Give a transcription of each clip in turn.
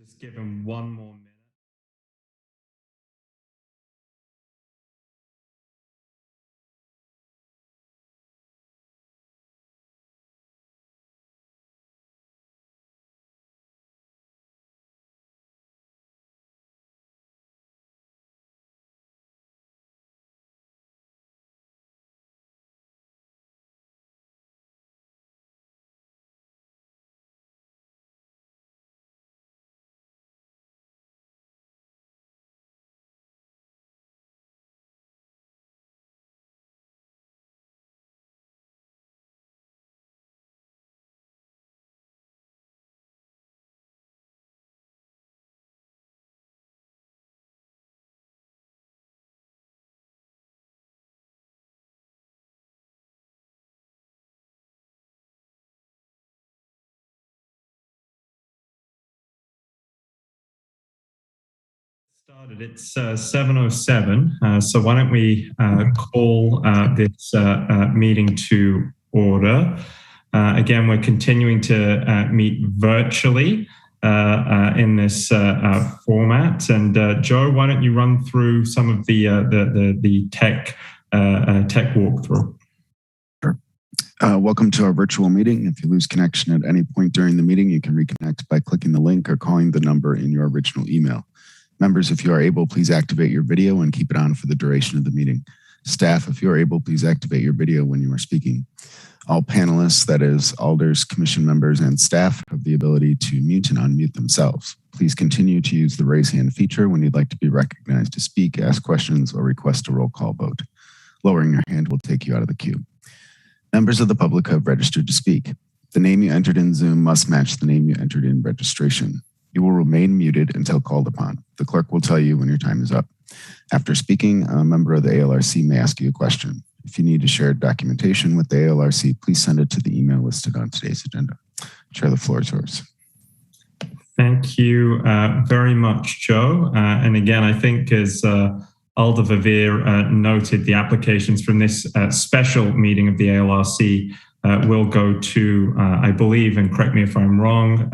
Just give him one more minute. Started. It's 7:07, so why don't we call this meeting to order. Again, we're continuing to meet virtually in this format. And Joe, why don't you run through some of the tech walkthrough? Sure. Welcome to our virtual meeting. If you lose connection at any point during the meeting, you can reconnect by clicking the link or calling the number in your original email. Members, if you are able, please activate your video and keep it on for the duration of the meeting. Staff, if you are able, please activate your video when you are speaking. All panelists, that is, alders, commission members, and staff, have the ability to mute and unmute themselves. Please continue to use the raise hand feature when you'd like to be recognized to speak, ask questions, or request a roll call vote. Lowering your hand will take you out of the queue. Members of the public have registered to speak. The name you entered in Zoom must match the name you entered in registration. You will remain muted until called upon. The clerk will tell you when your time is up. After speaking, a member of the ALRC may ask you a question. If you need to share documentation with the ALRC, please send it to the email listed on today's agenda. Chair, the floor is yours. Thank you very much, Joe. And again, I think as Alder Verveer noted, the applications from this special meeting of the ALRC will go to, I believe, and correct me if I'm wrong,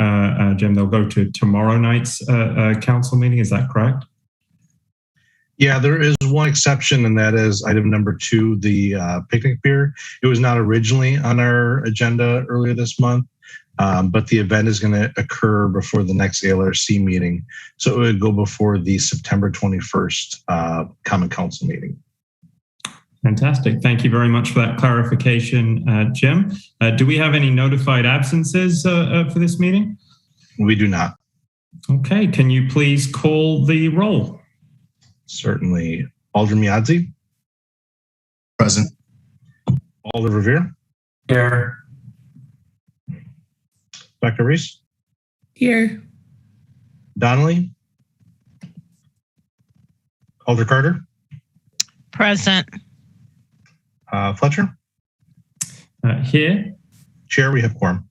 Jim, they'll go to tomorrow night's council meeting. Is that correct? Yeah, there is one exception, and that is item number 2, the picnic beer. It was not originally on our agenda earlier this month, but the event is going to occur before the next ALRC meeting. So it would go before the September 21st Common Council meeting. Fantastic. Thank you very much for that clarification, Jim. Do we have any notified absences for this meeting? We do not. Okay. Can you please call the roll? Certainly. Alder Miadzi? Present. Alder Verveer? Here. Dr. Reese? Here. Donnelly? Alder Carter? Present. Fletcher? Here. Chair, we have quorum.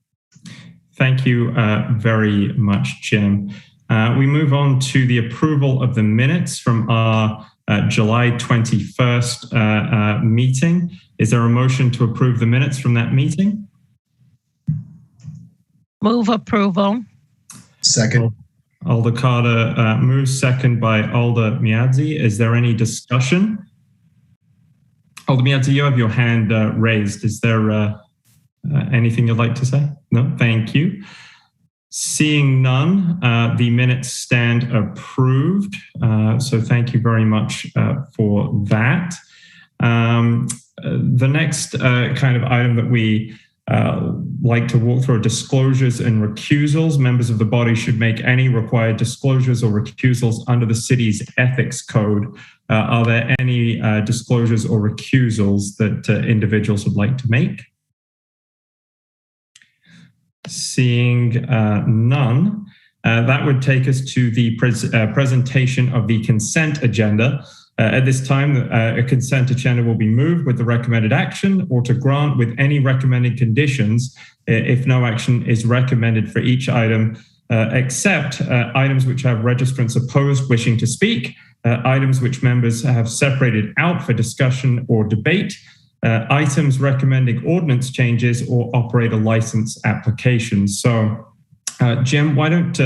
Thank you very much, Jim. We move on to the approval of the minutes from our July 21st meeting. Is there a motion to approve the minutes from that meeting? Move approval. Second. Alder Carter moves, second by Alder Miadzi. Is there any discussion? Alder Miadzi, you have your hand raised. Is there anything you'd like to say? No, thank you. Seeing none, the minutes stand approved. So thank you very much for that. The next kind of item that we like to walk through are disclosures and recusals. Members of the body should make any required disclosures or recusals under the city's ethics code. Are there any disclosures or recusals that individuals would like to make? Seeing none, that would take us to the presentation of the consent agenda. At this time, a consent agenda will be moved with the recommended action or to grant with any recommended conditions if no action is recommended for each item, except items which have registrants opposed wishing to speak, items which members have separated out for discussion or debate, items recommending ordinance changes or operator license applications. So, Jim, why don't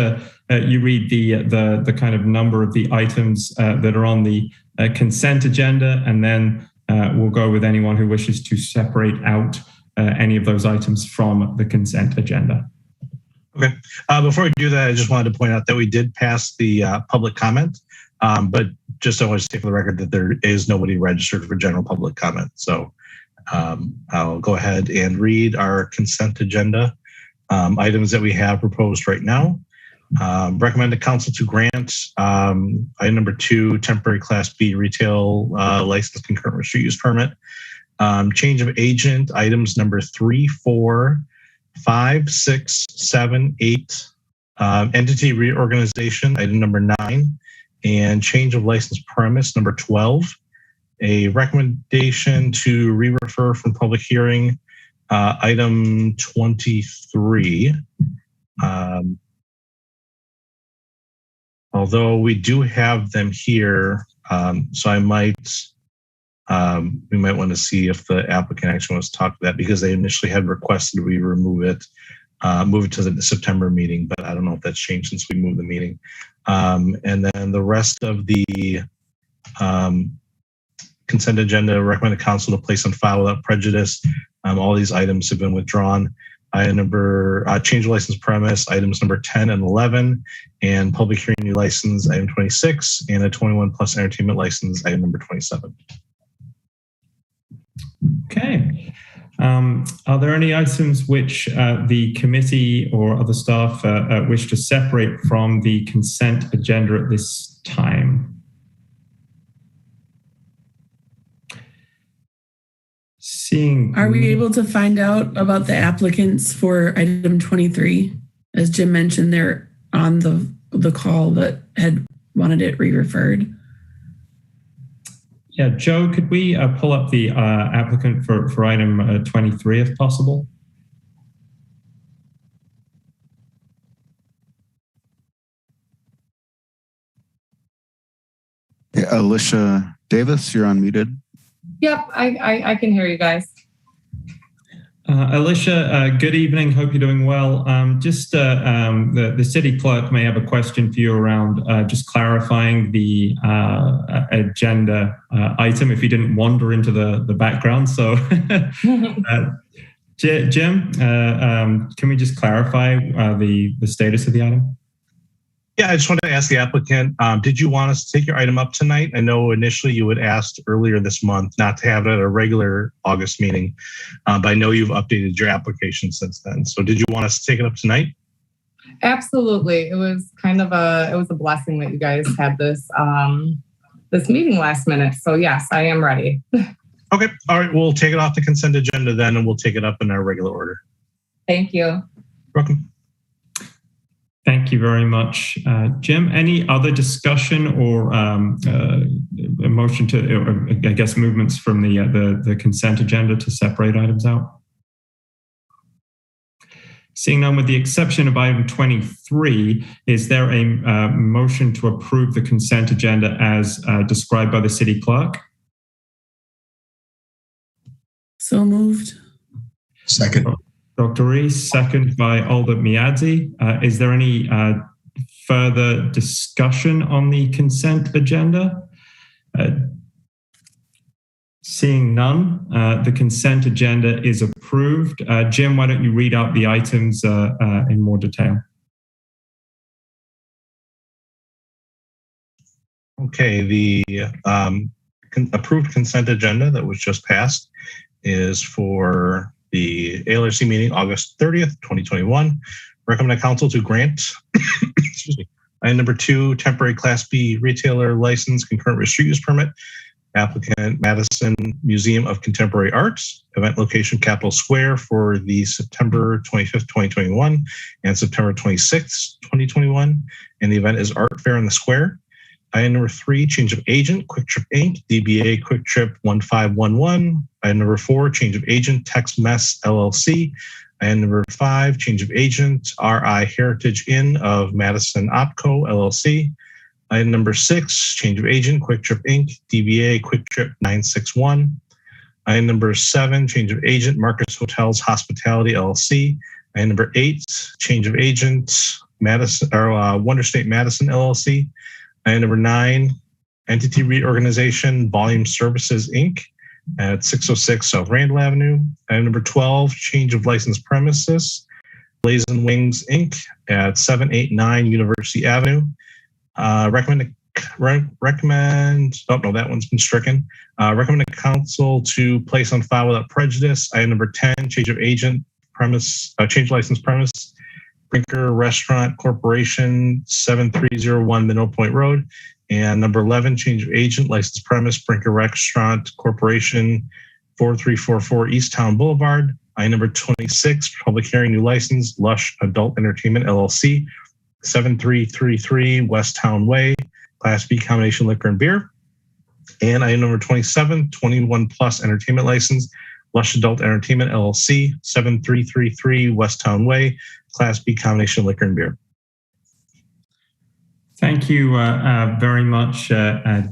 you read the kind of number of the items that are on the consent agenda, and then we'll go with anyone who wishes to separate out any of those items from the consent agenda. Okay. Before we do that, I just wanted to point out that we did pass the public comment, but just I want to state for the record that there is nobody registered for general public comment. So I'll go ahead and read our consent agenda items that we have proposed right now. Recommend the council to grant item number 2, temporary Class B retail license concurrent with street use permit. Change of agent items number 3, 4, 5, 6, 7, 8. Entity reorganization item number 9, and change of license premise number 12. A recommendation to re-refer from public hearing item 23. Although we do have them here, so I might we might want to see if the applicant actually wants to talk to that, because they initially had requested we move it to the September meeting, but I don't know if that's changed since we moved the meeting. And then the rest of the consent agenda, recommend the council to place on file without prejudice. All these items have been withdrawn. Item number change of license premise items number 10 and 11, and public hearing new license item 26, and a 21+ entertainment license item number 27. Okay. Are there any items which the committee or other staff wish to separate from the consent agenda at this time? Are we able to find out about the applicants for item 23? As Jim mentioned, they're on the call but had wanted it re-referred. Yeah, Joe, could we pull up the applicant for item 23 if possible? Yeah, Alicia Davis, you're unmuted. Yep, I can hear you guys. Alicia, good evening. Hope you're doing well. The city clerk may have a question for you around just clarifying the agenda item if you didn't wander into the background. So, Jim, can we just clarify the status of the item? Yeah, I just wanted to ask the applicant, did you want us to take your item up tonight? I know initially you had asked earlier this month not to have it at a regular August meeting, but I know you've updated your application since then. So did you want us to take it up tonight? Absolutely. It was kind of a blessing that you guys had this this meeting last minute. So yes, I am ready. Okay. All right. We'll take it off the consent agenda then, and we'll take it up in our regular order. Thank you. You're welcome. Thank you very much, Jim. Any other discussion or a motion to, or I guess, movements from the consent agenda to separate items out? Seeing none, with the exception of item 23, is there a motion to approve the consent agenda as described by the city clerk? So moved. Second. Dr. Rees, second by Alder Miadzi. Is there any further discussion on the consent agenda? Seeing none, the consent agenda is approved. Jim, why don't you read out the items in more detail? Okay, the approved consent agenda that was just passed is for the ALRC meeting, August 30th, 2021. Recommend council to grant, excuse me, item number 2, temporary Class B retailer license concurrent with street use permit. Applicant Madison Museum of Contemporary Arts, event location Capitol Square for the September 25th, 2021 and September 26th, 2021. And the event is Art Fair in the Square. Item number 3, change of agent, Quick Trip Inc., DBA Quick Trip 1511. Item number 4, change of agent, Tex Mess LLC. Item number 5, change of agent, RI Heritage Inn of Madison Opco LLC. Item number 6, change of agent, Quick Trip Inc., DBA Quick Trip 961. Item number 7, change of agent, Marcus Hotels Hospitality LLC. Item number 8, change of agent, Madison or Wonder State Madison LLC. Item number 9, Entity Reorganization Volume Services Inc. at 606 South Randall Avenue. Item number 12, Change of License Premises, Blazing Wings Inc. at 789 University Avenue. Recommend. Oh no, that one's been stricken. Recommend council to place on file without prejudice. Item number 10, change of agent premise, change license premise, Brinker Restaurant Corporation, 7301 Middle Point Road. And number 11, change of agent license premise, Brinker Restaurant Corporation, 4344 East Town Boulevard. Item number 26, public hearing, new license, Lush Adult Entertainment LLC, 7333 West Town Way. Class B combination liquor and beer. And item number 27, 21 plus entertainment license, Lush Adult Entertainment LLC, 7333 West Town Way, Class B combination liquor and beer. Thank you very much,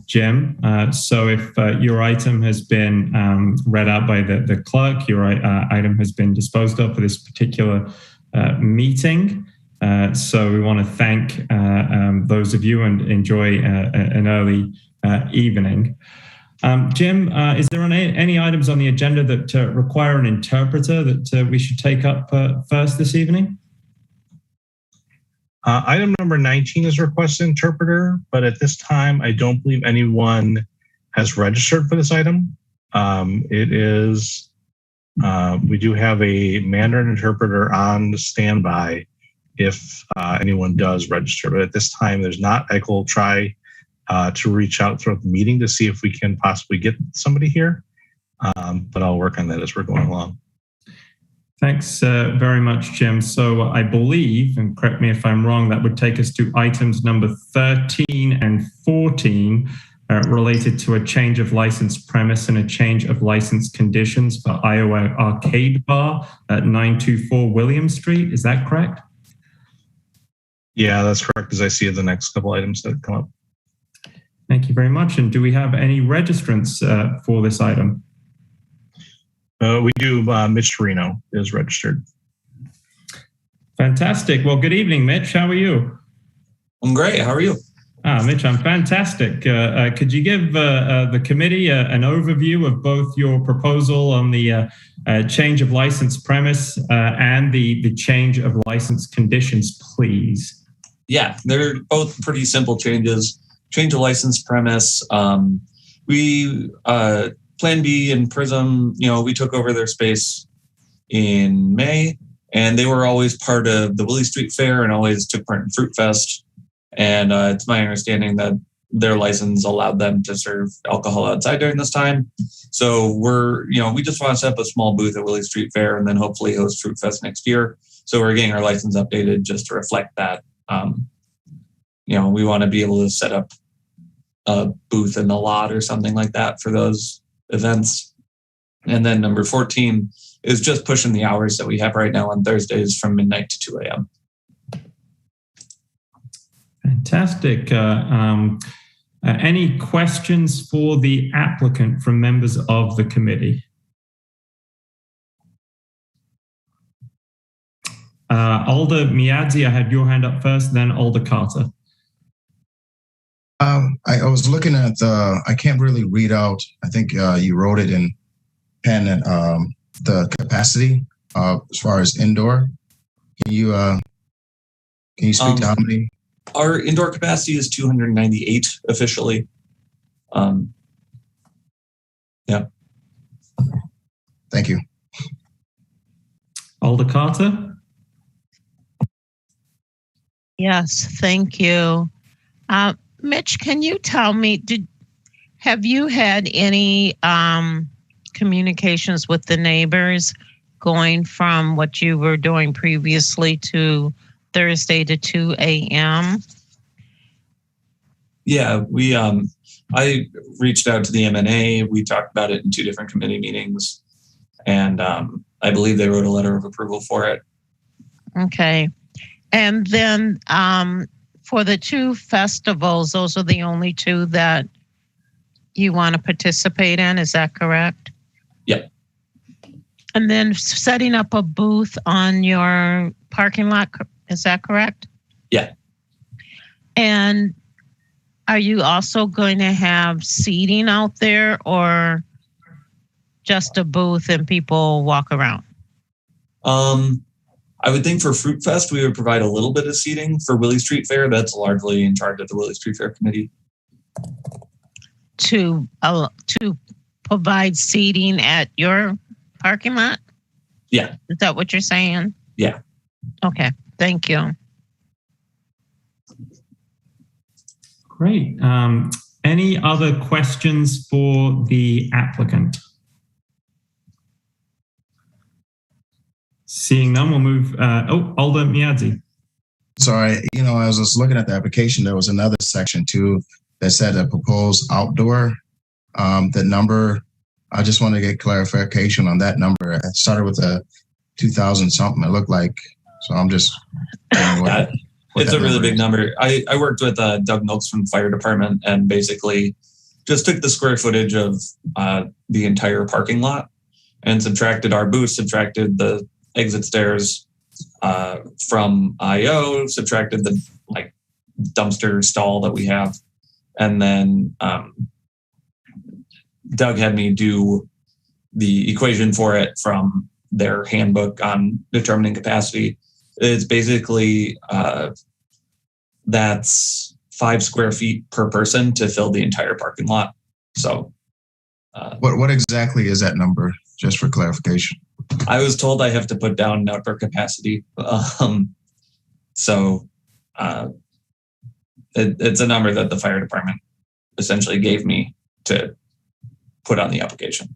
Jim. So if your item has been read out by the clerk, your item has been disposed of for this particular meeting. So we want to thank those of you and enjoy an early evening. Jim, is there any items on the agenda that require an interpreter that we should take up first this evening? Item number 19 is requested interpreter, but at this time, I don't believe anyone has registered for this item. It is, we do have a Mandarin interpreter on standby if anyone does register, but at this time there's not. I will try to reach out throughout the meeting to see if we can possibly get somebody here, but I'll work on that as we're going along. Thanks very much, Jim. So I believe, and correct me if I'm wrong, that would take us to items number 13 and 14 related to a change of license premise and a change of license conditions for Iowa Arcade Bar at 924 William Street. Is that correct? Yeah, that's correct, as I see the next couple items that come up. Thank you very much. And do we have any registrants for this item? We do. Mitch Torino is registered. Fantastic. Well, good evening, Mitch. How are you? I'm great. How are you? Mitch, I'm fantastic. Could you give the committee an overview of both your proposal on the change of license premise and the change of license conditions, please? Yeah, they're both pretty simple changes. Change of license premise. We Plan B and Prism, we took over their space in May, and they were always part of the Willie Street Fair and always took part in Fruit Fest. And it's my understanding that their license allowed them to serve alcohol outside during this time. So we just want to set up a small booth at Willie Street Fair and then hopefully host Fruit Fest next year. So we're getting our license updated just to reflect that. We want to be able to set up a booth in the lot or something like that for those events. And then number 14 is just pushing the hours that we have right now on Thursdays from midnight to 2 a.m. Fantastic. Any questions for the applicant from members of the committee? Alder Miadzi, I had your hand up first, then Alder Carter. I was looking at I can't really read out. I think you wrote it in pen, the capacity as far as indoor. Can you speak to how many? Our indoor capacity is 298 officially. Yeah. Thank you. Alder Carter? Yes, thank you. Mitch, can you tell me, have you had any communications with the neighbors going from what you were doing previously to Thursday to 2 a.m.? Yeah, I reached out to the MNA. We talked about it in 2 different committee meetings, and I believe they wrote a letter of approval for it. Okay. And then for the 2 festivals, those are the only 2 that you want to participate in, is that correct? Yep. And then setting up a booth on your parking lot, is that correct? Yeah. And are you also going to have seating out there or just a booth and people walk around? I would think for Fruit Fest, we would provide a little bit of seating. For Willie Street Fair, that's largely in charge of the Willie Street Fair Committee. To provide seating at your parking lot? Yeah. Is that what you're saying? Yeah. Okay. Thank you. Great. Any other questions for the applicant? Seeing none, we'll move. Alder Miadzi. Sorry, I was just looking at the application. There was another section too that said a proposed outdoor. The number, I just want to get clarification on that number. It started with a 2000 something. It looked like. So I'm just. It's a really big number. I worked with Doug Milks from the fire department and basically just took the square footage of the entire parking lot and subtracted our booth, subtracted the exit stairs from IO, subtracted the dumpster stall that we have. And then Doug had me do the equation for it from their handbook on determining capacity. It's basically that's 5 square feet per person to fill the entire parking lot. So what exactly is that number, just for clarification? I was told I have to put down outdoor capacity. It's a number that the fire department essentially gave me to put on the application.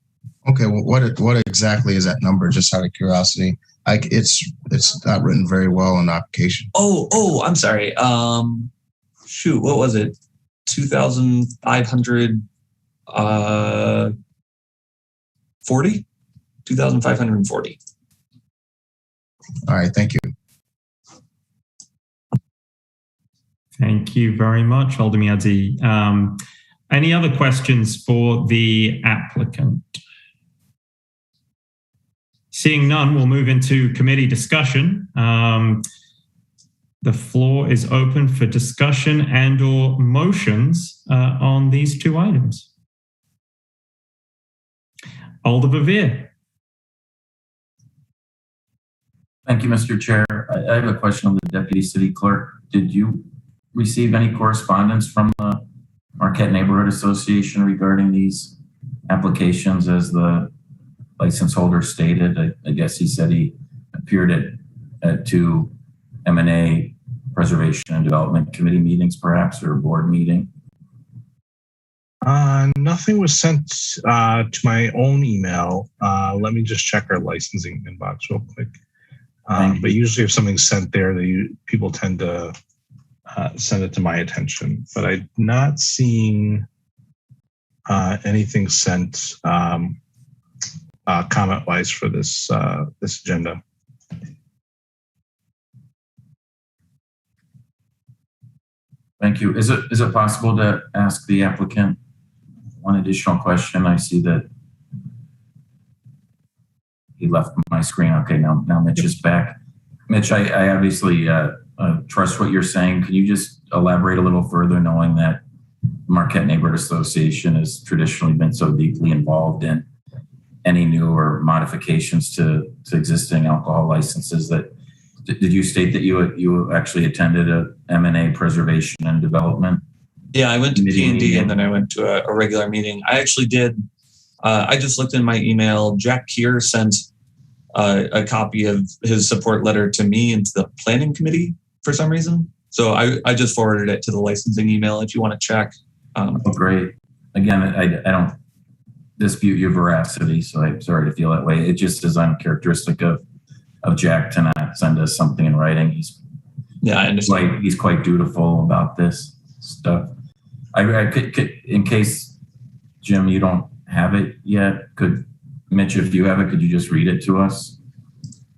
Okay, well, what exactly is that number? Just out of curiosity, it's not written very well in the application. Oh, I'm sorry. Shoot, what was it? 2,540. 2,540. All right, thank you. Thank you very much, Alder Miadzi. Any other questions for the applicant? Seeing none, we'll move into committee discussion. The floor is open for discussion and/or motions on these 2 items. Alder Verveer. Thank you, Mr. Chair. I have a question on the Deputy City Clerk. Did you receive any correspondence from the Marquette Neighborhood Association regarding these applications? As the license holder stated, I guess he said he appeared at 2 M&A Preservation and Development Committee meetings, perhaps, or a board meeting. Nothing was sent to my own email. Let me just check our licensing inbox real quick. But usually if something's sent there, people tend to send it to my attention. But I'm not seeing anything sent comment-wise for this agenda. Thank you. Is it possible to ask the applicant one additional question? I see that he left my screen. Okay, now Mitch is back. Mitch, I obviously trust what you're saying. Can you just elaborate a little further, knowing that Marquette Neighborhood Association has traditionally been so deeply involved in any new or modifications to existing alcohol licenses? That did you state that you actually attended a M&A Preservation and Development? Yeah, I went to P&D and then I went to a regular meeting. I actually did. I just looked in my email. Jack Keir sent a copy of his support letter to me and to the planning committee for some reason. So I just forwarded it to the licensing email if you want to check. Great. Again, I don't dispute your veracity, so I'm sorry to feel that way. It just is uncharacteristic of Jack to not send us something in writing. I understand. He's quite dutiful about this stuff. I could, in case, Jim, you don't have it yet, Mitch, if you have it, could you just read it to us?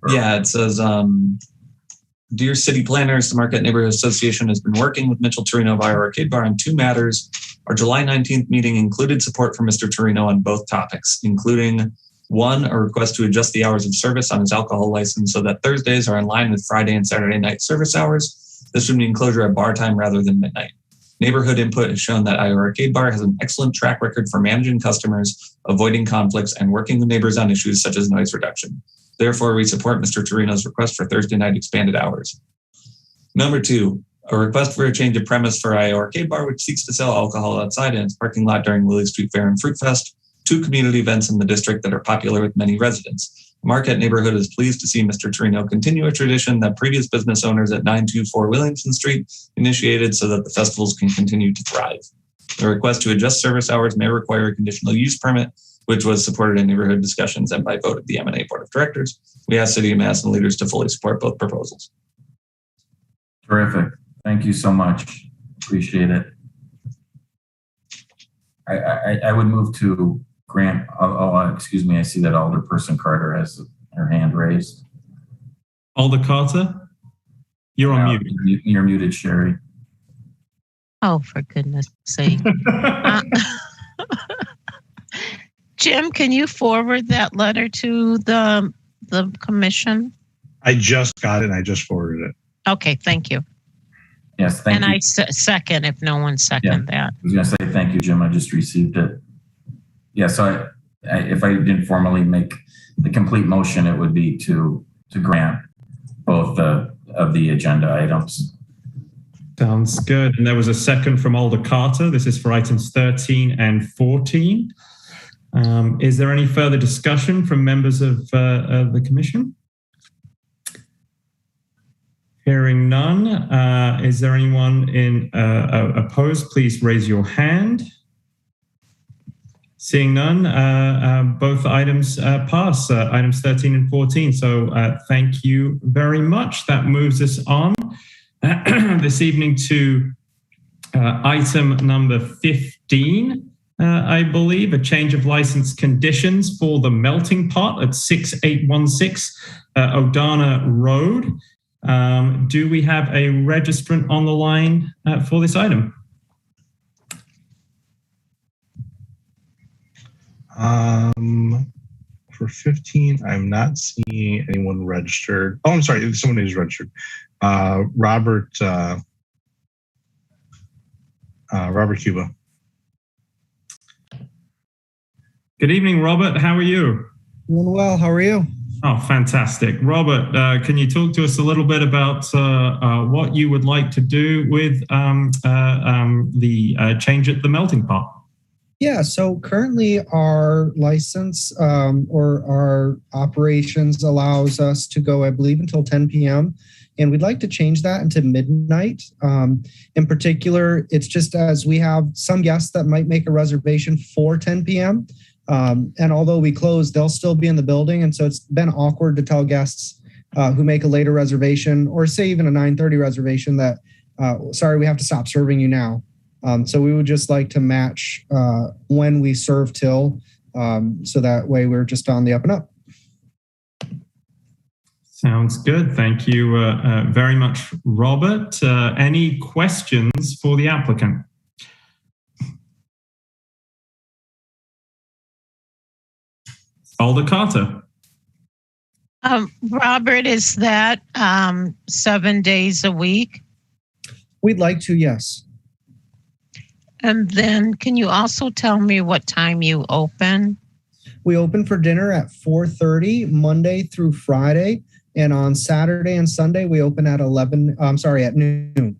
Yeah, it says, Dear City Planners, the Marquette Neighborhood Association has been working with Mitchell Torino of Iowa Arcade Bar on 2 matters. Our July 19th meeting included support for Mr. Torino on both topics, including 1, a request to adjust the hours of service on his alcohol license so that Thursdays are in line with Friday and Saturday night service hours, This would mean closure at bar time rather than midnight. Neighborhood input has shown that IO Arcade Bar has an excellent track record for managing customers, avoiding conflicts, and working with neighbors on issues such as noise reduction. Therefore, we support Mr. Torino's request for Thursday night expanded hours. Number 2, a request for a change of premise for IO Arcade Bar, which seeks to sell alcohol outside in its parking lot during Lily Street Fair and Fruit Fest, 2 community events in the district that are popular with many residents. Marquette neighborhood is pleased to see Mr. Torino continue a tradition that previous business owners at 924 Williamson Street initiated so that the festivals can continue to thrive. The request to adjust service hours may require a conditional use permit, which was supported in neighborhood discussions and by vote of the M&A Board of Directors. We ask City of Madison leaders to fully support both proposals. Terrific. Thank you so much. Appreciate it. I would move to grant, excuse me, I see that Alderperson Carter has her hand raised. Alder Carter, you're on mute. You're muted, Sherry. Oh, for goodness sake. Jim, can you forward that letter to the commission? I just got it and I just forwarded it. Okay, thank you. Yes, thank you. And I second if no one seconded that. I was going to say thank you, Jim. I just received it. Yeah, so if I didn't formally make the complete motion, it would be to grant both of the agenda items. Sounds good. And there was a second from Alder Carter. This is for items 13 and 14. Is there any further discussion from members of the commission? Hearing none. Is there anyone opposed? Please raise your hand. Seeing none, both items pass, items 13 and 14. So thank you very much. That moves us on this evening to item number 15, I believe, a change of license conditions for the Melting Pot at 6816 Odana Road. Do we have a registrant on the line for this item? For 15, I'm not seeing anyone registered. Oh, I'm sorry, someone who's registered. Robert Cuba. Good evening, Robert. How are you? Doing well. How are you? Oh, fantastic. Robert, can you talk to us a little bit about what you would like to do with the change at the Melting Pot? Yeah, so currently our license or our operations allows us to go, I believe, until 10 p.m. And we'd like to change that into midnight. In particular, it's just as we have some guests that might make a reservation for 10 p.m. And although we close, they'll still be in the building. And so it's been awkward to tell guests who make a later reservation or say even a 9:30 reservation that, sorry, we have to stop serving you now. So we would just like to match when we serve till, so that way we're just on the up and up. Sounds good. Thank you very much, Robert. Any questions for the applicant? Alder Carter. Robert, is that 7 days a week? We'd like to, yes. And then can you also tell me what time you open? We open for dinner at 4:30 Monday through Friday. And on Saturday and Sunday, we open at at noon.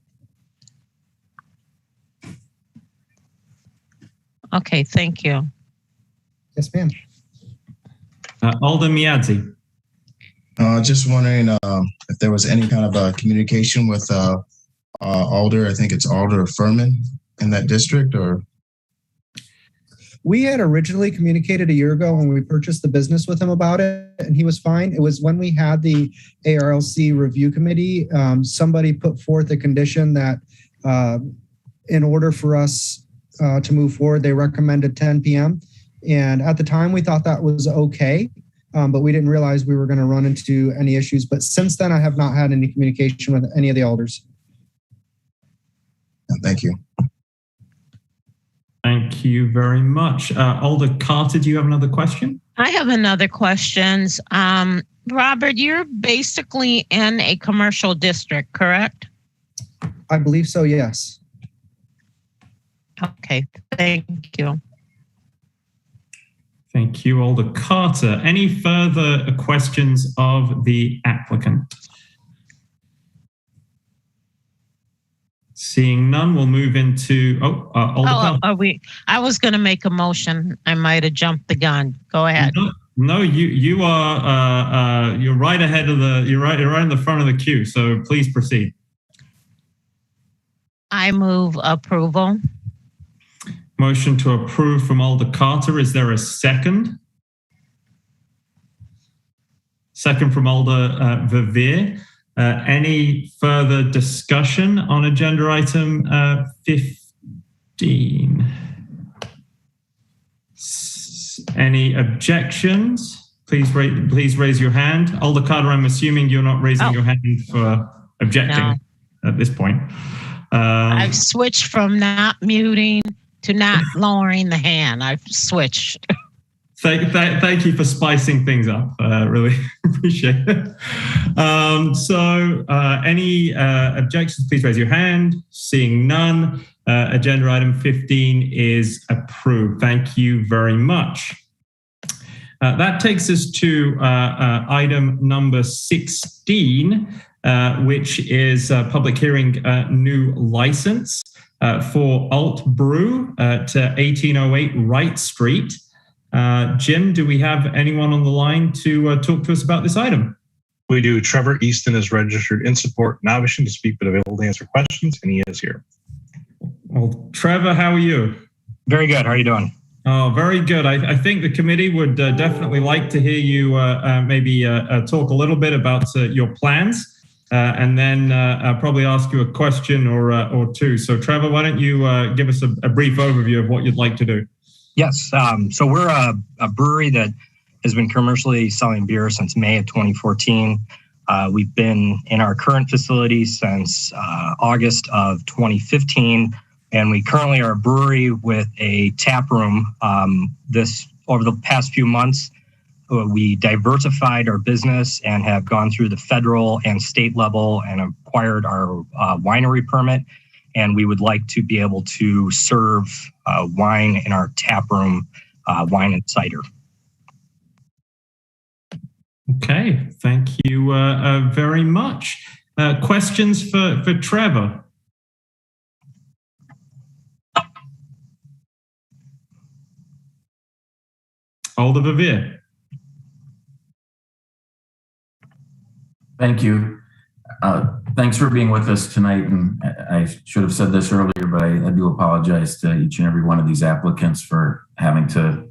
Okay, thank you. Yes, ma'am. Alder Miadzi. Just wondering if there was any kind of communication with Alder, I think it's Alder Furman in that district, or? We had originally communicated a year ago when we purchased the business with him about it, and he was fine. It was when we had the ARLC review committee, somebody put forth a condition that in order for us to move forward, they recommended 10 p.m. And at the time, we thought that was okay, but we didn't realize we were going to run into any issues. But since then, I have not had any communication with any of the alders. Thank you. Thank you very much. Alder Carter, do you have another question? I have another question. Robert, you're basically in a commercial district, correct? I believe so, yes. Okay, thank you. Thank you, Alder Carter. Any further questions of the applicant? Seeing none, we'll move into, Alder Carter. I was going to make a motion. I might have jumped the gun. Go ahead. No, you are you're right ahead of you're right in the front of the queue. So please proceed. I move approval. Motion to approve from Alder Carter. Is there a second? Second from Alder Verveer. Any further discussion on agenda item 15? Any objections? Please raise your hand. Alder Carter, I'm assuming you're not raising your hand for objecting at this point. I've switched from not muting to not lowering the hand. I've switched. Thank you for spicing things up. Really appreciate it. Any objections, please raise your hand. Seeing none, agenda item 15 is approved. Thank you very much. That takes us to item number 16, which is a public hearing new license for Alt Brew to 1808 Wright Street. Jim, do we have anyone on the line to talk to us about this item? We do. Trevor Easton is registered in support, not wishing to speak, but available to answer questions, and he is here. Well, Trevor, how are you? Very good. How are you doing? Oh, very good. I think the committee would definitely like to hear you maybe talk a little bit about your plans and then probably ask you a question or two. So, Trevor, why don't you give us a brief overview of what you'd like to do? Yes. So we're a brewery that has been commercially selling beer since May of 2014. We've been in our current facility since August of 2015. And we currently are a brewery with a tap room. Over the past few months, we diversified our business and have gone through the federal and state level and acquired our winery permit. And we would like to be able to serve wine in our tap room, wine and cider. Okay, thank you very much. Questions for Trevor? Alder Verveer. Thank you. Thanks for being with us tonight. And I should have said this earlier, but I do apologize to each and every one of these applicants for having to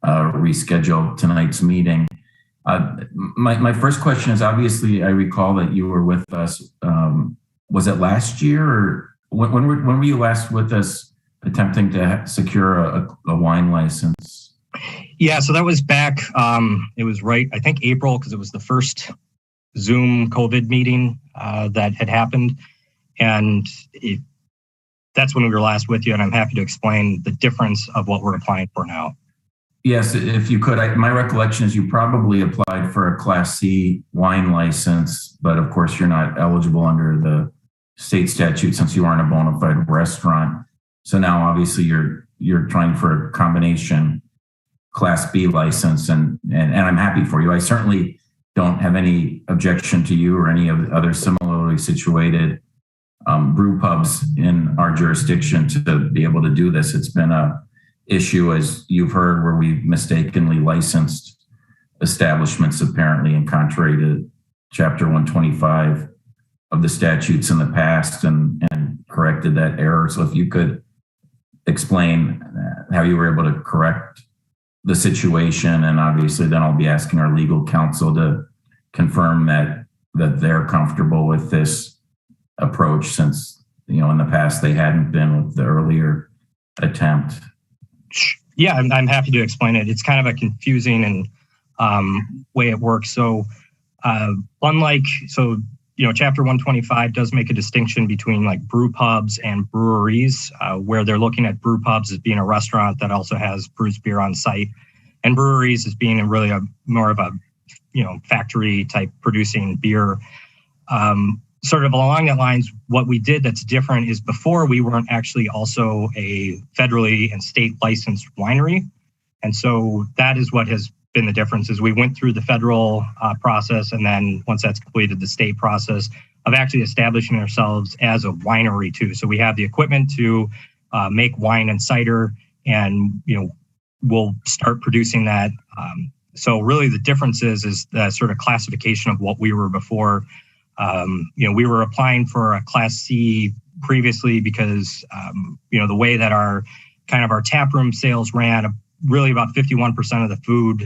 reschedule tonight's meeting. My first question is, obviously, I recall that you were with us. Was it last year, or when were you last with us attempting to secure a wine license? Yeah, so that was back, it was right, I think April, because it was the first Zoom COVID meeting that had happened. And that's when we were last with you, and I'm happy to explain the difference of what we're applying for now. Yes, if you could. My recollection is you probably applied for a Class C wine license, but of course you're not eligible under the state statute since you aren't a bona fide restaurant. So now obviously you're trying for a combination Class B license, and I'm happy for you. I certainly don't have any objection to you or any of the other similarly situated brew pubs in our jurisdiction to be able to do this. It's been a issue, as you've heard, where we've mistakenly licensed establishments apparently, and contrary to Chapter 125 of the statutes in the past, and corrected that error. So if you could explain how you were able to correct the situation, and obviously then I'll be asking our legal counsel to confirm that they're comfortable with this approach, since in the past they hadn't been with the earlier attempt. Yeah, I'm happy to explain it. It's kind of a confusing and way it works. So Chapter 125 does make a distinction between like brew pubs and breweries, where they're looking at brew pubs as being a restaurant that also has brews beer on site, and breweries as being more of a factory type producing beer. sort of along that lines, what we did that's different is before we weren't actually also a federally and state licensed winery. And so that is what has been the difference is we went through the federal process, and then once that's completed, the state process of actually establishing ourselves as a winery too. So we have the equipment to make wine and cider, and we'll start producing that. So really the difference is the sort of classification of what we were before. We were applying for a Class C previously because the way that our taproom sales ran, really about 51% of the food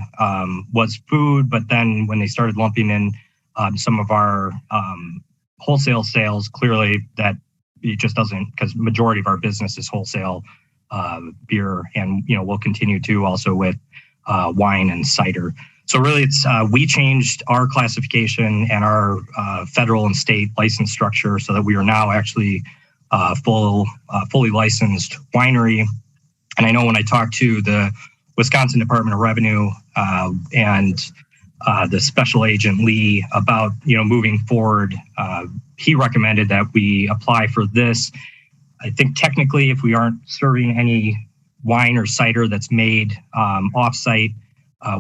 was food. But then when they started lumping in some of our wholesale sales, clearly that it just doesn't, because majority of our business is wholesale beer, and we'll continue to also with wine and cider. So really, it's we changed our classification and our federal and state license structure so that we are now actually fully licensed winery. And I know when I talked to the Wisconsin Department of Revenue and the special agent Lee about moving forward, he recommended that we apply for this. I think technically, if we aren't serving any wine or cider that's made off-site,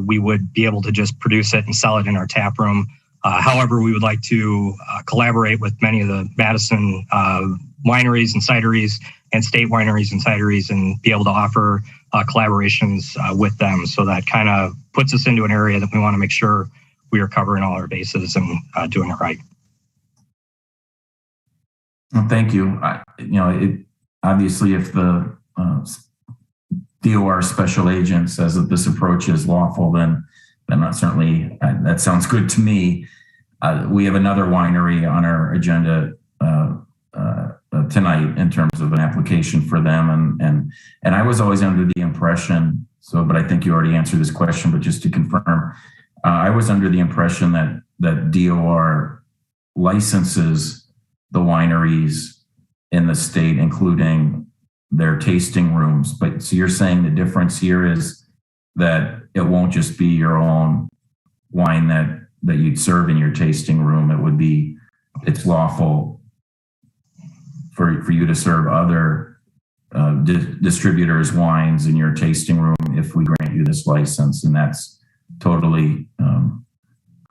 we would be able to just produce it and sell it in our tap room. However, we would like to collaborate with many of the Madison wineries and cideries and state wineries and cideries and be able to offer collaborations with them. So that kind of puts us into an area that we want to make sure we are covering all our bases and doing it right. Well, thank you. Obviously, if the DOR special agent says that this approach is lawful, then not certainly that sounds good to me. We have another winery on our agenda tonight in terms of an application for them, and I was always under the impression. But I think you already answered this question. But just to confirm, I was under the impression that DOR licenses the wineries in the state, including their tasting rooms. But so you're saying the difference here is that it won't just be your own wine that you'd serve in your tasting room. It's lawful for you to serve other distributors' wines in your tasting room if we grant you this license, and that's totally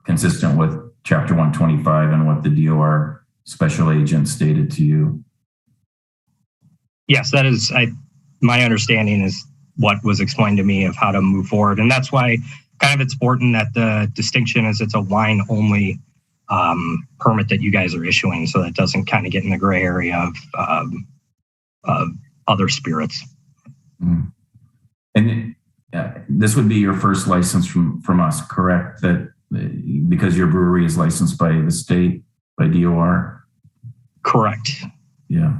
consistent with Chapter 125 and what the DOR special agent stated to you. Yes, that is my understanding is what was explained to me of how to move forward. And that's why kind of it's important that the distinction is it's a wine only permit that you guys are issuing, so that it doesn't kind of get in the gray area of other spirits. Mm. And this would be your first license from us, correct? That because your brewery is licensed by the state, by DOR? Correct. Yeah.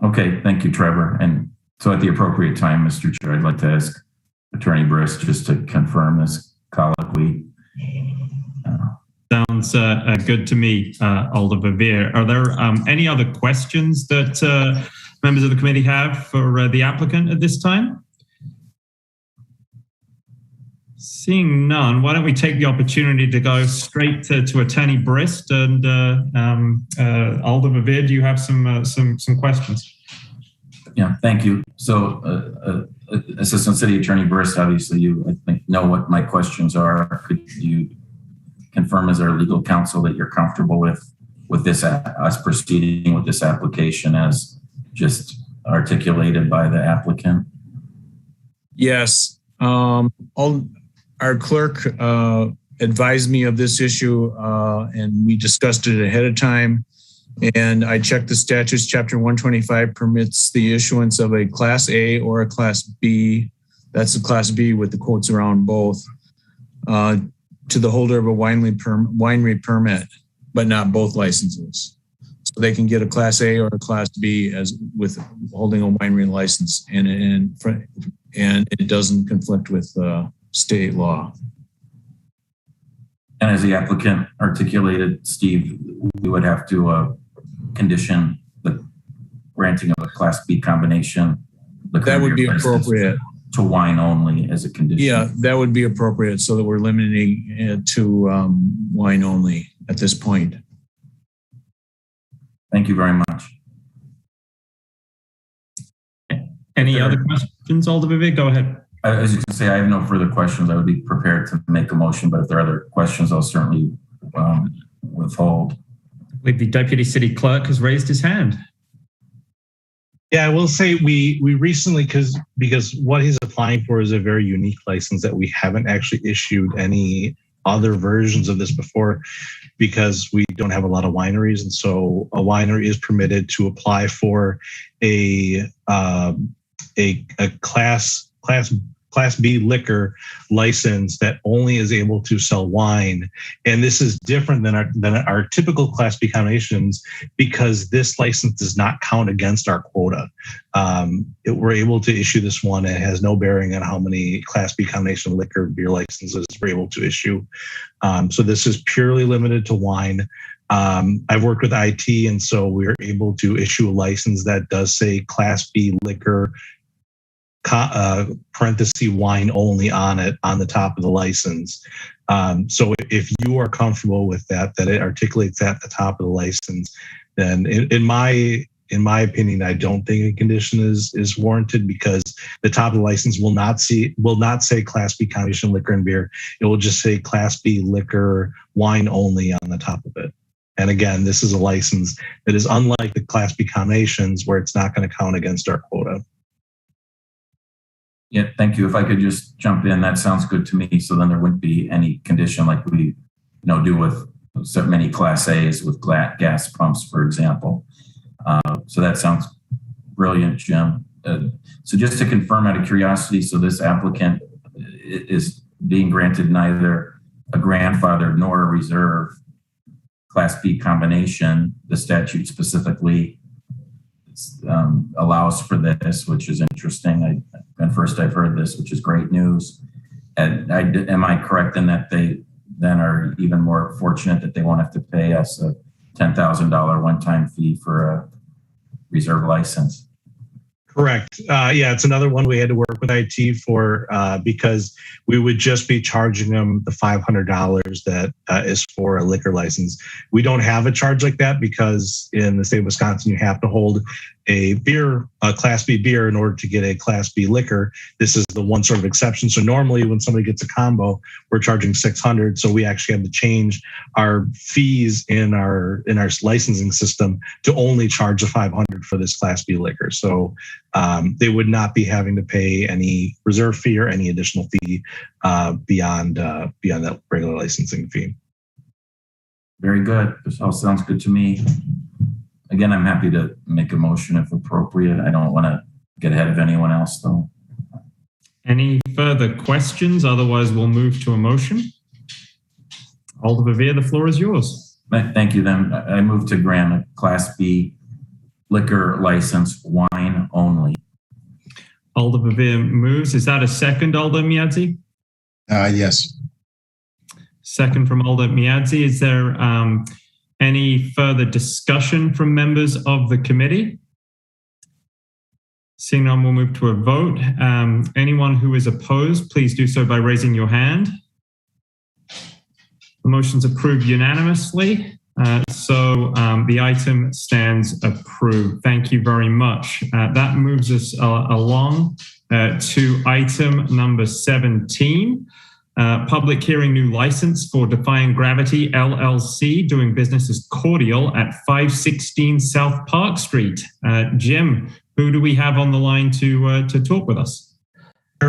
Okay, thank you, Trevor. And so at the appropriate time, Mr. Chair, I'd like to ask Attorney Brist just to confirm this colloquy. Sounds good to me, Alder Verveer. Are there any other questions that members of the committee have for the applicant at this time? Seeing none, why don't we take the opportunity to go straight to Attorney Brist and Alder Verveer, do you have some questions? Yeah, thank you. So, Assistant City Attorney Brist, obviously you, I think, know what my questions are. Could you confirm as our legal counsel that you're comfortable with this, us proceeding with this application as just articulated by the applicant? Yes. Our clerk advised me of this issue and we discussed it ahead of time. And I checked the statutes. Chapter 125 permits the issuance of a Class A or a Class B. That's a Class B with the quotes around both to the holder of a winery permit, but not both licenses. So they can get a Class A or a Class B as with holding a winery license, and it doesn't conflict with state law. And as the applicant articulated, Steve, we would have to condition the granting of a Class B combination. That would be appropriate. To wine only as a condition. Yeah, that would be appropriate so that we're limiting it to wine only at this point. Thank you very much. Any other questions, Alder Verveer? Go ahead. As you can say, I have no further questions. I would be prepared to make a motion, but if there are other questions, I'll certainly withhold. I believe the Deputy City Clerk has raised his hand. Yeah, I will say we recently, because what he's applying for is a very unique license that we haven't actually issued any other versions of this before, because we don't have a lot of wineries, and so a winery is permitted to apply for a Class B liquor license that only is able to sell wine. And this is different than our typical Class B combinations, because this license does not count against our quota. We're able to issue this one, and it has no bearing on how many Class B combination liquor beer licenses we're able to issue. So this is purely limited to wine. I've worked with IT, and so we're able to issue a license that does say Class B liquor parenthesis wine only on it, on the top of the license. So if you are comfortable with that it articulates at the top of the license, then in my opinion, I don't think a condition is warranted, because the top of the license will not say Class B combination liquor and beer. It will just say Class B liquor wine only on the top of it. And again, this is a license that is unlike the Class B combinations, where it's not going to count against our quota. Yeah, thank you. If I could just jump in, that sounds good to me. So then there wouldn't be any condition like we do with so many Class A's with gas pumps, for example. So that sounds brilliant, Jim. So just to confirm out of curiosity, so this applicant is being granted neither a grandfather nor a reserve Class B combination. The statute specifically allows for this, which is interesting. I've heard this, which is great news. And am I correct in that they then are even more fortunate that they won't have to pay us a $10,000 one-time fee for a reserve license? Correct. Yeah, it's another one we had to work with IT for, because we would just be charging them the $500 that is for a liquor license. We don't have a charge like that, because in the state of Wisconsin, you have to hold a Class B beer in order to get a Class B liquor. This is the one sort of exception. So normally when somebody gets a combo, we're charging $600. So we actually have to change our fees in our licensing system to only charge the $500 for this Class B liquor. So they would not be having to pay any reserve fee or any additional fee beyond that regular licensing fee. Very good. This all sounds good to me. Again, I'm happy to make a motion if appropriate. I don't want to get ahead of anyone else, though. Any further questions? Otherwise, we'll move to a motion. Alder Verveer, the floor is yours. Thank you. Then I move to grant a Class B liquor license, wine only. Alder Verveer moves. Is that a second, Alder Miadzi? Yes. Second from Alder Miadzi. Is there any further discussion from members of the committee? Seeing none, we'll move to a vote. Anyone who is opposed, please do so by raising your hand. The motion's approved unanimously. So the item stands approved. Thank you very much. That moves us along to item number 17. Public hearing new license for Defying Gravity LLC, doing business as Cordial at 516 South Park Street. Jim, who do we have on the line to talk with us?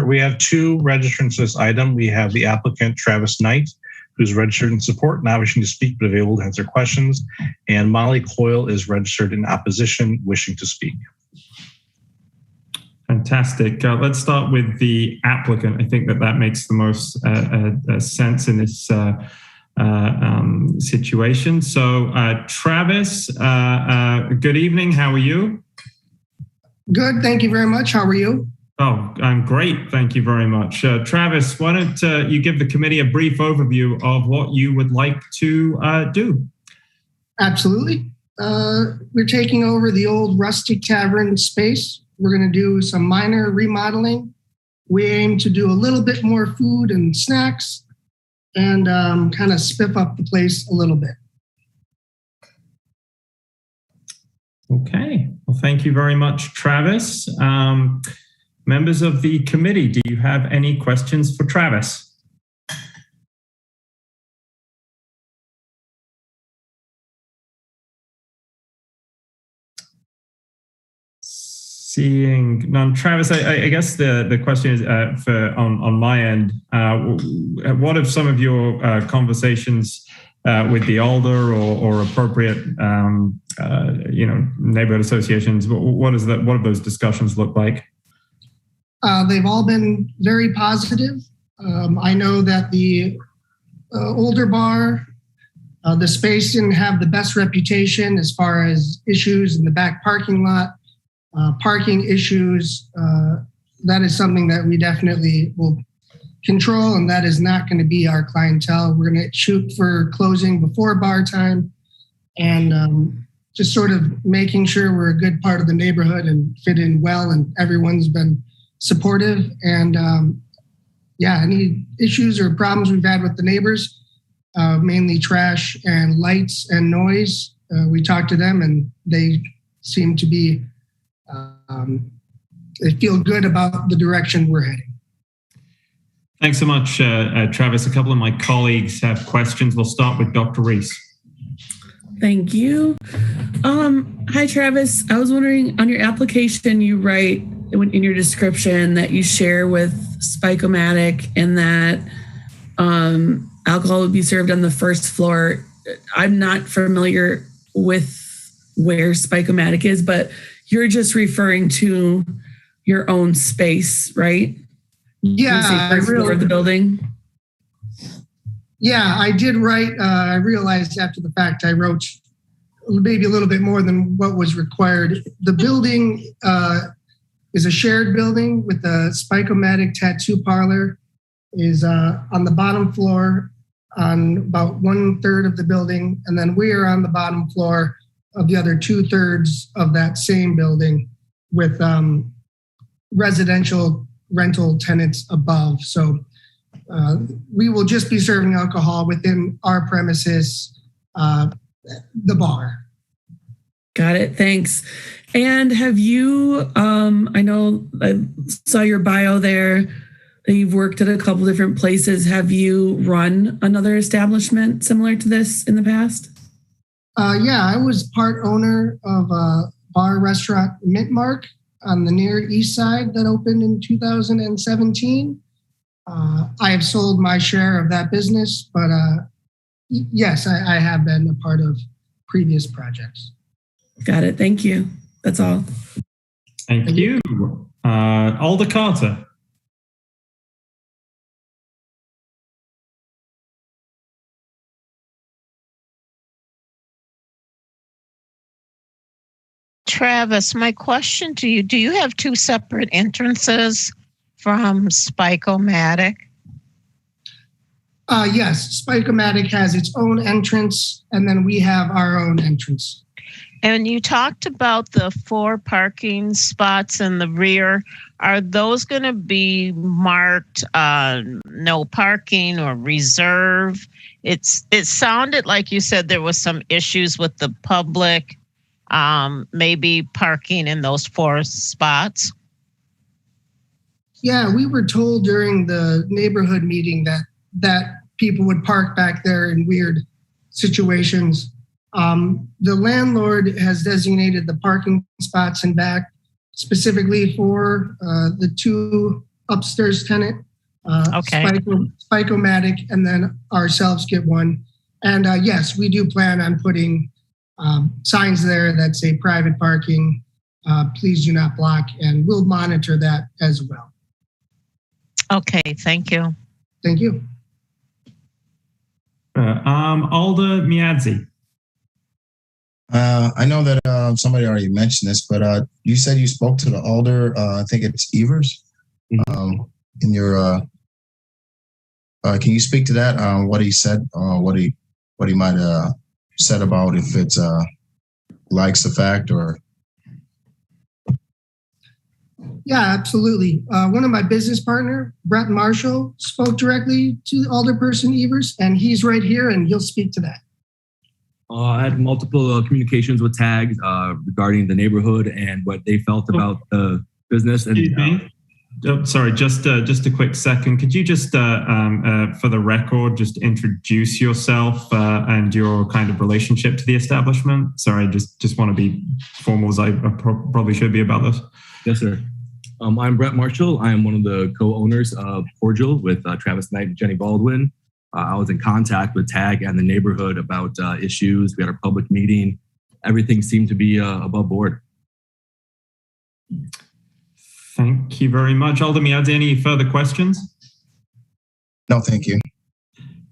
We have two registrants for this item. We have the applicant, Travis Knight, who's registered in support, not wishing to speak, but available to answer questions. And Molly Coyle is registered in opposition, wishing to speak. Fantastic. Let's start with the applicant. I think that makes the most sense in this situation. So, Travis, good evening. How are you? Good. Thank you very much. How are you? Oh, I'm great. Thank you very much. Travis, why don't you give the committee a brief overview of what you would like to do? Absolutely. We're taking over the old Rustic Tavern space. We're going to do some minor remodeling. We aim to do a little bit more food and snacks and kind of spiff up the place a little bit. Okay. Well, thank you very much, Travis. Members of the committee, do you have any questions for Travis? Seeing none, Travis, I guess the question is on my end. What have some of your conversations with the Alder or appropriate neighborhood associations? What have those discussions look like? They've all been very positive. I know that the older bar, the space didn't have the best reputation as far as issues in the back parking lot. Parking issues, that is something that we definitely will control, and that is not going to be our clientele. We're going to shoot for closing before bar time and just sort of making sure we're a good part of the neighborhood and fit in well, and everyone's been supportive. And any issues or problems we've had with the neighbors, mainly trash and lights and noise, we talked to them and they seem to be they feel good about the direction we're heading. Thanks so much, Travis. A couple of my colleagues have questions. We'll start with Dr. Reese. Thank you. Hi, Travis. I was wondering, on your application, you write in your description that you share with Spike-O-Matic and that alcohol would be served on the first floor. I'm not familiar with where Spike-O-Matic is, but you're just referring to your own space, right? Yeah, first floor of the building. Yeah, I did write. I realized after the fact I wrote maybe a little bit more than what was required. The building is a shared building with the Spike-O-Matic tattoo parlor. Is on the bottom floor on about 1/3 of the building, and then we are on the bottom floor of the other 2/3 of that same building with residential rental tenants above. So we will just be serving alcohol within our premises, the bar. Got it. Thanks. And have you, I know I saw your bio there, that you've worked at a couple different places. Have you run another establishment similar to this in the past? Yeah, I was part owner of a bar restaurant, Mint Mark, on the Near East Side that opened in 2017. I have sold my share of that business, but yes, I have been a part of previous projects. Got it. Thank you. That's all. Thank you. Alder Carter. Travis, my question to you, do you have two separate entrances from Spike-O-Matic? Yes, Spike-O-Matic has its own entrance, and then we have our own entrance. And you talked about the 4 parking spots in the rear. Are those going to be marked no parking or reserve? It sounded like you said there was some issues with the public, maybe parking in those 4 spots. Yeah, we were told during the neighborhood meeting that people would park back there in weird situations. The landlord has designated the parking spots in back specifically for the 2 upstairs tenant, Spike-O-Matic, and then ourselves get one. And yes, we do plan on putting signs there that say private parking, please do not block, and we'll monitor that as well. Okay, thank you. Thank you. Alder Miadzi. I know that somebody already mentioned this, but you said you spoke to the Alder, I think it's Evers, in your, can you speak to that? What he said, what he might have said about if it's likes the fact or? Yeah, absolutely. One of my business partner, Brett Marshall, spoke directly to Alderperson Evers, and he's right here and he'll speak to that. I had multiple communications with TAG regarding the neighborhood and what they felt about the business. And sorry, just a quick second. Could you just, for the record, just introduce yourself and your kind of relationship to the establishment? Sorry, just want to be formal as I probably should be about this. Yes, sir. I'm Brett Marshall. I am one of the co-owners of Cordial with Travis Knight and Jenny Baldwin. I was in contact with TAG and the neighborhood about issues. We had a public meeting. Everything seemed to be above board. Thank you very much. Alder Miadze, any further questions? No, thank you.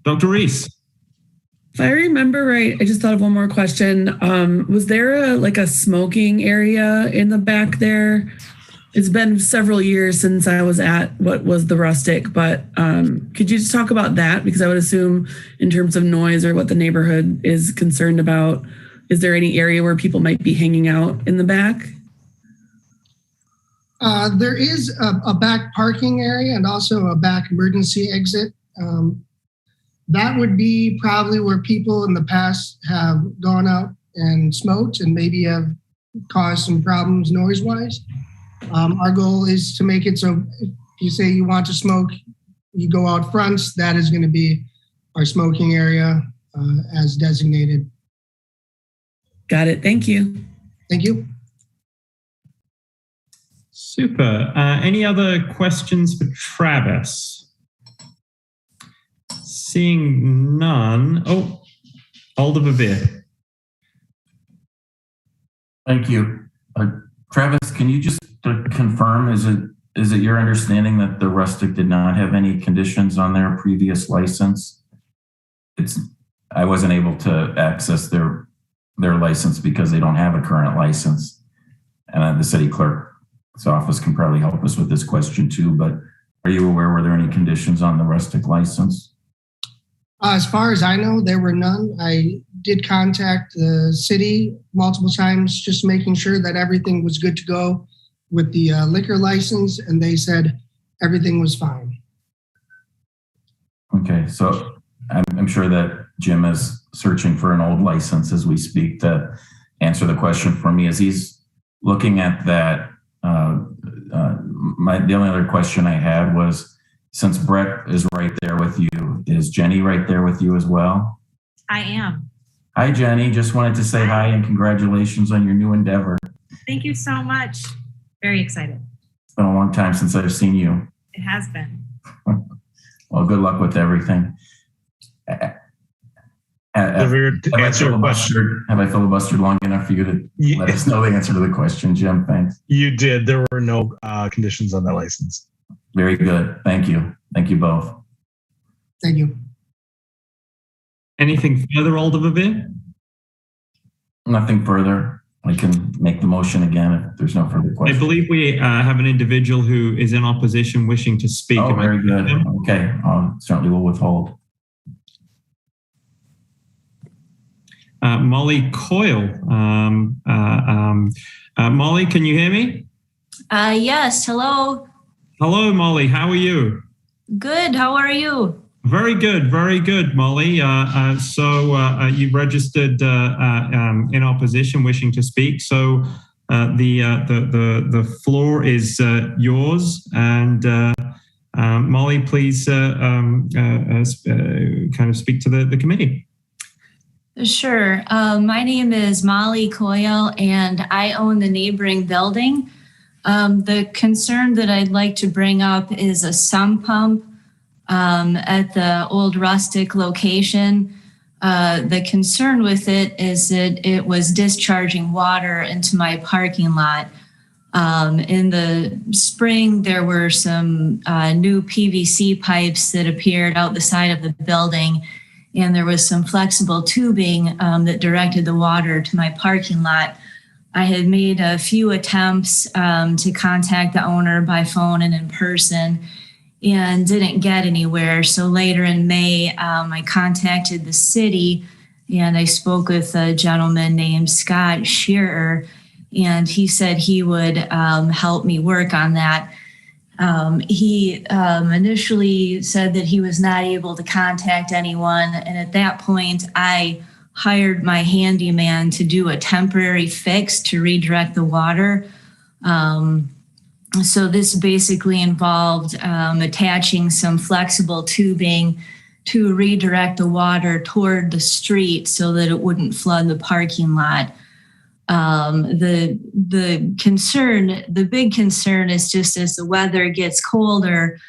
Dr. Reese. If I remember right, I just thought of one more question. Was there a smoking area in the back there? It's been several years since I was at what was the Rustic, but could you just talk about that? Because I would assume in terms of noise or what the neighborhood is concerned about, is there any area where people might be hanging out in the back? There is a back parking area and also a back emergency exit. That would be probably where people in the past have gone out and smoked and maybe have caused some problems noise-wise. Our goal is to make it so if you say you want to smoke, you go out front, that is going to be our smoking area as designated. Got it. Thank you. Thank you. Super. Any other questions for Travis? Seeing none. Oh, Alder Verveer. Thank you. Travis, can you just confirm, is it your understanding that the Rustic did not have any conditions on their previous license? I wasn't able to access their license because they don't have a current license. And the city clerk's office can probably help us with this question too, but are you aware, were there any conditions on the Rustic license? As far as I know, there were none. I did contact the city multiple times, just making sure that everything was good to go with the liquor license, and they said everything was fine. Okay, so I'm sure that Jim is searching for an old license as we speak to answer the question for me. As he's looking at that, the only other question I had was, since Brett is right there with you, is Jenny right there with you as well? I am. Hi, Jenny. Just wanted to say hi and congratulations on your new endeavor. Thank you so much. Very excited. It's been a long time since I've seen you. It has been. Well, good luck with everything. Have I filibustered long enough for you to let us know the answer to the question, Jim? Thanks. You did. There were no conditions on that license. Very good. Thank you. Thank you both. Thank you. Anything further, Alder Verveer? Nothing further. I can make the motion again if there's no further questions. I believe we have an individual who is in opposition wishing to speak. Oh, very good. Okay. Certainly will withhold. Molly Coyle. Molly, can you hear me? Yes. Hello. Hello, Molly. How are you? Good. How are you? Very good, Molly. So you registered in opposition, wishing to speak. So the floor is yours, and Molly, please kind of speak to the committee. Sure. My name is Molly Coyle, and I own the neighboring building. The concern that I'd like to bring up is a sump pump at the old Rustic location. The concern with it is that it was discharging water into my parking lot. In the spring, there were some new PVC pipes that appeared out the side of the building, and there was some flexible tubing that directed the water to my parking lot. I had made a few attempts to contact the owner by phone and in person and didn't get anywhere. So later in May, I contacted the city and I spoke with a gentleman named Scott Shearer, and he said he would help me work on that. He initially said that he was not able to contact anyone, and at that point, I hired my handyman to do a temporary fix to redirect the water. So this basically involved attaching some flexible tubing to redirect the water toward the street so that it wouldn't flood the parking lot. The big concern is just as the weather gets colder,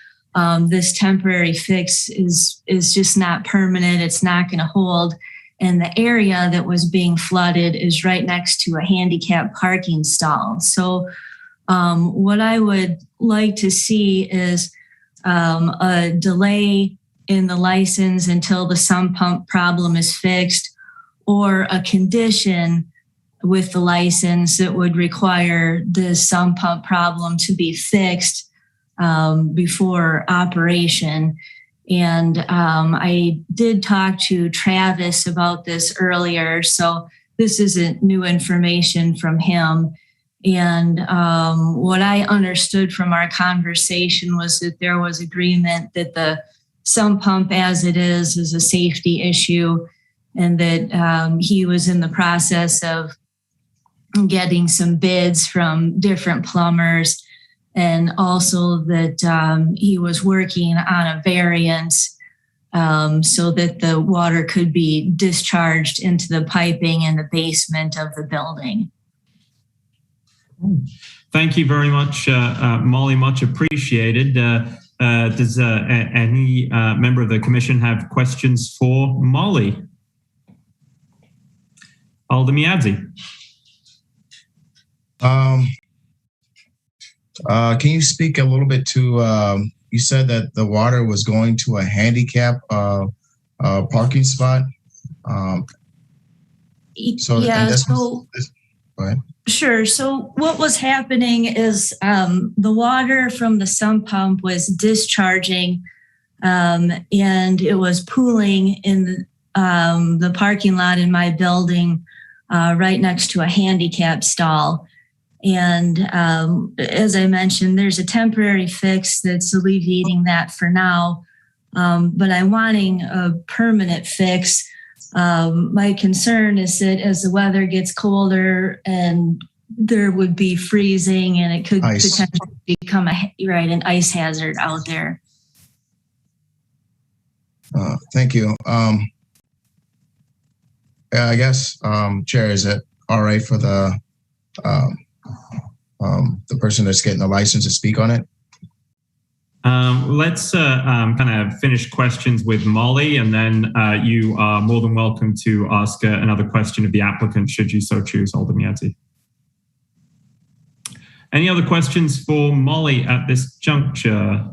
this temporary fix is just not permanent. It's not going to hold. And the area that was being flooded is right next to a handicap parking stall. So what I would like to see is a delay in the license until the sump pump problem is fixed, or a condition with the license that would require the sump pump problem to be fixed before operation. And I did talk to Travis about this earlier, so this isn't new information from him. And what I understood from our conversation was that there was agreement that the sump pump as it is a safety issue, and that he was in the process of getting some bids from different plumbers, and also that he was working on a variance so that the water could be discharged into the piping in the basement of the building. Thank you very much, Molly. Much appreciated. Does any member of the commission have questions for Molly? Alder Miadzi. Can you speak a little bit to, you said that the water was going to a handicap parking spot. Go ahead. Sure. So what was happening is the water from the sump pump was discharging and it was pooling in the parking lot in my building right next to a handicap stall. And as I mentioned, there's a temporary fix that's alleviating that for now, but I'm wanting a permanent fix. My concern is that as the weather gets colder and there would be freezing and it could potentially become an ice hazard out there. Thank you. I guess, Chair, is it all right for the person that's getting the license to speak on it? Let's kind of finish questions with Molly, and then you are more than welcome to ask another question of the applicant, should you so choose, Alder Miadzi. Any other questions for Molly at this juncture?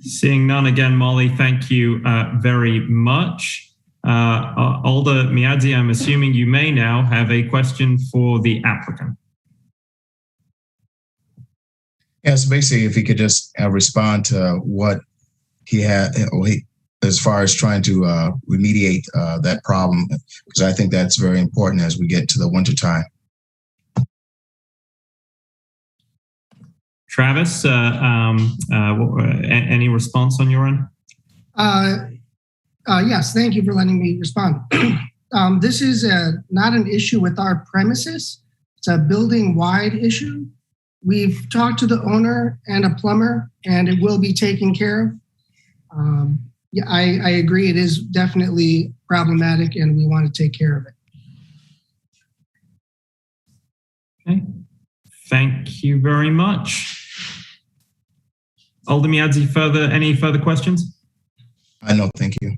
Seeing none again, Molly, thank you very much. Alder Miadzi, I'm assuming you may now have a question for the applicant. Yeah, so basically, if he could just respond to what he had, as far as trying to remediate that problem, because I think that's very important as we get to the wintertime. Travis, any response on your end? Yes, thank you for letting me respond. This is not an issue with our premises. It's a building-wide issue. We've talked to the owner and a plumber, and it will be taken care of. Yeah, I agree. It is definitely problematic, and we want to take care of it. Okay. Thank you very much. Alder Miadzi, any further questions? No, thank you.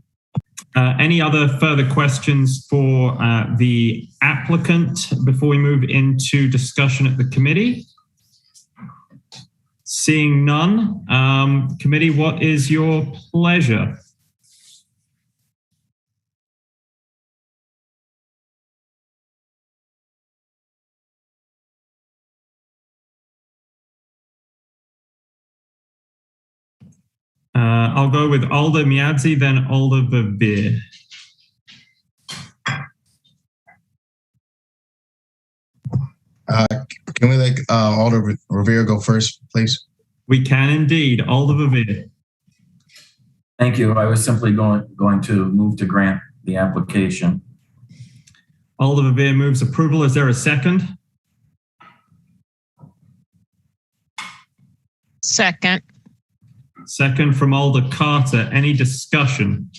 Any other further questions for the applicant before we move into discussion at the committee? Seeing none, committee, what is your pleasure? I'll go with Alder Miadzi, then Alder Verveer. Can we let Alder Verveer go first, please? We can indeed. Alder Verveer. Thank you. I was simply going to move to grant the application. Alder Verveer moves approval. Is there a second? Second. Second from Alder Carter. Any discussion?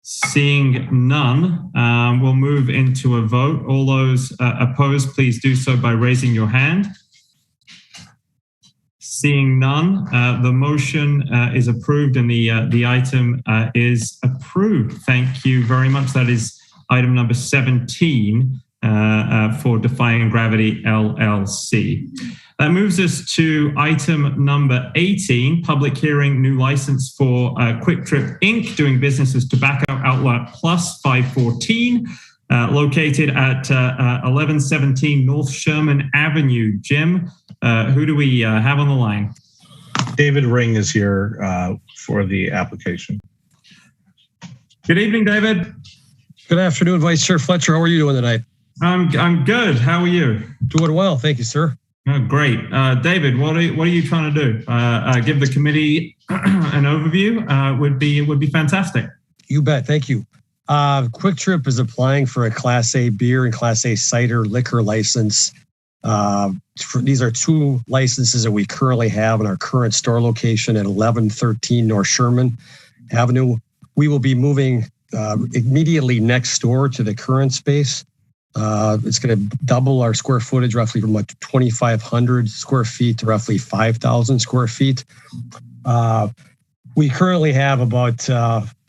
Seeing none, we'll move into a vote. All those opposed, please do so by raising your hand. Seeing none, the motion is approved and the item is approved. Thank you very much. That is item number 17 for Defying Gravity LLC. That moves us to item number 18, public hearing, new license for Quick Trip Inc., doing business as Tobacco Outlet Plus 514, located at 1117 North Sherman Avenue. Jim, who do we have on the line? David Ring is here for the application. Good evening, David. Good afternoon, Vice Chair Fletcher. How are you doing tonight? I'm good. How are you? Doing well, thank you, sir. Oh, great. David, what are you trying to do? Give the committee an overview would be fantastic. You bet. Thank you. Quick Trip is applying for a Class A beer and Class A cider liquor license. These are two licenses that we currently have in our current store location at 1113 North Sherman Avenue. We will be moving immediately next door to the current space. It's going to double our square footage roughly from like 2,500 square feet to roughly 5,000 square feet. We currently have about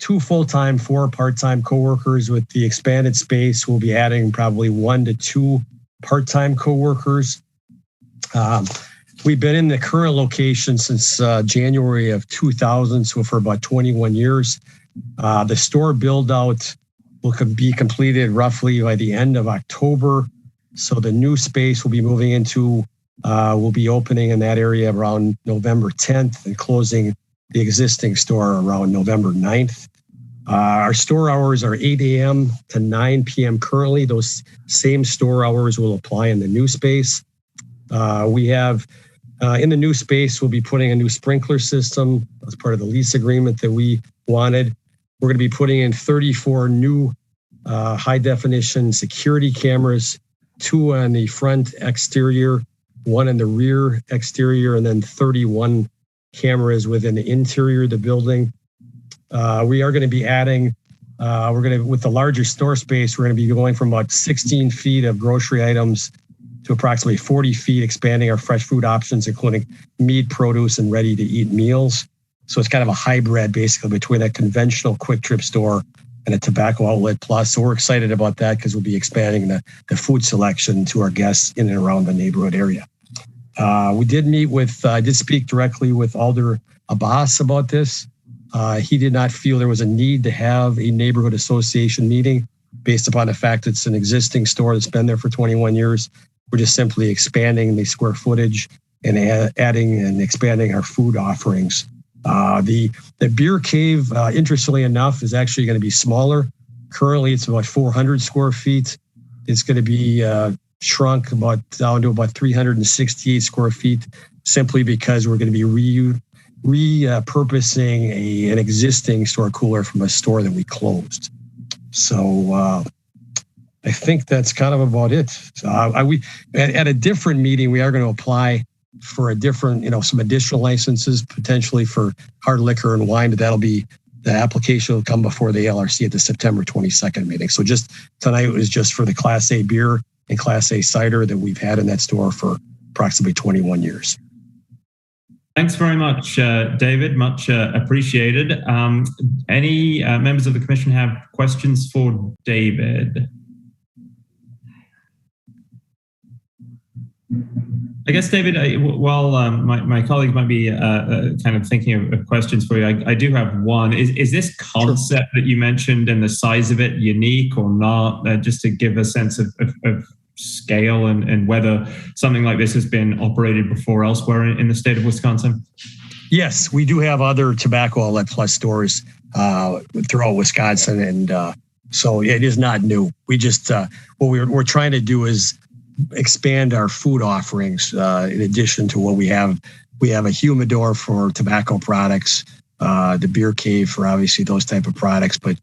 2 full-time, 4 part-time coworkers. With the expanded space, we'll be adding probably 1 to 2 part-time coworkers. We've been in the current location since January of 2000, so for about 21 years. The store build-out will be completed roughly by the end of October. So the new space we'll be moving into will be opening in that area around November 10th and closing the existing store around November 9th. Our store hours are 8 a.m. to 9 p.m. currently. Those same store hours will apply in the new space. We have, in the new space, we'll be putting a new sprinkler system as part of the lease agreement that we wanted. We're going to be putting in 34 new high definition security cameras, 2 on the front exterior, 1 in the rear exterior, and then 31 cameras within the interior of the building. We are going to be adding, with the larger store space, we're going to be going from about 16 feet of grocery items to approximately 40 feet, expanding our fresh food options, including meat, produce, and ready to eat meals. So it's kind of a hybrid basically between a conventional Quick Trip store and a Tobacco Outlet Plus. So we're excited about that because we'll be expanding the food selection to our guests in and around the neighborhood area. We did meet with, I did speak directly with Alder Abbas about this. He did not feel there was a need to have a neighborhood association meeting based upon the fact it's an existing store that's been there for 21 years. We're just simply expanding the square footage and adding and expanding our food offerings. The beer cave, interestingly enough, is actually going to be smaller. Currently, it's about 400 square feet. It's going to be shrunk down to about 368 square feet, simply because we're going to be repurposing an existing store cooler from a store that we closed. So I think that's kind of about it. So at a different meeting, we are going to apply for a different, some additional licenses, potentially for hard liquor and wine, but the application will come before the LRC at the September 22nd meeting. So just tonight was just for the Class A beer and Class A cider that we've had in that store for approximately 21 years. Thanks very much, David. Much appreciated. Any members of the commission have questions for David? I guess, David, while my colleagues might be kind of thinking of questions for you, I do have one. Is this concept that you mentioned and the size of it unique or not? Just to give a sense of scale and whether something like this has been operated before elsewhere in the state of Wisconsin? Yes, we do have other Tobacco Outlet Plus stores throughout Wisconsin, and so it is not new. We just what we're trying to do is expand our food offerings in addition to what we have. We have a humidor for tobacco products. the Beer Cave for obviously those type of products. But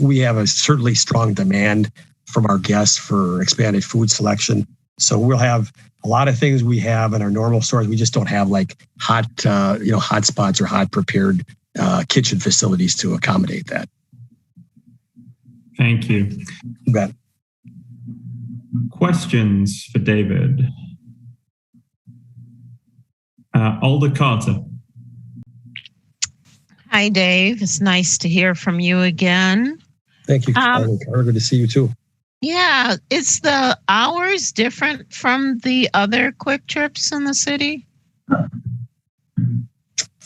we have a certainly strong demand from our guests for expanded food selection. So we'll have a lot of things we have in our normal stores. We just don't have like hot spots or hot prepared kitchen facilities to accommodate that. Thank you. You bet. Questions for David? Alder Carter. Hi, Dave. It's nice to hear from you again. Thank you. Good to see you too. Yeah, is the hours different from the other quick trips in the city?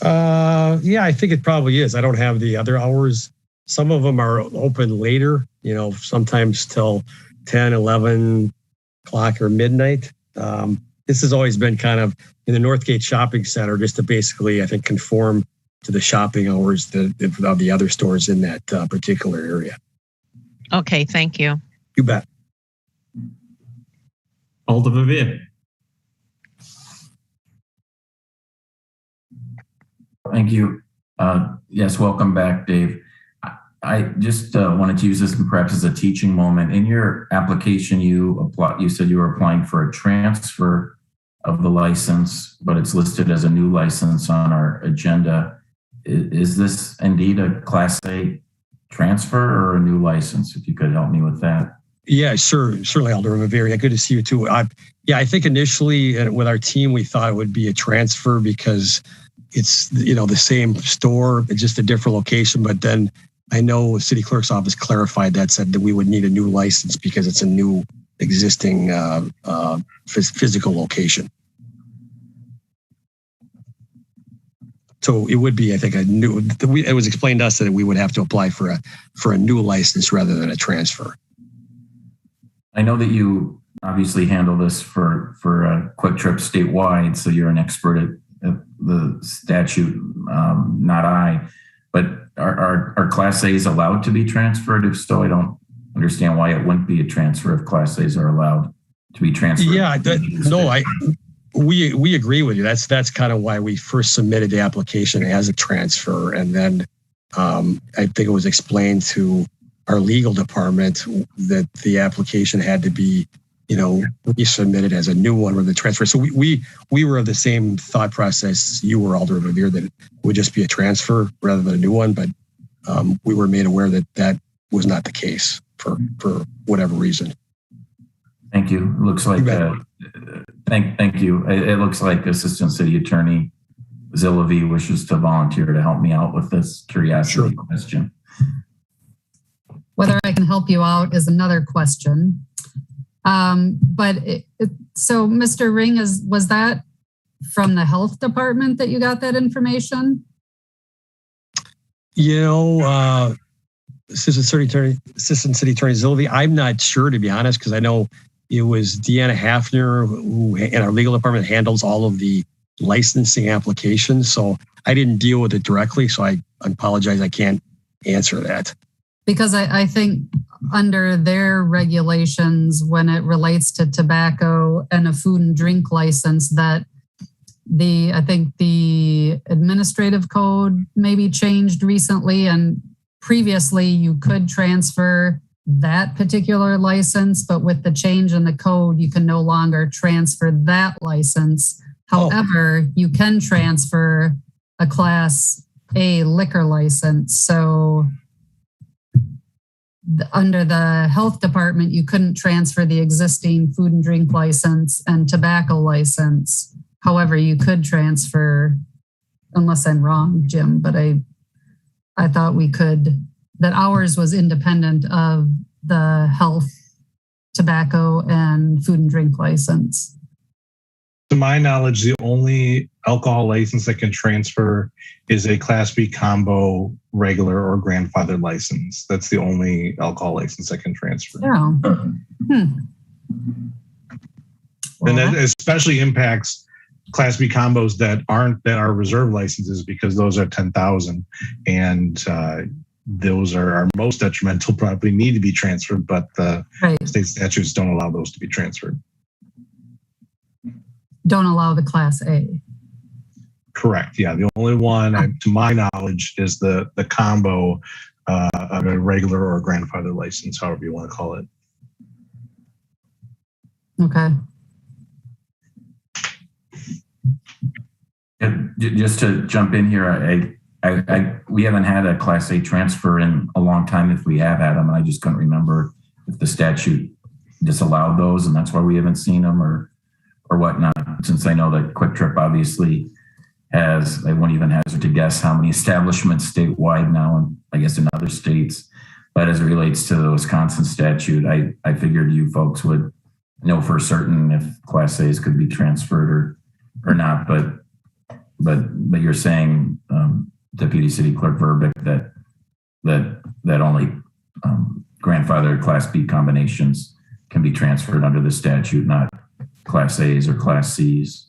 Yeah, I think it probably is. I don't have the other hours. Some of them are open later, sometimes till 10, 11 o'clock or midnight. This has always been kind of in the Northgate Shopping Center, just to basically, I think, conform to the shopping hours of the other stores in that particular area. Okay, thank you. You bet. Alder Verveer. Thank you. Yes, welcome back, Dave. I just wanted to use this perhaps as a teaching moment. In your application, you said you were applying for a transfer of the license, but it's listed as a new license on our agenda. Is this indeed a Class A transfer or a new license? If you could help me with that. Yeah, sure. Certainly, Alder Verveer. Good to see you too. I think initially with our team, we thought it would be a transfer because it's, the same store, it's just a different location. But then I know the city clerk's office clarified that, said that we would need a new license because it's a new existing physical location. So it would be, I think, it was explained to us that we would have to apply for a new license rather than a transfer. I know that you obviously handle this for Quick Trip statewide, so you're an expert at the statute, not I. But are Class A's allowed to be transferred? If so, I don't understand why it wouldn't be a transfer if Class A's are allowed to be transferred. Yeah, we agree with you. That's kind of why we first submitted the application as a transfer, and then I think it was explained to our legal department that the application had to be, resubmitted as a new one with the transfer. So we were of the same thought process you were, Alder Verveer, that it would just be a transfer rather than a new one. But we were made aware that was not the case for whatever reason. Thank you. It looks like thank you. It looks like Assistant City Attorney Zillavi wishes to volunteer to help me out with this curiosity question. Whether I can help you out is another question. So Mr. Ring, was that from the health department that you got that information? Assistant City Attorney Zillavi, I'm not sure, to be honest, because I know it was Deanna Hafner who in our legal department handles all of the licensing applications. So I didn't deal with it directly. So I apologize. I can't answer that. Because I think under their regulations, when it relates to tobacco and a food and drink license, that I think the administrative code maybe changed recently, and previously you could transfer that particular license, but with the change in the code, you can no longer transfer that license. However, you can transfer a Class A liquor license. So under the health department, you couldn't transfer the existing food and drink license and tobacco license. However, you could transfer, unless I'm wrong, Jim, but I thought we could, that ours was independent of the health, tobacco, and food and drink license. To my knowledge, the only alcohol license that can transfer is a Class B combo regular or grandfather license. That's the only alcohol license that can transfer. Oh. And that especially impacts Class B combos that are reserve licenses, because those are 10,000, and those are our most detrimental, probably need to be transferred, but the state statutes don't allow those to be transferred. Don't allow the Class A. Correct. Yeah, the only one, to my knowledge, is the combo of a regular or grandfather license, however you want to call it. Okay. Just to jump in here, we haven't had a Class A transfer in a long time. If we have had them, and I just couldn't remember if the statute disallowed those, and that's why we haven't seen them, or whatnot. Since I know that Quick Trip obviously has, I won't even hazard to guess how many establishments statewide now, and I guess in other states. But as it relates to the Wisconsin statute, I figured you folks would know for certain if Class A's could be transferred or not. But you're saying, Deputy City Clerk Verbeek, that only grandfathered Class B combinations can be transferred under the statute, not Class A's or Class C's.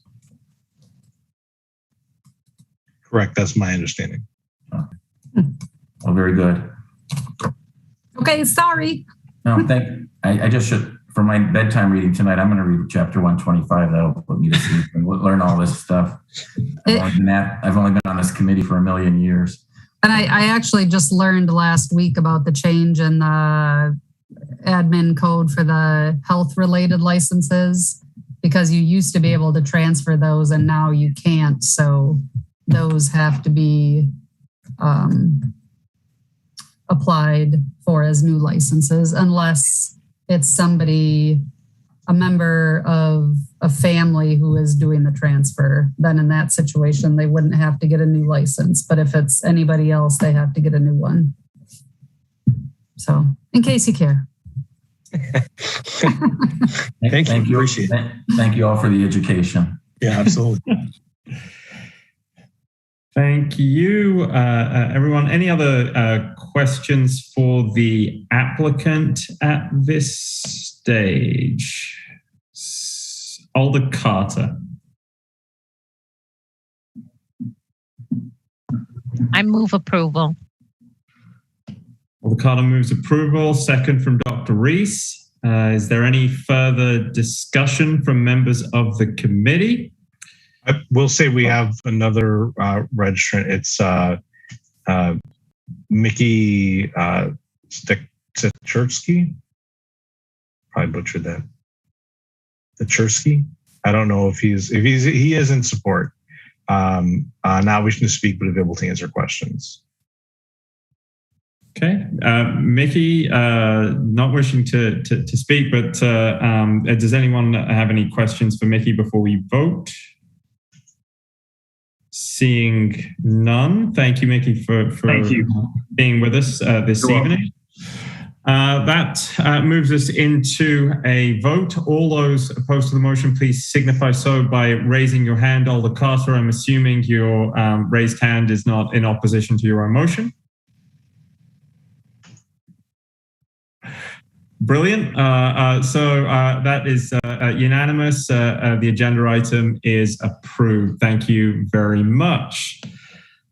Correct. That's my understanding. Well, very good. Okay, sorry. No, I just should, for my bedtime reading tonight, I'm going to read chapter 125. That'll put me to sleep and learn all this stuff. I've only been on this committee for a million years. And I actually just learned last week about the change in the admin code for the health-related licenses, because you used to be able to transfer those and now you can't. So those have to be applied for as new licenses, unless it's somebody, a member of a family who is doing the transfer. Then in that situation, they wouldn't have to get a new license. But if it's anybody else, they have to get a new one. So in case you care. Thank you. Thank you all for the education. Yeah, absolutely. Thank you, everyone. Any other questions for the applicant at this stage? Alder Carter. I move approval. Alder Carter moves approval. Second from Dr. Reese. Is there any further discussion from members of the committee? I will say we have another registrant. It's Mickey Stechersky. Probably butchered that. Stechersky. I don't know if he is in support. Not wishing to speak, but available to answer questions. Okay, Mickey, not wishing to speak, but does anyone have any questions for Mickey before we vote? Seeing none, thank you, Mickey, for being with us this evening. That moves us into a vote. All those opposed to the motion, please signify so by raising your hand. Alder Carter, I'm assuming your raised hand is not in opposition to your own motion. Brilliant. So that is unanimous. The agenda item is approved. Thank you very much.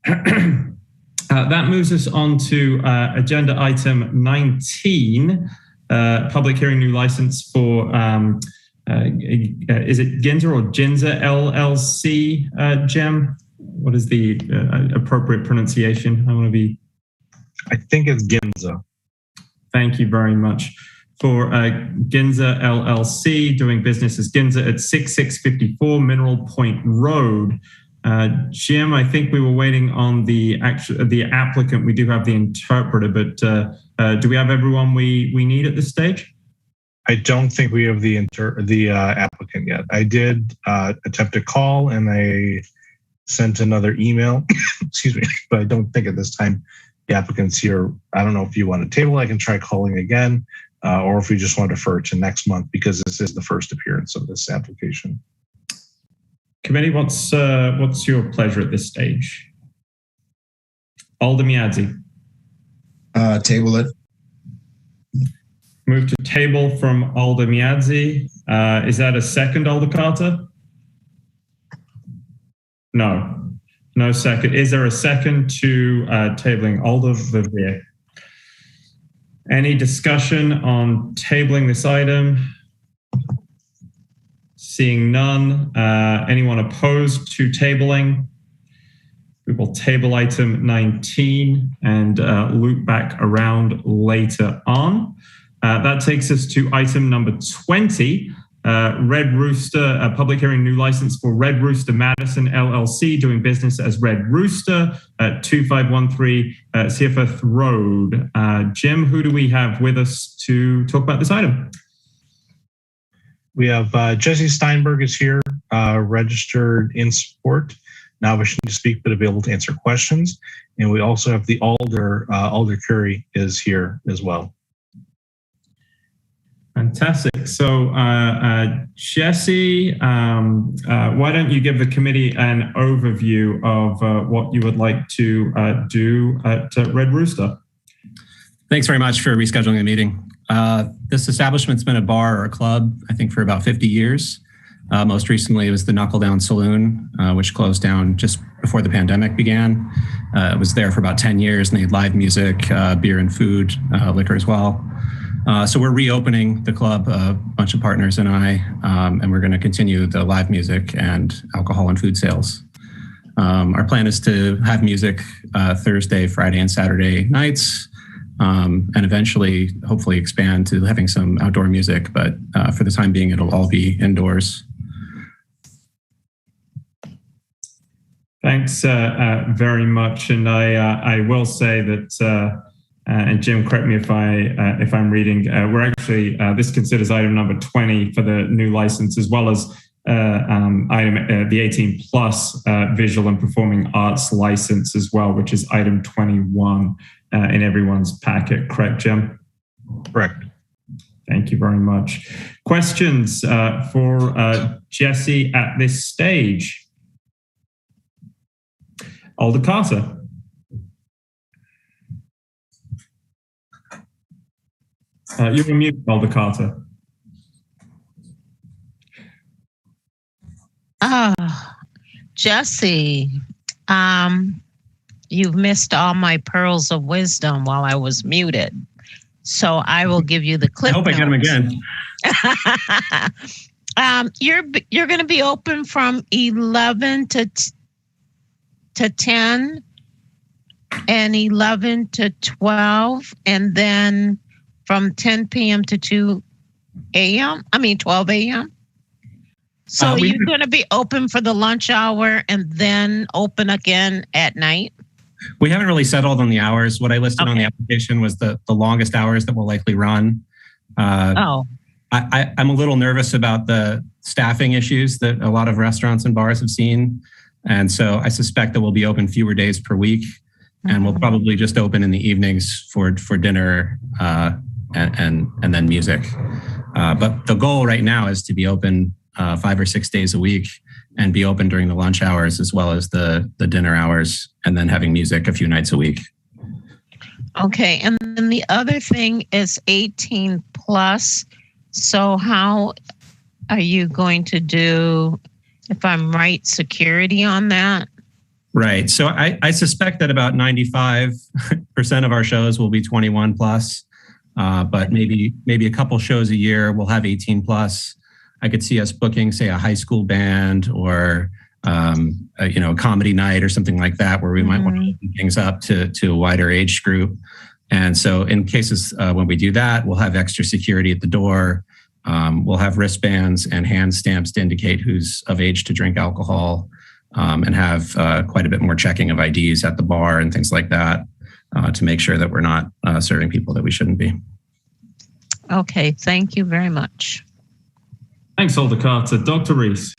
That moves us on to agenda item 19, public hearing new license for, is it Ginza or Ginza LLC, Jem? What is the appropriate pronunciation? I think it's Ginza. Thank you very much. For Ginza LLC, doing business as Ginza at 6654 Mineral Point Road. Jim, I think we were waiting on the applicant. We do have the interpreter, but do we have everyone we need at this stage? I don't think we have the applicant yet. I did attempt to call and I sent another email, excuse me, but I don't think at this time the applicant's here. I don't know if you want to table, I can try calling again, or if we just want to defer to next month because this is the first appearance of this application. Committee, what's your pleasure at this stage? Alder Miadzi. Table it. Move to table from Alder Miadzi. Is that a second, Alder Carter? No second. Is there a second to tabling? Alder Verveer. Any discussion on tabling this item? Seeing none. Anyone opposed to tabling? We will table item 19 and loop back around later on. That takes us to item number 20. Red Rooster, a public hearing new license for Red Rooster Madison LLC, doing business as Red Rooster at 2513 Seaforth Road. Jim, who do we have with us to talk about this item? We have Jesse Steinberg is here, registered in support, not wishing to speak but available to answer questions. And we also have the Alder Curry is here as well. Fantastic. So, Jesse, why don't you give the committee an overview of what you would like to do at Red Rooster? Thanks very much for rescheduling the meeting. This establishment's been a bar or a club, I think, for about 50 years. Most recently, it was the Knuckle Down Saloon, which closed down just before the pandemic began. It was there for about 10 years, and they had live music, beer and food, liquor as well. So we're reopening the club, a bunch of partners and I, and we're going to continue the live music and alcohol and food sales. Our plan is to have music Thursday, Friday, and Saturday nights, and eventually, hopefully, expand to having some outdoor music. But for the time being, it'll all be indoors. Thanks very much. And I will say that. And Jim, correct me if I'm reading. We're actually this considers item number 20 for the new license, as well as item the 18 plus visual and performing arts license as well, which is item 21 in everyone's packet. Correct, Jim? Correct. Thank you very much. Questions for Jesse at this stage? Alder Carter. You're on mute, Alder Carter. Jesse, you've missed all my pearls of wisdom while I was muted. So I will give you the clip. I hope I get them again. You're going to be open from 11 to 10 and 11 to 12, and then from 10 p.m. to 12 a.m. So you're going to be open for the lunch hour and then open again at night? We haven't really settled on the hours. What I listed on the application was the longest hours that will likely run. I'm a little nervous about the staffing issues that a lot of restaurants and bars have seen. And so I suspect that we'll be open fewer days per week. And we'll probably just open in the evenings for dinner and then music. But the goal right now is to be open 5 or 6 days a week and be open during the lunch hours as well as the dinner hours, and then having music a few nights a week. Okay. And then the other thing is 18 plus. So how are you going to do, if I'm right, security on that? Right. So I suspect that about 95% of our shows will be 21 plus. But maybe a couple shows a year we'll have 18 plus. I could see us booking, say, a high school band or a comedy night or something like that, where we might want to open things up to a wider age group. And so in cases when we do that, we'll have extra security at the door. We'll have wristbands and hand stamps to indicate who's of age to drink alcohol, and have quite a bit more checking of IDs at the bar and things like that. To make sure that we're not serving people that we shouldn't be. Okay, thank you very much. Thanks, Alder Carter. Dr. Reese.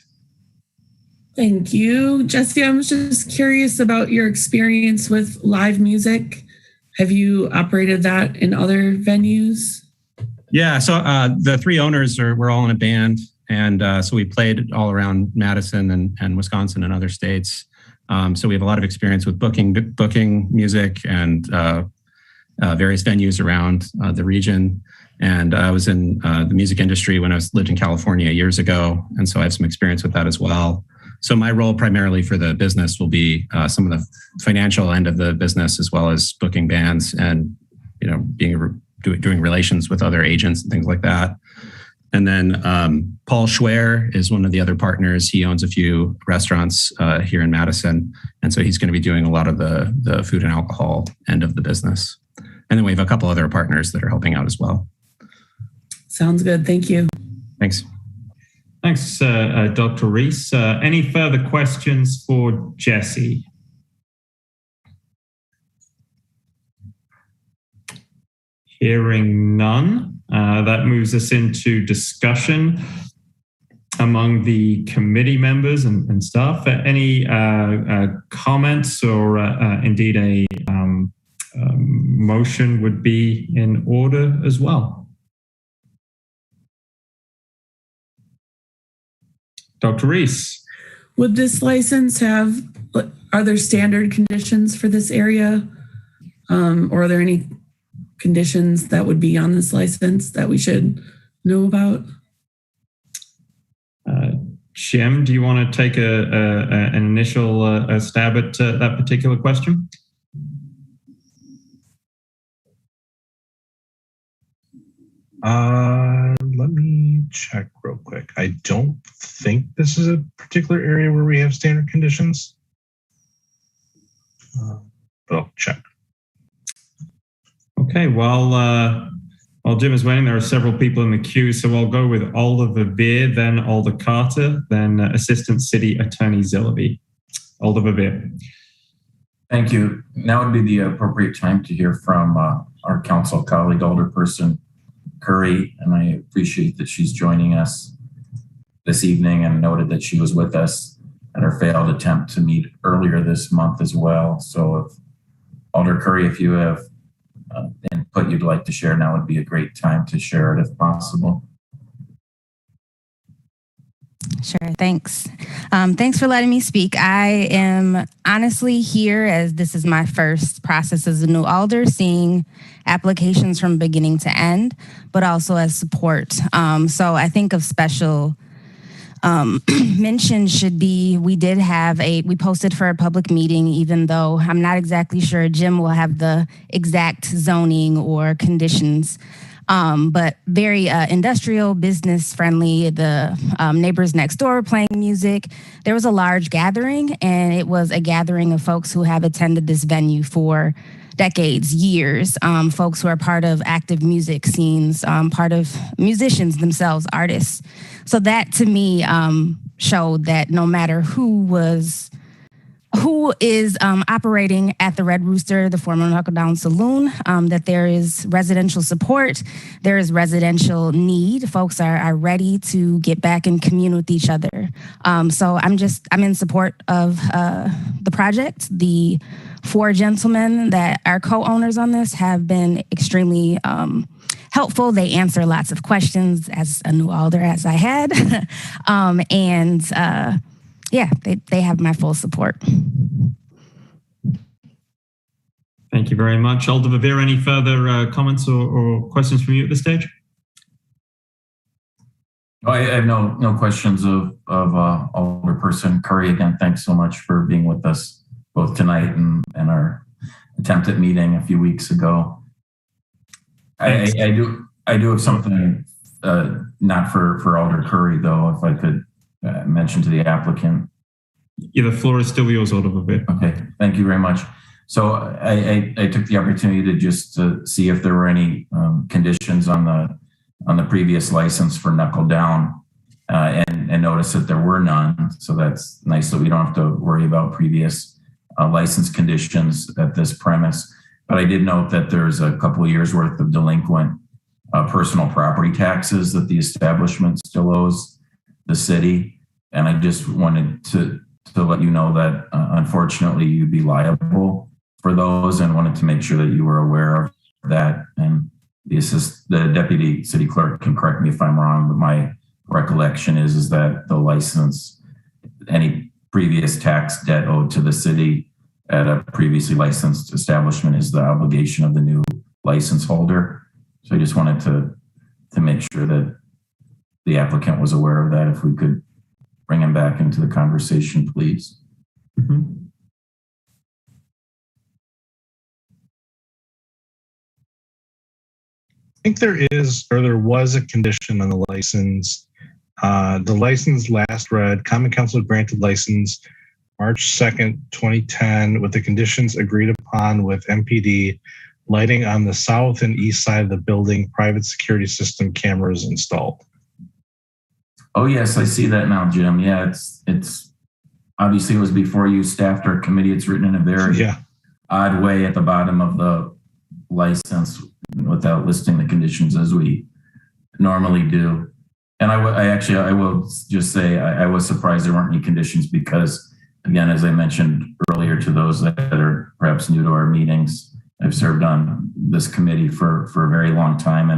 Thank you. Jesse, I'm just curious about your experience with live music. Have you operated that in other venues? Yeah, so the three owners we're all in a band, and so we played all around Madison and Wisconsin and other states. So we have a lot of experience with booking music and various venues around the region. And I was in the music industry when I lived in California years ago. And so I have some experience with that as well. So my role primarily for the business will be some of the financial end of the business, as well as booking bands and, doing relations with other agents and things like that. And then Paul Schwer is one of the other partners. He owns a few restaurants here in Madison. And so he's going to be doing a lot of the food and alcohol end of the business. And then we have a couple other partners that are helping out as well. Sounds good. Thank you. Thanks. Thanks, Dr. Reese. Any further questions for Jesse? Hearing none. That moves us into discussion among the committee members and staff. Any comments or indeed a motion would be in order as well. Dr. Reese. Would this license are there standard conditions for this area? Or are there any conditions that would be on this license that we should know about? Jim, do you want to take an initial stab at that particular question? Let me check real quick. I don't think this is a particular area where we have standard conditions, but I'll check. Okay, while Jim is waiting, there are several people in the queue, so I'll go with Oliver Veer, then Alder Carter, then Assistant City Attorney Zillaby. Alder Veer. Thank you. Now would be the appropriate time to hear from our council colleague, Alderperson Curry, and I appreciate that she's joining us this evening and noted that she was with us at her failed attempt to meet earlier this month as well. So if Alder Curry, if you have input you'd like to share, now would be a great time to share it if possible. Sure, thanks. Thanks for letting me speak. I am honestly here as this is my first process as a new alder, seeing applications from beginning to end, but also as support. So I think of special mention should be, we posted for a public meeting, even though I'm not exactly sure Jim will have the exact zoning or conditions. But very industrial, business friendly. The neighbors next door playing music. There was a large gathering, and it was a gathering of folks who have attended this venue for decades, years, folks who are part of active music scenes, part of musicians themselves, artists. So that to me showed that no matter who is operating at the Red Rooster, the former Knuckle Down Saloon, that there is residential support, there is residential need. Folks are ready to get back and commune with each other. So I'm in support of the project. The 4 gentlemen that are co-owners on this have been extremely helpful. They answer lots of questions as a new alder, as I had. Yeah, they have my full support. Thank you very much. Alder Veer, any further comments or questions from you at this stage? I have no questions of Alderperson Curry. Again, thanks so much for being with us both tonight and our attempt at meeting a few weeks ago. I do have something not for Alder Curry though, if I could mention to the applicant. Yeah, the floor is still yours, Alder Veer. Okay, thank you very much. So I took the opportunity to just see if there were any conditions on the previous license for Knuckle Down, and noticed that there were none. So that's nice that we don't have to worry about previous license conditions at this premise. But I did note that there's a couple of years worth of delinquent personal property taxes that the establishment still owes the city. And I just wanted to let you know that unfortunately you'd be liable for those, and wanted to make sure that you were aware of that. And the deputy city clerk can correct me if I'm wrong, but my recollection is that the license, any previous tax debt owed to the city at a previously licensed establishment is the obligation of the new license holder. So I just wanted to make sure that the applicant was aware of that. If we could bring him back into the conversation, please. Mm-hmm. think there is, or there was a condition on the license. The license last read, Common Council granted license March 2nd, 2010, with the conditions agreed upon with MPD, lighting on the south and east side of the building, private security system cameras installed. Oh, yes, I see that now, Jim. Yeah, it's obviously it was before you staffed our committee. It's written in a very odd way at the bottom of the license without listing the conditions as we normally do. And I will just say I was surprised there weren't any conditions because, again, as I mentioned earlier to those that are perhaps new to our meetings, I've served on this committee for a very long time,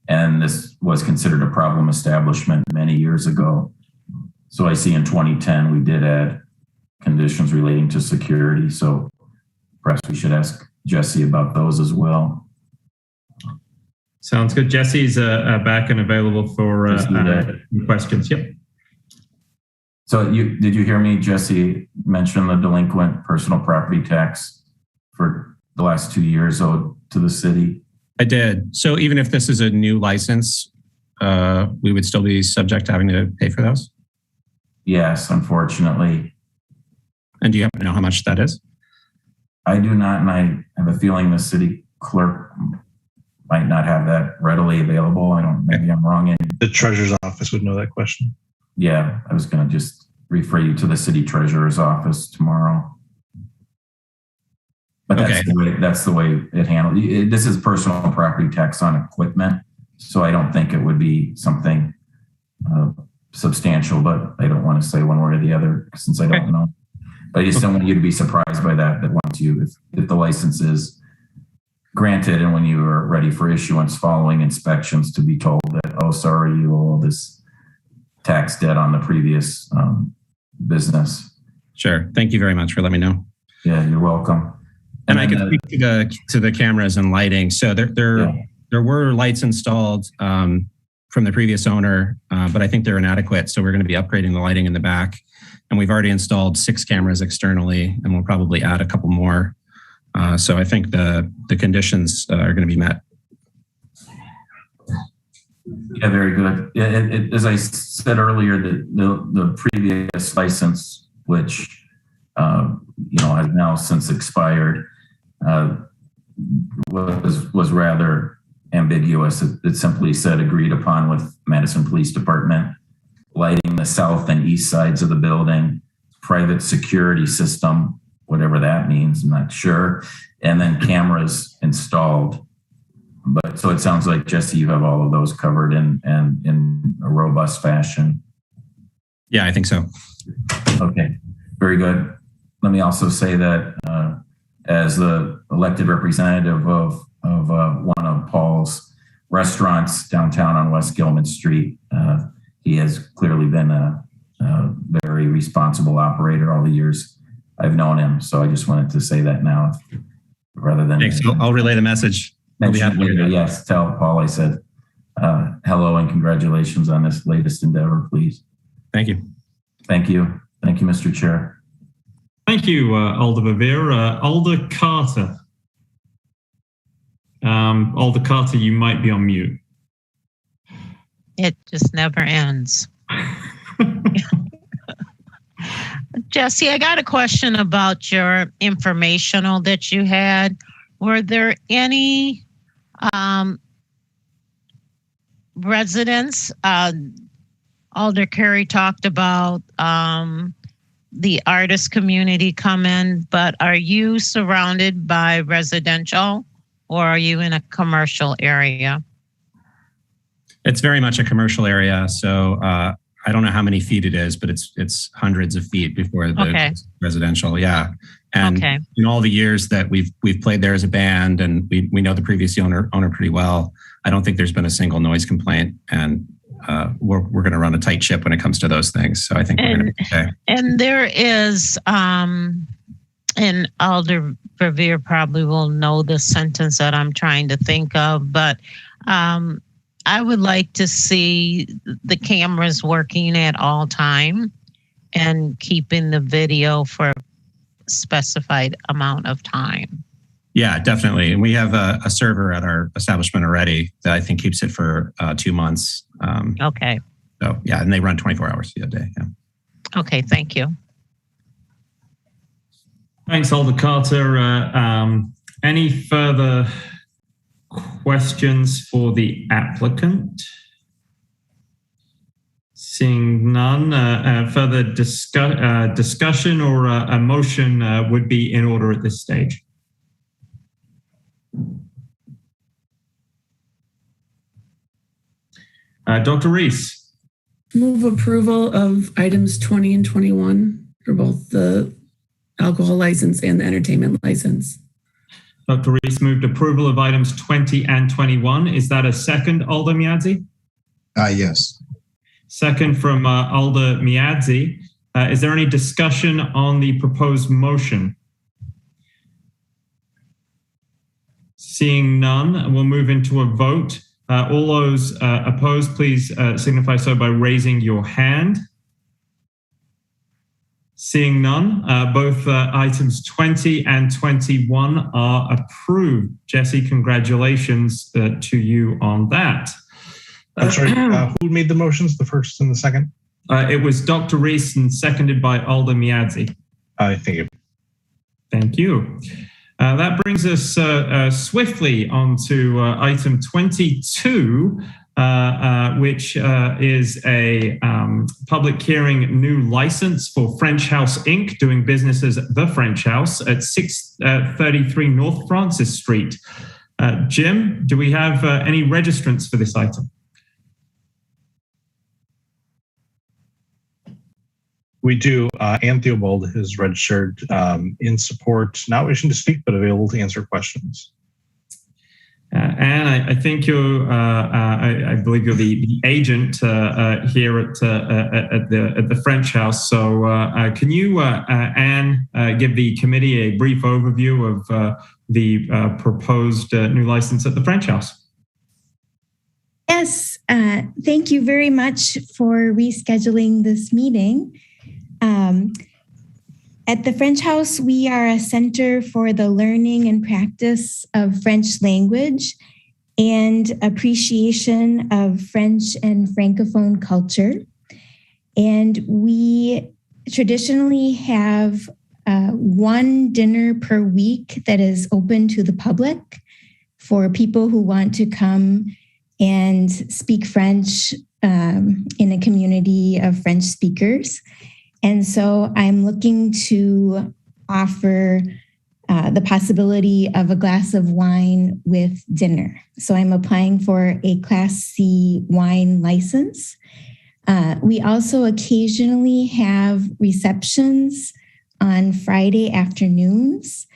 and this was considered a problem establishment many years ago. So I see in 2010 we did add conditions relating to security. So perhaps we should ask Jesse about those as well. Sounds good. Jesse's back and available for questions. Yep. So did you hear me, Jesse, mention the delinquent personal property tax for the last 2 years owed to the city? I did. So even if this is a new license, we would still be subject to having to pay for those? Yes, unfortunately. And do you happen to know how much that is? I do not, and I have a feeling the city clerk might not have that readily available. Maybe I'm wrong. The treasurer's office would know that question. Yeah, I was going to just refer you to the city treasurer's office tomorrow. But that's the way it handled. This is personal property tax on equipment, so I don't think it would be something substantial. But I don't want to say one way or the other since I don't know. But I just don't want you to be surprised by that. That once if the license is granted and when you are ready for issuance, following inspections, to be told that, oh, sorry, you owe this tax debt on the previous business. Sure. Thank you very much for letting me know. Yeah, you're welcome. And I can speak to the cameras and lighting. So there were lights installed from the previous owner, but I think they're inadequate. So we're going to be upgrading the lighting in the back. And we've already installed 6 cameras externally, and we'll probably add a couple more. So I think the conditions are going to be met. Yeah, very good. Yeah, as I said earlier, the previous license, which has now since expired, was rather ambiguous. It simply said agreed upon with Madison Police Department, lighting the south and east sides of the building, private security system, whatever that means, I'm not sure, and then cameras installed. But so it sounds like, Jesse, you have all of those covered in a robust fashion. Yeah, I think so. Okay, very good. Let me also say that as the elected representative of one of Paul's restaurants downtown on West Gilman Street, he has clearly been a very responsible operator all the years I've known him. So I just wanted to say that now, rather than. Thanks. I'll relay the message. Yes, tell Paul I said hello and congratulations on this latest endeavor, please. Thank you. Thank you. Thank you, Mr. Chair. Thank you, Alder Verveer. Alder Carter. Alder Carter, you might be on mute. It just never ends. Jesse, I got a question about your informational that you had. Were there any residents? Alder Carey talked about the artist community come in, but are you surrounded by residential or are you in a commercial area? It's very much a commercial area. So I don't know how many feet it is, but it's hundreds of feet before the residential. Yeah. And in all the years that we've played there as a band, and we know the previous owner pretty well, I don't think there's been a single noise complaint. And we're going to run a tight ship when it comes to those things. So I think we're going to be okay. And there is, and Alder Verveer probably will know the sentence that I'm trying to think of, but I would like to see the cameras working at all time and keeping the video for a specified amount of time. Yeah, definitely. And we have a server at our establishment already that I think keeps it for 2 months. Okay. So yeah, and they run 24 hours a day. Yeah. Okay, thank you. Thanks, Alder Carter. Any further questions for the applicant? Seeing none, further discussion or a motion would be in order at this stage. Dr. Reese. Move approval of items 20 and 21 for both the alcohol license and the entertainment license. Dr. Reese moved approval of items 20 and 21. Is that a second, Alder Miadzi? Yes. Second from Alder Miadzi. Is there any discussion on the proposed motion? Seeing none, we'll move into a vote. All those opposed, please signify so by raising your hand. Seeing none, both items 20 and 21 are approved. Jesse, congratulations to you on that. I'm sorry, who made the motions, the first and the second? It was Dr. Reese and seconded by Alder Miadzi. Thank you. Thank you. That brings us swiftly on to item 22, which is a public hearing new license for French House Inc., doing business as The French House at 633 North Francis Street. Jim, do we have any registrants for this item? We do. Ann Theobald is registered in support, not wishing to speak, but available to answer questions. Anne, I think you're, I believe you're the agent here at the French House. So can you, Anne, give the committee a brief overview of the proposed new license at the French House? Yes, thank you very much for rescheduling this meeting. At the French House, we are a center for the learning and practice of French language and appreciation of French and Francophone culture. And we traditionally have one dinner per week that is open to the public for people who want to come and speak French in a community of French speakers. And so I'm looking to offer the possibility of a glass of wine with dinner. So I'm applying for a Class C wine license. We also occasionally have receptions on Friday afternoons,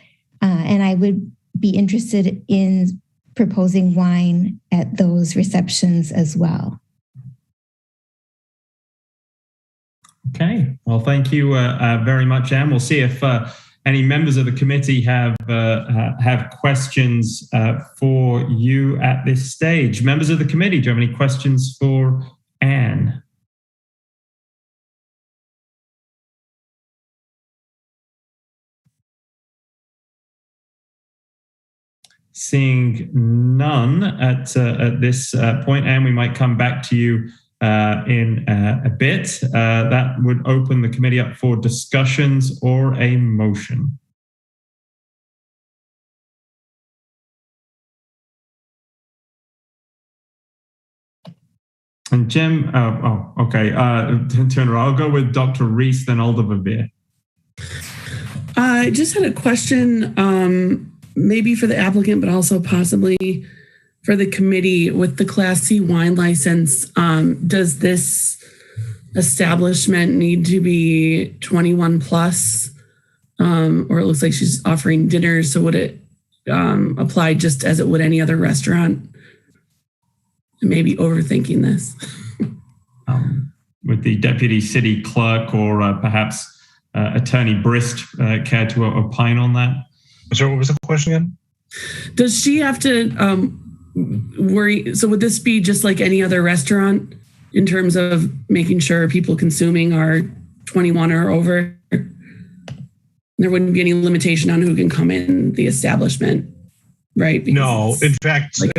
and I would be interested in proposing wine at those receptions as well. Okay, well, thank you very much, Anne. We'll see if any members of the committee have questions for you at this stage. Members of the committee, do you have any questions for Anne? Seeing none at this point, Anne, we might come back to you in a bit. That would open the committee up for discussions or a motion. And Jim, okay. Turner, I'll go with Dr. Reese, then Alder Verveer. I just had a question, maybe for the applicant, but also possibly for the committee with the Class C wine license. Does this establishment need to be 21 plus? Or it looks like she's offering dinner. So would it apply just as it would any other restaurant? Maybe overthinking this. Would the deputy city clerk or perhaps Attorney Brist care to opine on that? Sorry, what was the question again? Does she have to worry? So would this be just like any other restaurant in terms of making sure people consuming are 21 or over? There wouldn't be any limitation on who can come in the establishment, right? Because no, in fact, like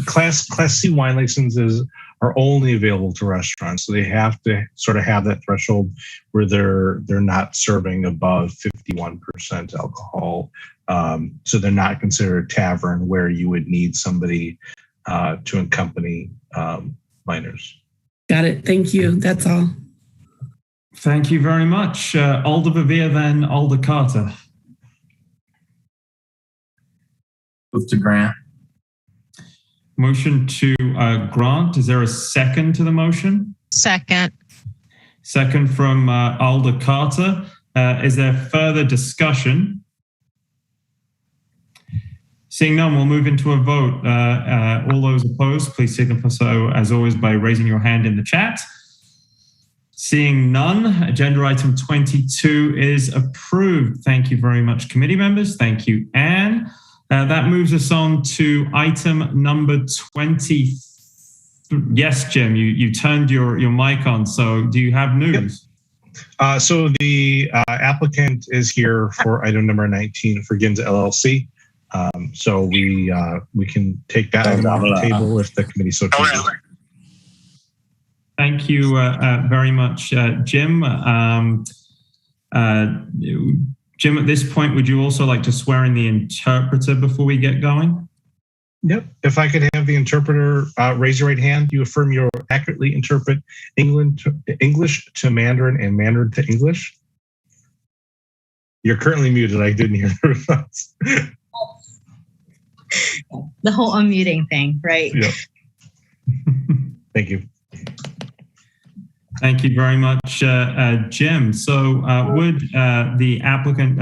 Class C wine licenses are only available to restaurants. So they have to sort of have that threshold where they're not serving above 51% alcohol. So they're not considered a tavern where you would need somebody to accompany minors. Got it. Thank you. That's all. Thank you very much. Alder Bavia, then Alder Carter. Move to grant. Motion to grant. Is there a second to the motion? Second. Second from Alder Carter. Is there further discussion? Seeing none, we'll move into a vote. All those opposed, please signify so, as always, by raising your hand in the chat. Seeing none, agenda item 22 is approved. Thank you very much, committee members. Thank you, Anne. That moves us on to item number 20. Yes, Jim, you turned your mic on. So do you have news? Yep. So the applicant is here for item number 19 for Ginza LLC. So we can take that item off the table if the committee so chooses. Thank you very much, Jim. Jim, at this point, would you also like to swear in the interpreter before we get going? Yep. If I could have the interpreter raise your right hand, you affirm you accurately interpret English to Mandarin and Mandarin to English. You're currently muted. I didn't hear the response. The whole unmuting thing, right? Yep. Thank you. Thank you very much, Jim. So would the applicant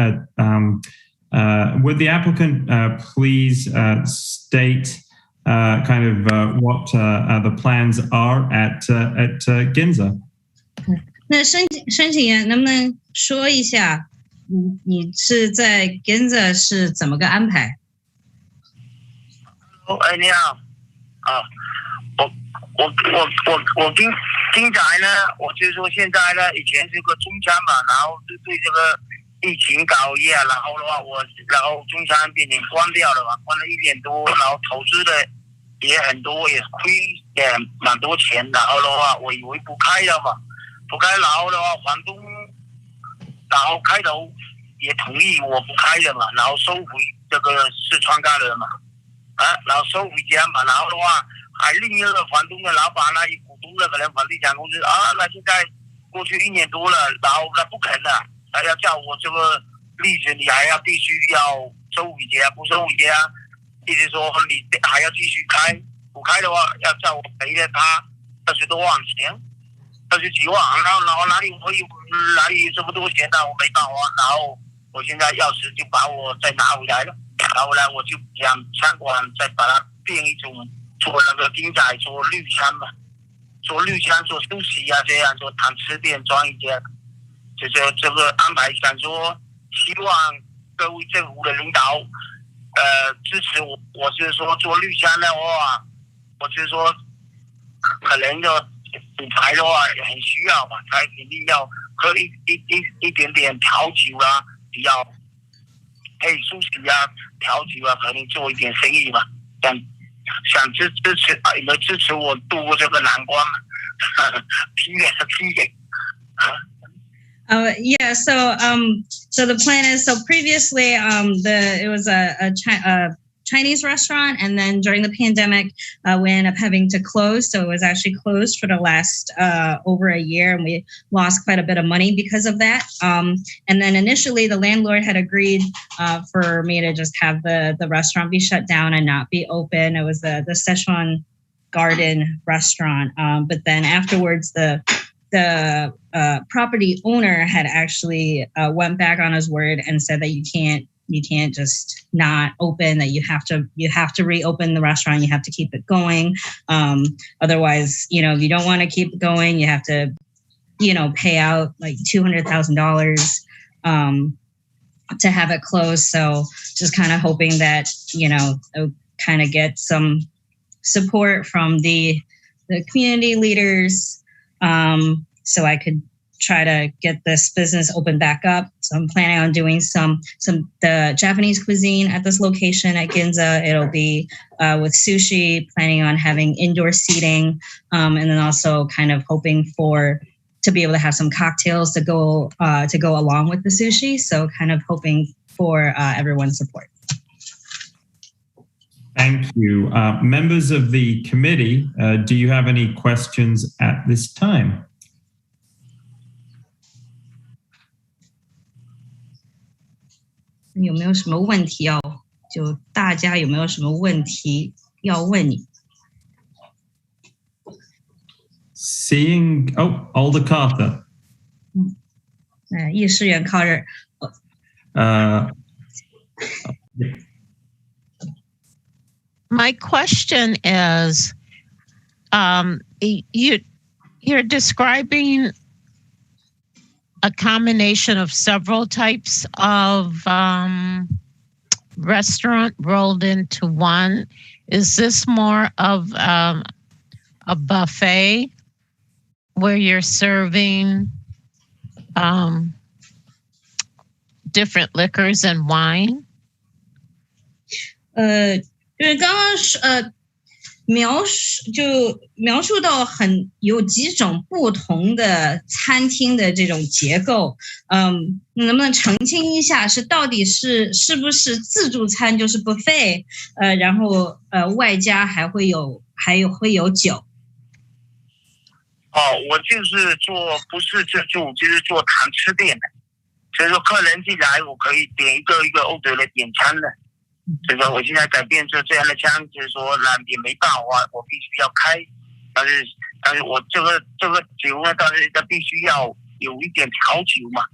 please state kind of what the plans are at Ginza? 那申请人能不能说一下，你是在 Ginza 是怎么个安排？你好，我听起来呢，我就是说现在呢，以前是个中餐嘛，然后对这个疫情搞一下，然后的话然后中餐变成关掉了嘛，关了1年多，然后投资的也很多，也亏也蛮多钱，然后的话我以为不开了嘛，不开，然后的话房东，然后开头也同意我不开了嘛，然后收回这个四川咖人嘛，然后收回家嘛，然后的话。还另一个房东的老板呢，股东的可能房地产公司那现在过去1年多了，然后他不肯了，他要叫我这个例子，你还要必须要收回家，不收回家，意思说你还要继续开，不开的话要叫我赔了他20多万钱，20几万，然后哪里这么多钱呢？我没办法，然后我现在钥匙就把我再拿回来了，拿回来我就想餐馆再把它变一种。做那个丁仔做绿餐嘛，做绿餐做休息啊，这样做谈吃店装一间，就是这个安排，想说希望各位政府的领导支持我。我是说做绿餐的话，我是说可能的品牌的话也很需要嘛，他肯定要喝一点点调酒啊，比较配休息啊，调酒啊，可能做一点生意嘛，想支持你们支持我度过这个难关嘛？拼点。Yeah. So the plan is previously it was a Chinese restaurant, and then during the pandemic we ended up having to close. So it was actually closed for the last over a year, and we lost quite a bit of money because of that. And then initially the landlord had agreed for me to just have the restaurant be shut down and not be open. It was the Szechuan Garden restaurant, but then afterwards the property owner had actually went back on his word and said that you can't just not open, that you have to reopen the restaurant. You have to keep it going. Otherwise, if you don't want to keep it going, you have to, pay out like $200,000 to have it closed. So just kind of hoping that, kind of get some support from the community leaders, so I could try to get this business open back up. So I'm planning on doing the Japanese cuisine at this location at Ginza. It'll be with sushi, planning on having indoor seating, and then also kind of hoping to be able to have some cocktails to go along with the sushi. So kind of hoping for everyone's support. Thank you. Members of the committee, do you have any questions at this time? Seeing, Alder Carter. 议事员靠这儿。My question is, you're describing a combination of several types of restaurant rolled into one. Is this more of a buffet where you're serving different liquors and wine? 就是刚刚描述到有几种不同的餐厅的这种结构，能不能澄清一下，到底是不是自助餐就是 buffet， 然后外加还会有酒？我就是不是自助，就是做堂吃店的，所以说客人进来我可以点一个 order 来点餐的。所以说我现在改变这样的餐，就是说也没办法，我必须要开，但是我这个酒呢，但是它必须要有一点调酒嘛。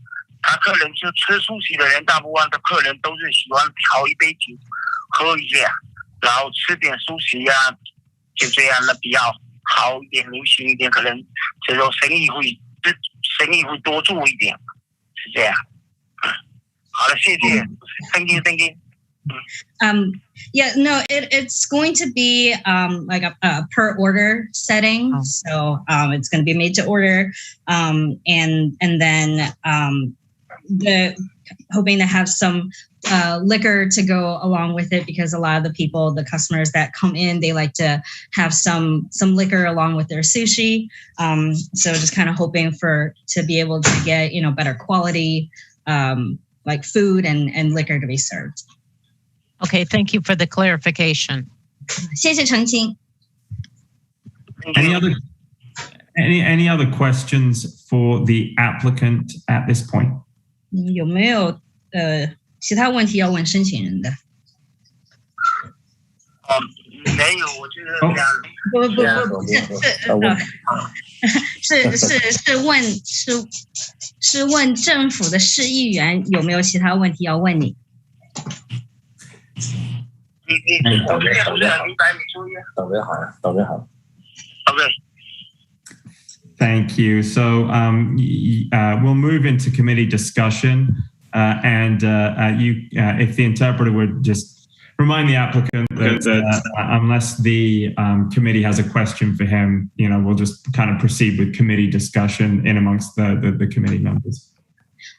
他客人就吃素食的人，大部分的客人都是喜欢调一杯酒喝一下，然后吃点素食啊，就这样的比较好一点，流行一点，可能所以说生意会多做一点，是这样。好了，谢谢 ，thank you。Yeah, no, it's going to be like a per order setting. So it's going to be made to order, and then hoping to have some liquor to go along with it, because a lot of the customers that come in, they like to have some liquor along with their sushi. So just kind of hoping to be able to get better quality like food and liquor to be served. Okay, thank you for the clarification. 谢谢澄清。Any other questions for the applicant at this point? 有没有其他问题要问申请人的？没有，我觉得这样。是问政府的市议员有没有其他问题要问你？等着好。Okay. Thank you. So we'll move into committee discussion, and if the interpreter would just remind the applicant that unless the committee has a question for him, we'll just kind of proceed with committee discussion in amongst the committee members.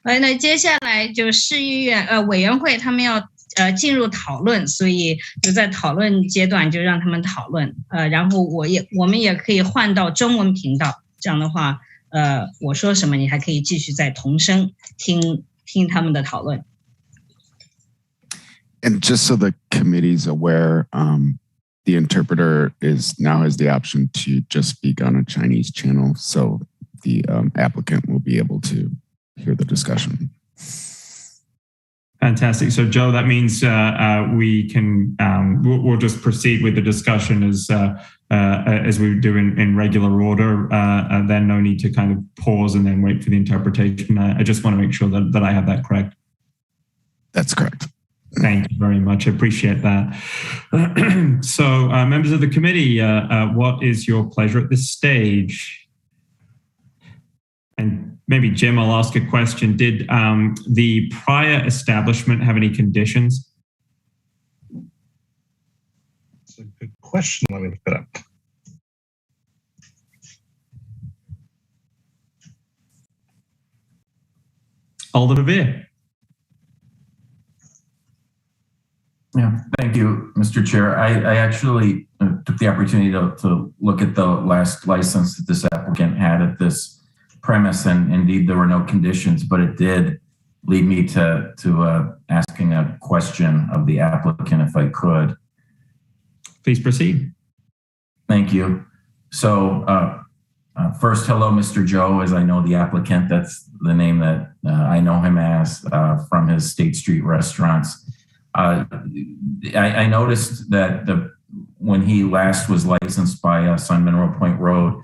那接下来就市议院委员会他们要进入讨论，所以就在讨论阶段就让他们讨论，然后我们也可以换到中文频道，这样的话，我说什么你还可以继续在同声听他们的讨论。And just so the committee's aware, the interpreter now has the option to just speak on a Chinese channel, so the applicant will be able to hear the discussion. Fantastic. So, Joe, that means we can we'll just proceed with the discussion as we do in regular order. Then no need to kind of pause and then wait for the interpretation. I just want to make sure that I have that correct. That's correct. Thank you very much. I appreciate that. So, members of the committee, what is your pleasure at this stage? And maybe, Jim, I'll ask a question. Did the prior establishment have any conditions? That's a good question. Let me look it up. Alder Veer. Yeah, thank you, Mr. Chair. I actually took the opportunity to look at the last license that this applicant had at this premise, and indeed there were no conditions, but it did lead me to asking a question of the applicant, if I could. Please proceed. Thank you. So first, hello, Mr. Joe, as I know the applicant. That's the name that I know him as from his State Street restaurants. I noticed that when he last was licensed by us on Mineral Point Road,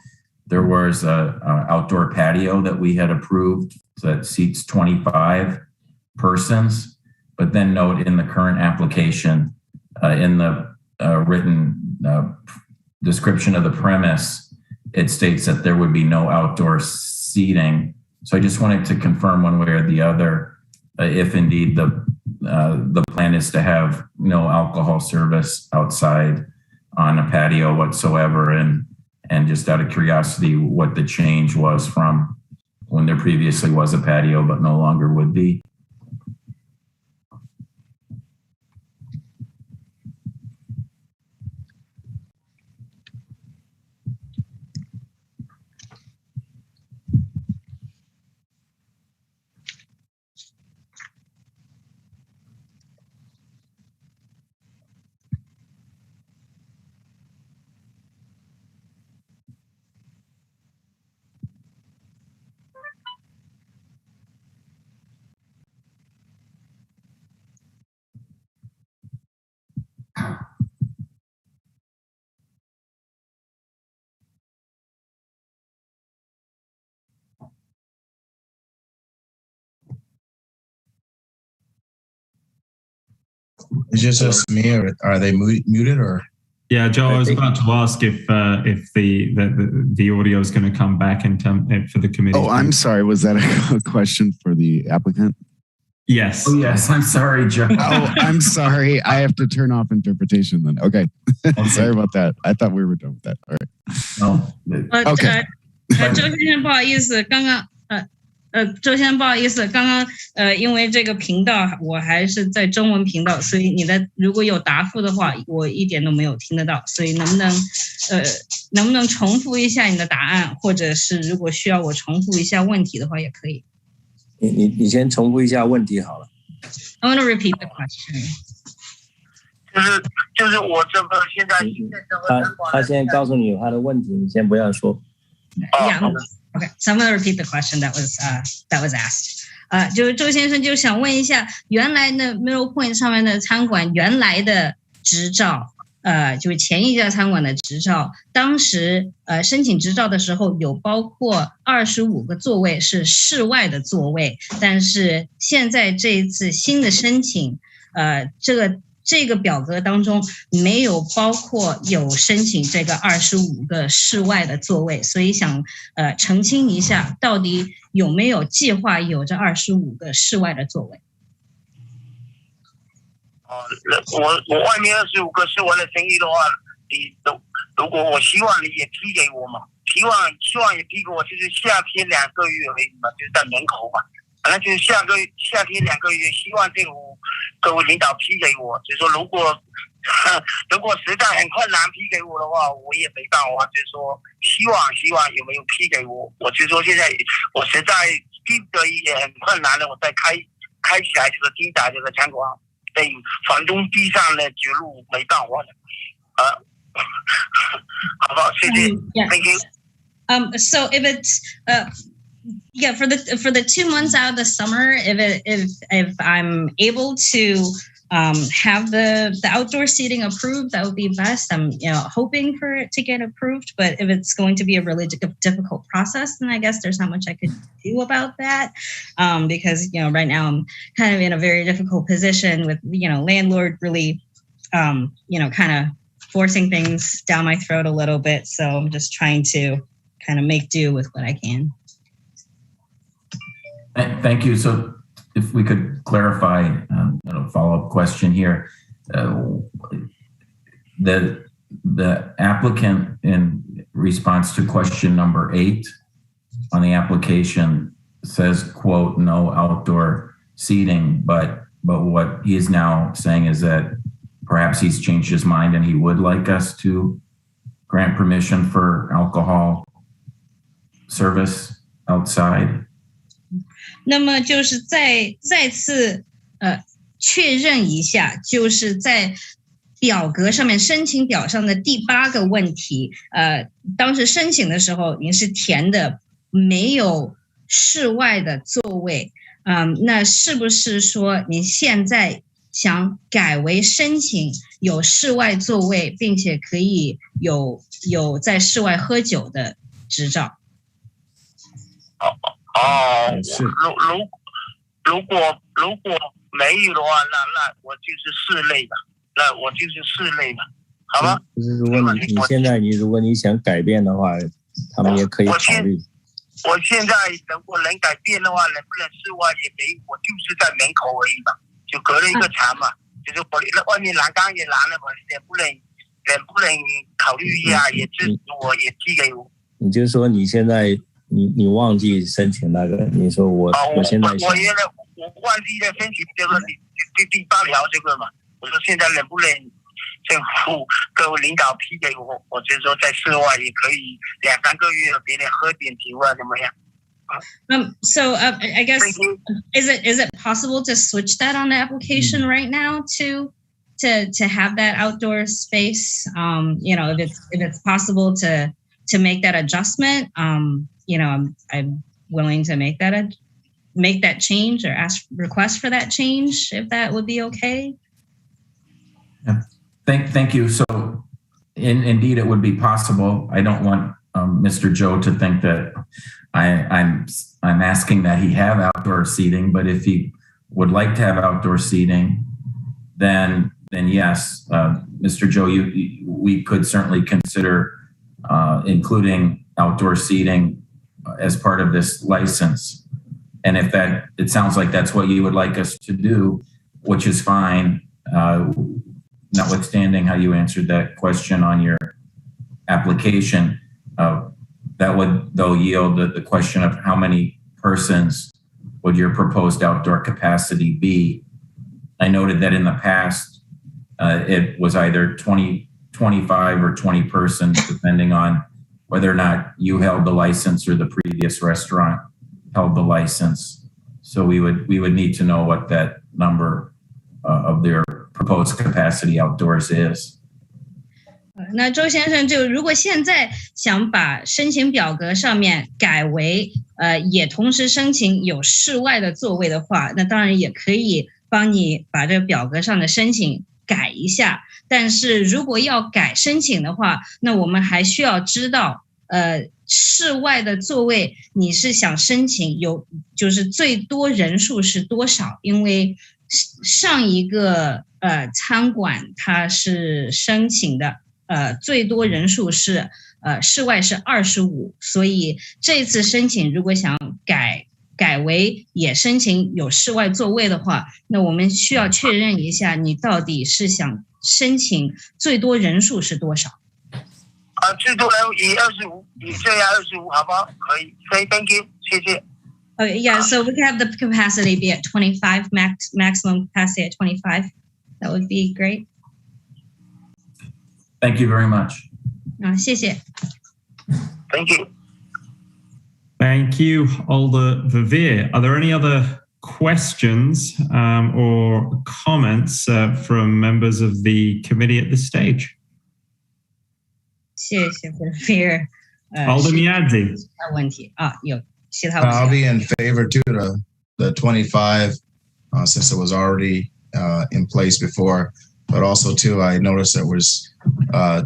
there was a outdoor patio that we had approved that seats 25 persons. But then note in the current application, in the written description of the premise, it states that there would be no outdoor seating. So I just wanted to confirm one way or the other, if indeed the plan is to have no alcohol service outside on a patio whatsoever, and just out of curiosity, what the change was from when there previously was a patio but no longer would be. It's just me, or are they muted, or? Yeah, Joe, I was about to ask if the audio is going to come back for the committee. Oh, I'm sorry. Was that a question for the applicant? Yes. Oh, yes. I'm sorry, Joe. Oh, I'm sorry. I have to turn off interpretation then. Okay. Sorry about that. I thought we were done with that. All right. No. Okay. 周先生，不好意思，刚刚周先生，不好意思，刚刚因为这个频道我还是在中文频道，所以你的如果有答复的话，我一点都没有听得到，所以能不能重复一下你的答案，或者是如果需要我重复一下问题的话也可以。你先重复一下问题好了。I want to repeat the question. 就是我这个现在他现在告诉你他的问题，你先不要说。Yeah. Okay, so I'm going to repeat the question that was asked. 就是周先生就想问一下，原来的 Middle Point 上面的餐馆原来的执照，就是前一家餐馆的执照，当时申请执照的时候有包括25个座位是室外的座位，但是现在这一次新的申请，这个表格当中没有包括有申请这个25个室外的座位，所以想澄清一下，到底有没有计划有这25个室外的座位？我外面25个室外的生意的话，如果我希望你也批给我嘛，希望也批给我，就是夏天2个月而已嘛，就是在门口嘛。反正就是夏天2个月，希望政府各位领导批给我。就是说，如果实在很困难批给我的话，我也没办法。就是说，希望有没有批给我？我就是说，现在我实在逼得也很困难了，我再开起来这个精彩这个餐馆，被房东逼上了绝路，没办法了。好不好？谢谢。Thank you. So if it's yeah, for the 2 months out of the summer, if I'm able to have the outdoor seating approved, that would be best. I'm hoping for it to get approved, but if it's going to be a really difficult process, then I guess there's not much I could do about that. Because right now I'm kind of in a very difficult position with landlord really kind of forcing things down my throat a little bit. So I'm just trying to kind of make do with what I can. Thank you. So if we could clarify a follow-up question here. The applicant, in response to question number 8 on the application, says, quote, no outdoor seating, but what he is now saying is that perhaps he's changed his mind and he would like us to grant permission for alcohol service outside. 那么就是再次确认一下，就是在表格上面申请表上的第8个问题，当时申请的时候您是填的没有室外的座位，那是不是说您现在想改为申请有室外座位，并且可以有在室外喝酒的执照？如果没有的话，那我就是室内的，那我就是室内的，好吗？就是如果如果你想改变的话，他们也可以考虑。我现在如果能改变的话，能不能室外也没有，我就是在门口而已嘛，就隔了一个墙嘛，就是我外面栏杆也拦了嘛，能不能考虑一下，也支持我，也寄给我。你就说你现在你忘记申请那个，你说我现在我忘记了申请这个第8条这个嘛，我说现在能不能政府各位领导批给我，我就说在室外也可以2-3个月，别人喝点酒啊，怎么样？So I guess is it possible to switch that on the application right now to have that outdoor space? If it's possible to make that adjustment, I'm willing to make that change or request for that change if that would be okay. Yeah. Thank you. So indeed it would be possible. I don't want Mr. Joe to think that I'm asking that he have outdoor seating, but if he would like to have outdoor seating, then yes, Mr. Joe, we could certainly consider including outdoor seating as part of this license. And if it sounds like that's what you would like us to do, which is fine, notwithstanding how you answered that question on your application, that would though yield the question of how many persons would your proposed outdoor capacity be. I noted that in the past, it was either 20, 25 or 20 persons, depending on whether or not you held the license or the previous restaurant held the license. So we would need to know what that number of their proposed capacity outdoors is. 那周先生就如果现在想把申请表格上面改为也同时申请有室外的座位的话，那当然也可以帮你把这个表格上的申请改一下。但是如果要改申请的话，那我们还需要知道室外的座位你是想申请有就是最多人数是多少？因为上一个餐馆它是申请的最多人数是室外是25，所以这次申请如果想改为也申请有室外座位的话，那我们需要确认一下你到底是想申请最多人数是多少？最多人以25，以这样25，好不好？可以 ，Say thank you， 谢谢。Okay, yeah, so we can have the capacity be at 25, maximum capacity at 25. That would be great. Thank you very much. 谢谢。Thank you. Thank you, Alder Verveer. Are there any other questions or comments from members of the committee at this stage? 谢谢 Verveer. Alder Miadzi. 问题有其他问题。 I'll be in favor too the 25 since it was already in place before. But also too, I noticed there was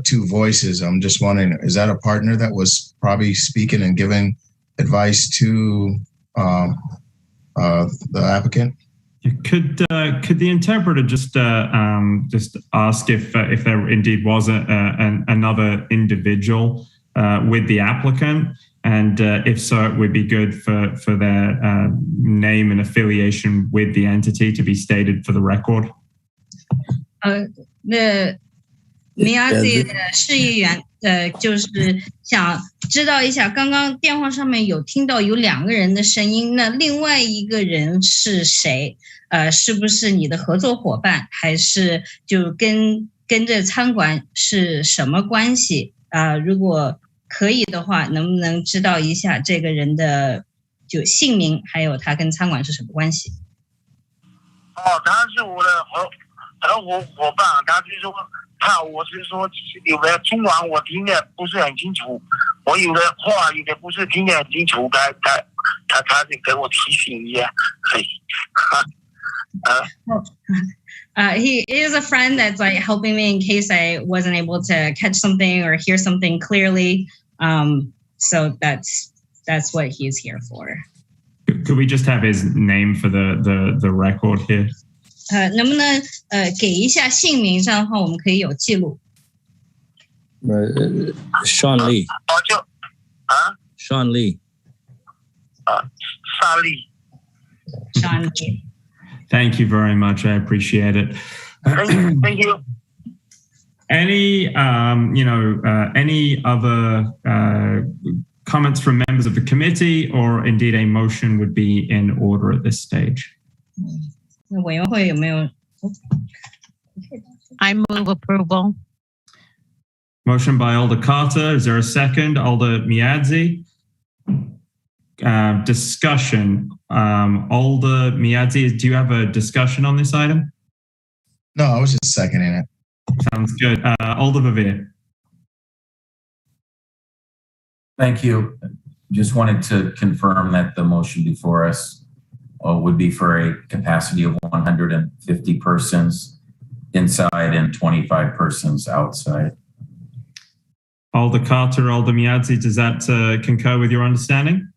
2 voices. I'm just wondering, is that a partner that was probably speaking and giving advice to the applicant? Could the interpreter just ask if there indeed was another individual with the applicant, and if so, it would be good for their name and affiliation with the entity to be stated for the record. 米亚子的市议员，就是想知道一下，刚刚电话上面有听到有2个人的声音，那另外一个人是谁？是不是你的合作伙伴，还是就跟这餐馆是什么关系？如果可以的话，能不能知道一下这个人的就姓名，还有他跟餐馆是什么关系？他是我的合伙伙伴，他是说我是说有的中文我听的不是很清楚，我有的话有的不是听得很清楚，他就给我提醒一下，可以。He is a friend that's like helping me in case I wasn't able to catch something or hear something clearly. So that's what he's here for. Could we just have his name for the record here? 能不能给一下姓名，这样的话我们可以有记录。Sean Lee. Sean Lee. Sean Lee. Thank you very much. I appreciate it. Thank you. Any any other comments from members of the committee, or indeed a motion would be in order at this stage? 那委员会有没有 I move approval. Motion by Alder Carter. Is there a second? Alder Miadzi. Discussion. Alder Miadzi, do you have a discussion on this item? No, I was just seconding it. Sounds good. Alder Verveer. Thank you. Just wanted to confirm that the motion before us would be for a capacity of 150 persons inside and 25 persons outside. Alder Carter, Alder Miadzi, does that concur with your understanding?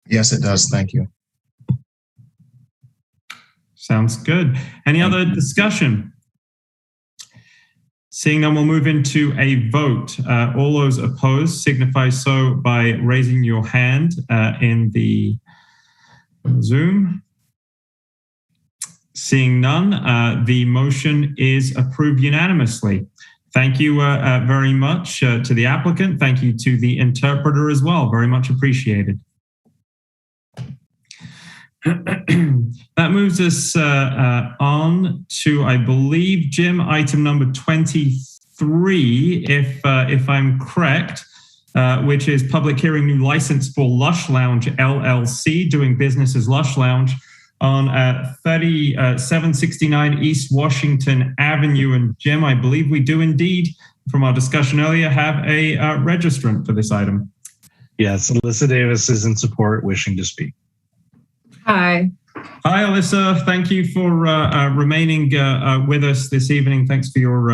Yes, it does. Thank you. Sounds good. Any other discussion? Seeing none, we'll move into a vote. All those opposed signify so by raising your hand in the Zoom. Seeing none, the motion is approved unanimously. Thank you very much to the applicant. Thank you to the interpreter as well. Very much appreciated. That moves us on to, I believe, Jim, item number 23, if I'm correct, which is public hearing new license for Lush Lounge LLC, doing business as Lush Lounge on 3769 East Washington Avenue. And Jim, I believe we do indeed, from our discussion earlier, have a registrant for this item. Yes, Alyssa Davis is in support, wishing to speak. Hi. Hi, Alyssa. Thank you for remaining with us this evening. Thanks for your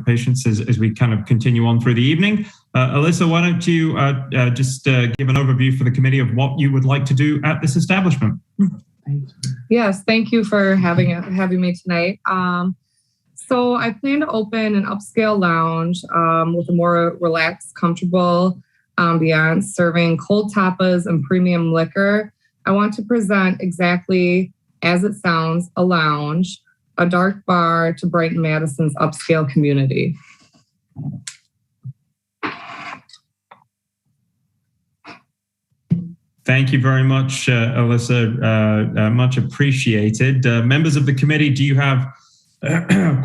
patience as we kind of continue on through the evening. Alyssa, why don't you just give an overview for the committee of what you would like to do at this establishment? Yes, thank you for having me tonight. So I plan to open an upscale lounge with a more relaxed, comfortable ambiance, serving cold tapas and premium liquor. I want to present exactly as it sounds, a lounge, a dark bar to brighten Madison's upscale community. Thank you very much, Alyssa. Much appreciated. Members of the committee, do you have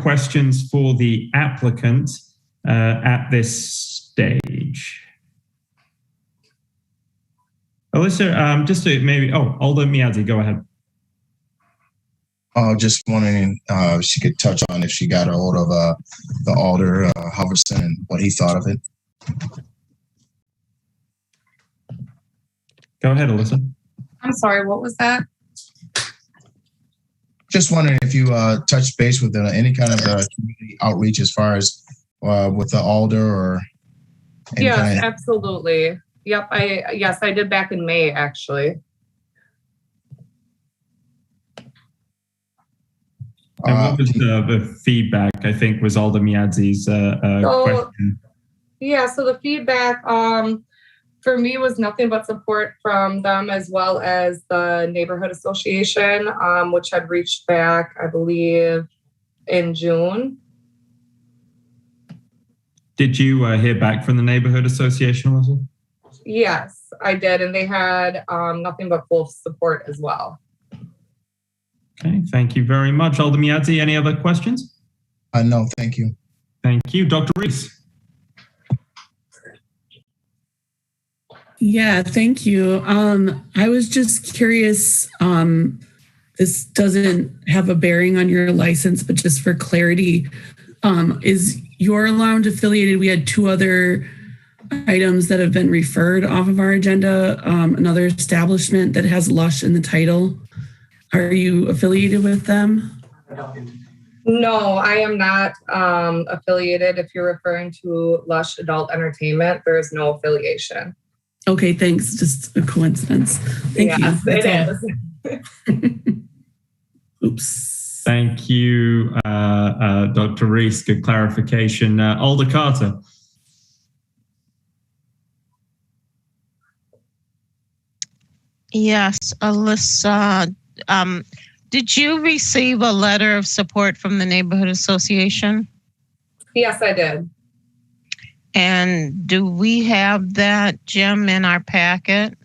questions for the applicant at this stage? Alyssa, just to maybe, Alder Miadzi, go ahead. Just wondering if she could touch on if she got a hold of the Alder Halverson and what he thought of it. Go ahead, Alyssa. I'm sorry, what was that? Just wondering if you touched base with any kind of community outreach as far as with the Alder or any Yes, kind of... absolutely. Yep, I did back in May, actually. And what was the feedback, I think, was Alder Miadzi's question? Yeah, so the feedback for me was nothing but support from them as well as the neighborhood association, which had reached back, I believe, in June. Did you hear back from the neighborhood association, Melissa? Yes, I did. And they had nothing but full support as well. Okay, thank you very much. Alder Miadzi, any other questions? No, thank you. Thank you. Dr. Reese. Yeah, thank you. I was just curious, this doesn't have a bearing on your license, but just for clarity, is your lounge affiliated? We had 2 other items that have been referred off of our agenda. Another establishment that has Lush in the title. Are you affiliated with them? No, I am not affiliated. If you're referring to Lush Adult Entertainment, there is no affiliation. Okay, thanks. Just a coincidence. Thank you. It is. Oops. Thank you, Dr. Reese. Good clarification. Alder Carter. Yes, Alyssa. Did you receive a letter of support from the neighborhood association? Yes, I did. And do we have that, Jim, in our packet?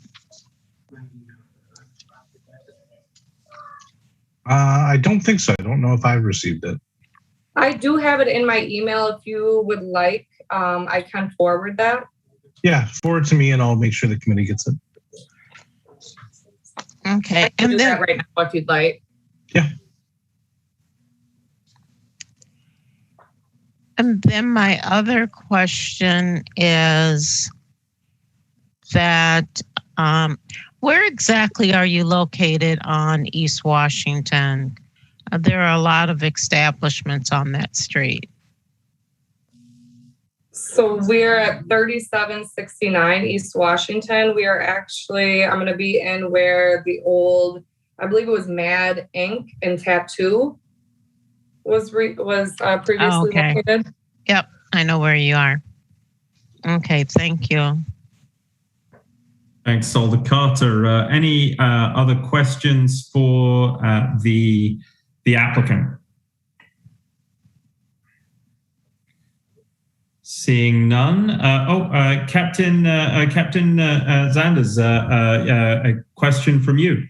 I don't think so. I don't know if I've received it. I do have it in my email. If you would like, I can forward that. Yeah, forward to me and I'll make sure the committee gets it. Okay. I can do that right now if you'd like. Yeah. And then my other question is that where exactly are you located on East Washington? There are a lot of establishments on that street. So we're at 3769 East Washington. We are actually, I'm going to be in where the old, I believe it was Mad Ink and Tattoo was previously located. Yep, I know where you are. Okay, thank you. Thanks, Alder Carter. Any other questions for the applicant? Seeing none. Captain Zanders, a question from you.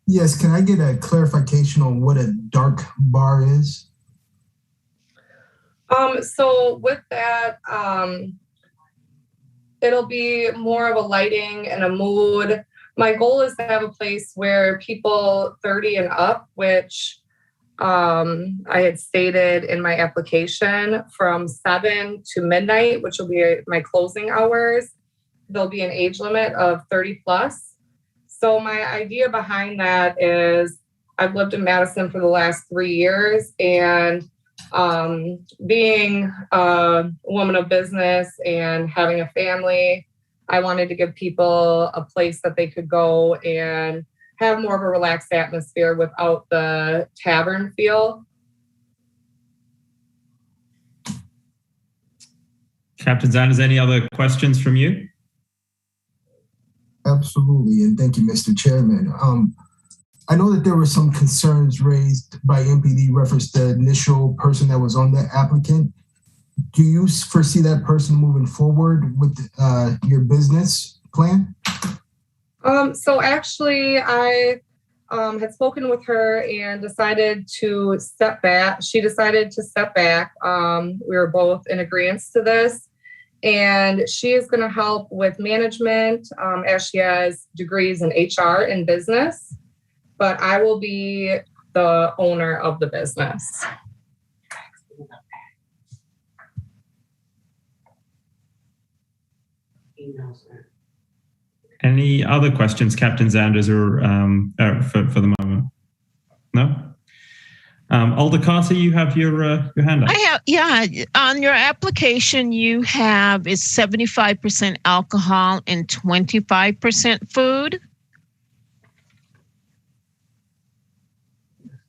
Yes, can I get a clarification on what a dark bar is? So with that, it'll be more of a lighting and a mood. My goal is to have a place where people 30 and up, which I had stated in my application, from 7 to midnight, which will be my closing hours. There'll be an age limit of 30 plus. So my idea behind that is I've lived in Madison for the last 3 years, and being a woman of business and having a family, I wanted to give people a place that they could go and have more of a relaxed atmosphere without the tavern feel. Captain Zanders, any other questions from you? Absolutely, and thank you, Mr. Chairman. I know that there were some concerns raised by MPD reference the initial person that was on the applicant. Do you foresee that person moving forward with your business plan? So actually, I had spoken with her and decided to step back. She decided to step back. We were both in agreement to this. And she is going to help with management as she has degrees in HR and business. But I will be the owner of the business. Any other questions, Captain Zanders, or for the moment? No? Alder Carter, you have your hand up. I have, yeah. On your application, you have is 75% alcohol and 25% food.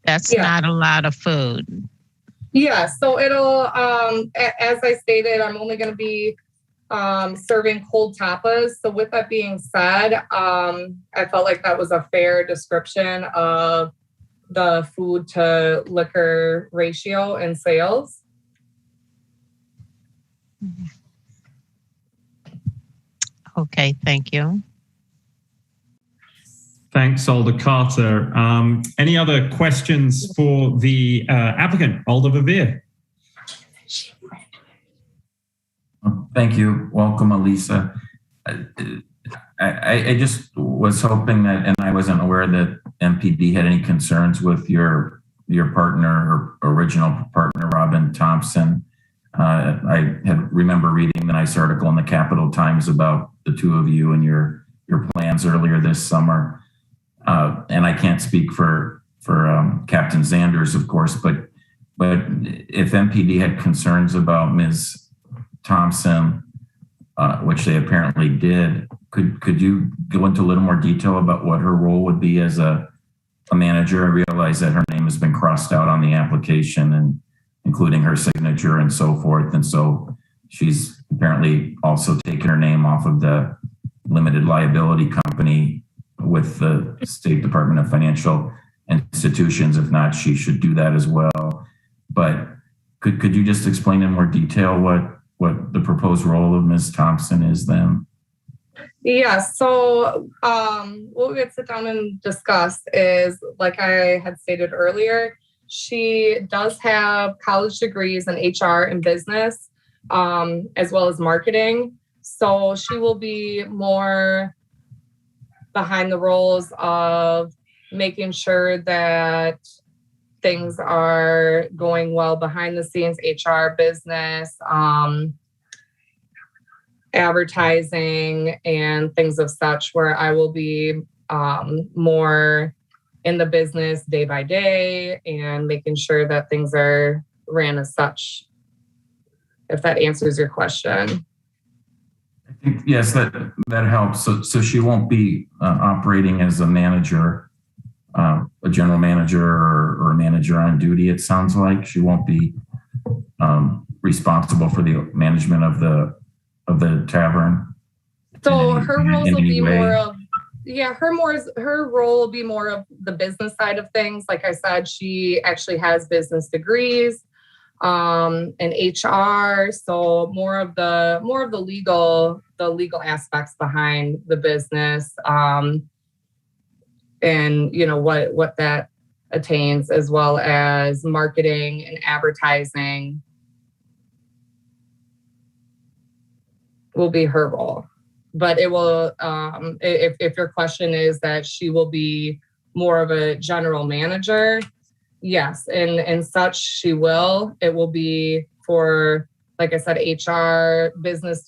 That's not a lot of food. Yeah, so it'll, as I stated, I'm only going to be serving cold tapas. So with that being said, I felt like that was a fair description of the, the food to liquor ratio and sales. Okay, thank you. Thanks, Alder Carter. Any other questions for the applicant, Alder Verveer? Thank you. Welcome, Elisa. I just was hoping that, and I wasn't aware that MPD had any concerns with your partner or original partner, Robin Thompson. I remember reading the nice article in the Capital Times about the two of you and your plans earlier this summer. And I can't speak for Captain Zanders, of course, but if MPD had concerns about Ms. Thompson, which they apparently did, could you go into a little more detail about what her role would be as a manager? I realize that her name has been crossed out on the application, and including her signature and so forth. And so she's apparently also taken her name off of the limited liability company with the State Department of Financial Institutions. If not, she should do that as well. But could you just explain in more detail what the proposed role of Ms. Thompson is then? Yeah, so what we would sit down and discuss is, like I had stated earlier, she does have college degrees in HR and business, as well as marketing. So she will be more behind the roles of making sure that things are going well behind the scenes, HR, business, advertising, and things of such, where I will be more in the business day by day and making sure that things are ran as such, if that answers your question. I think, yes, that helps. So she won't be operating as a manager, a general manager or a manager on duty. It sounds like she won't be responsible for the management of the tavern. So her roles will be more of, her role will be more of the business side of things. Like I said, she actually has business degrees and HR, so more of the legal aspects behind the business, and what that attains, as well as marketing and advertising will be her role. But it will, if your question is that she will be more of a general manager, yes, and such she will. It will be for, like I said, HR, business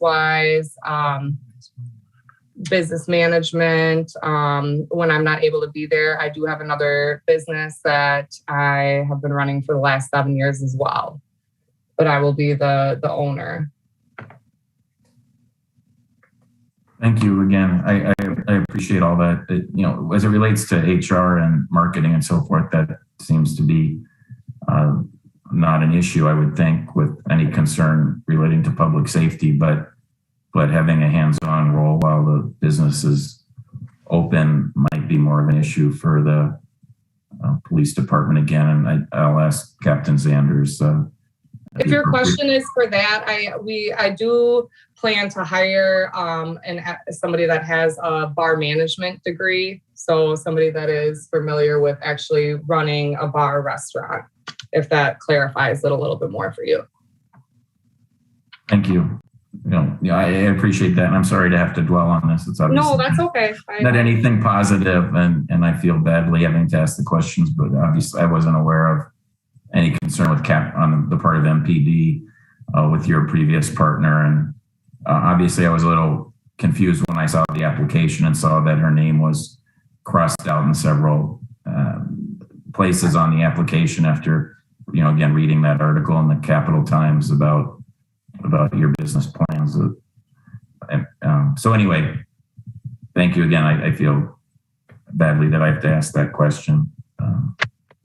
wise, business management. When I'm not able to be there, I do have another business that I have been running for the last 7 years as well. But I will be the owner. Thank you again. I appreciate all that. As it relates to HR and marketing and so forth, that seems to be not an issue, I would think, with any concern relating to public safety. But having a hands-on role while the business is open might be more of an issue for the police department again. And I'll ask Captain Zanders. If your question is for that, I do plan to hire somebody that has a bar management degree. So somebody that is familiar with actually running a bar or restaurant, if that clarifies it a little bit more for you. Thank you. I appreciate that. And I'm sorry to have to dwell on this. It's obviously no, that's okay. Not anything positive, and I feel badly having to ask the questions, but obviously I wasn't aware of any concern with on the part of MPD with your previous partner. And obviously I was a little confused when I saw the application and saw that her name was crossed out in several places on the application after, again, reading that article in the Capital Times about your business plans. So anyway, thank you again. I feel badly that I have to ask that question.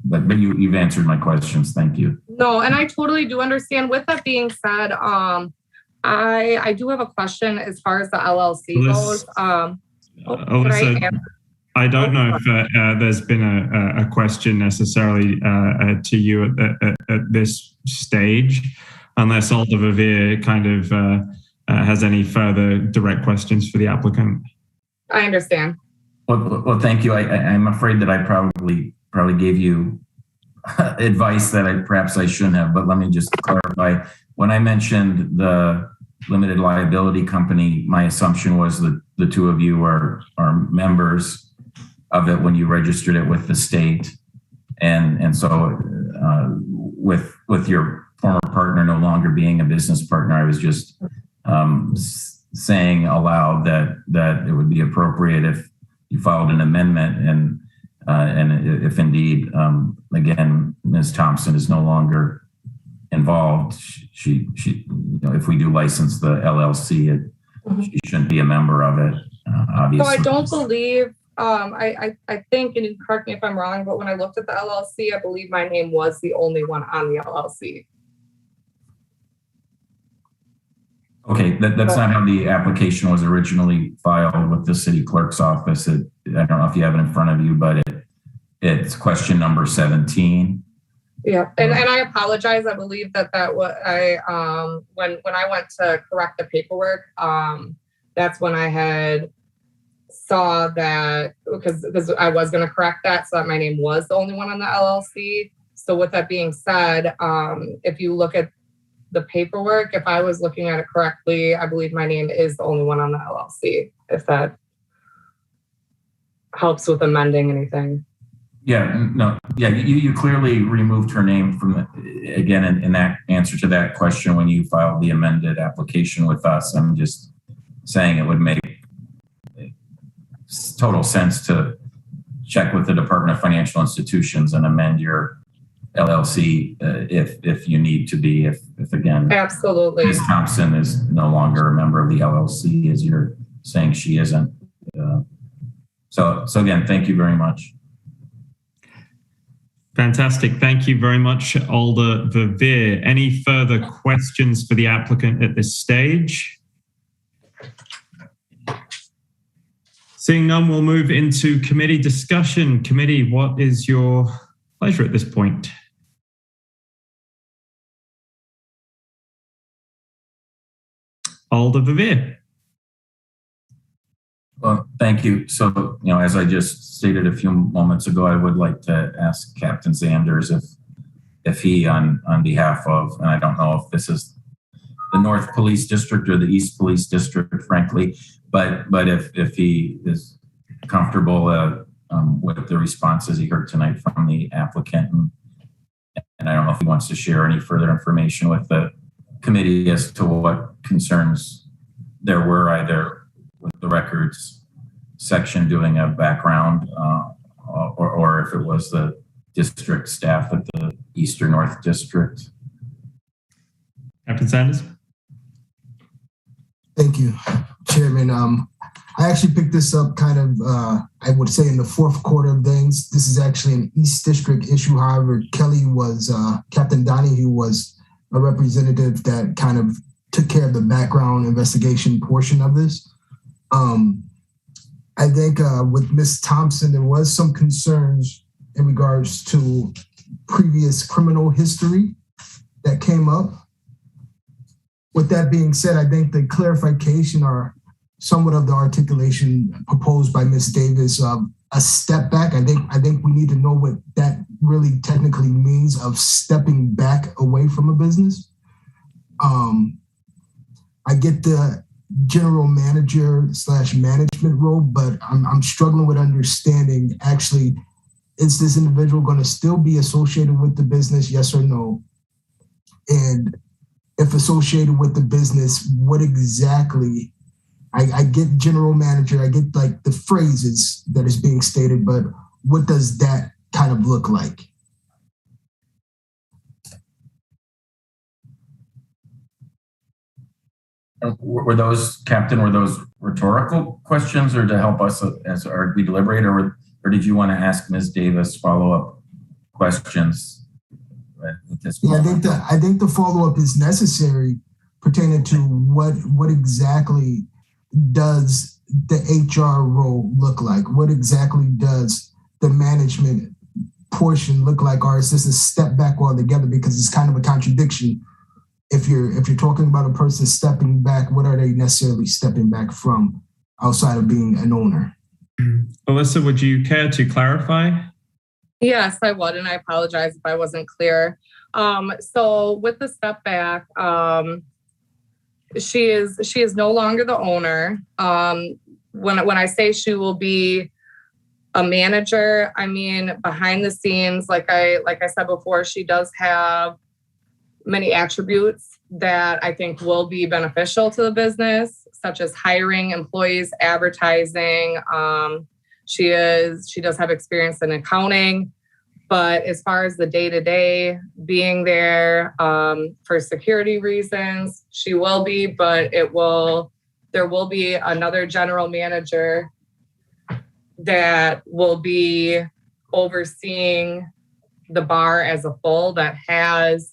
But you've answered my questions. Thank you. No, and I totally do understand. With that being said, I do have a question as far as the LLC goes. Alyssa, I don't know if there's been a question necessarily to you at this stage. unless Alder Verveer kind of has any further direct questions for the applicant. I understand. Well, thank you. I'm afraid that I probably gave you advice that perhaps I shouldn't have, but let me just clarify. When I mentioned the limited liability company, my assumption was that the two of you are members of it when you registered it with the state. And so with your former partner no longer being a business partner, I was just saying aloud that it would be appropriate if you filed an amendment and if indeed, again, Ms. Thompson is no longer involved, she if we do license the LLC, she shouldn't be a member of it, obviously. So I don't believe, I think, and you correct me if I'm wrong, but when I looked at the LLC, I believe my name was the only one on the LLC. Okay, that's not how the application was originally filed with the city clerk's office. I don't know if you have it in front of you, but it's question number 17. Yeah, and I apologize. I believe that was when I went to correct the paperwork, that's when I had saw that because I was going to correct that, so that my name was the only one on the LLC. So with that being said, if you look at the paperwork, if I was looking at it correctly, I believe my name is the only one on the LLC, if that helps with amending anything. Yeah, no, yeah, you clearly removed her name from again, in that answer to that question when you filed the amended application with us. I'm just saying it would make total sense to check with the Department of Financial Institutions and amend your LLC if you need to be, if again, absolutely, Ms. Thompson is no longer a member of the LLC as you're saying she isn't. So again, thank you very much. Fantastic. Thank you very much, Alder Verveer. Any further questions for the applicant at this stage? Seeing none, we'll move into committee discussion. Committee, what is your pleasure at this point? Alder Verveer. Well, thank you. So, as I just stated a few moments ago, I would like to ask Captain Sanders if he, on behalf of, and I don't know if this is the North Police District or the East Police District, frankly, but if he is comfortable with the responses he heard tonight from the applicant, and I don't know if he wants to share any further information with the committee as to what concerns there were, either with the records section doing a background or if it was the district staff at the East or North District. Captain Sanders. Thank you, Chairman. I actually picked this up kind of, I would say, in the fourth quarter of things. This is actually an East District issue. However, Kelly was, Captain Donahue was a representative that kind of took care of the background investigation portion of this. I think with Ms. Thompson, there was some concerns in regards to previous criminal history that came up. With that being said, I think the clarification or somewhat of the articulation proposed by Ms. Davis, a step back. I think we need to know what that really technically means of stepping back away from a business. I get the general manager / management role, but I'm struggling with understanding actually, is this individual going to still be associated with the business? Yes or no? And if associated with the business, what exactly? I get general manager, I get like the phrases that is being stated, but what does that kind of look like? Were those, Captain, were those rhetorical questions or to help us as we deliberate, or did you want to ask Ms. Davis follow-up questions at this point? Yeah, I think the follow-up is necessary pertaining to what exactly does the HR role look like? What exactly does the management portion look like? Or is this a step back altogether? Because it's kind of a contradiction if you're talking about a person stepping back, what are they necessarily stepping back from outside of being an owner? Alyssa, would you care to clarify? Yes, I would, and I apologize if I wasn't clear. So with the step back, she is no longer the owner. When I say she will be a manager, I mean behind the scenes, like I said before, she does have many attributes that I think will be beneficial to the business, such as hiring employees, advertising. She does have experience in accounting, but as far as the day-to-day being there for security reasons, she will be, but there will be another general manager that will be overseeing the bar as a whole that has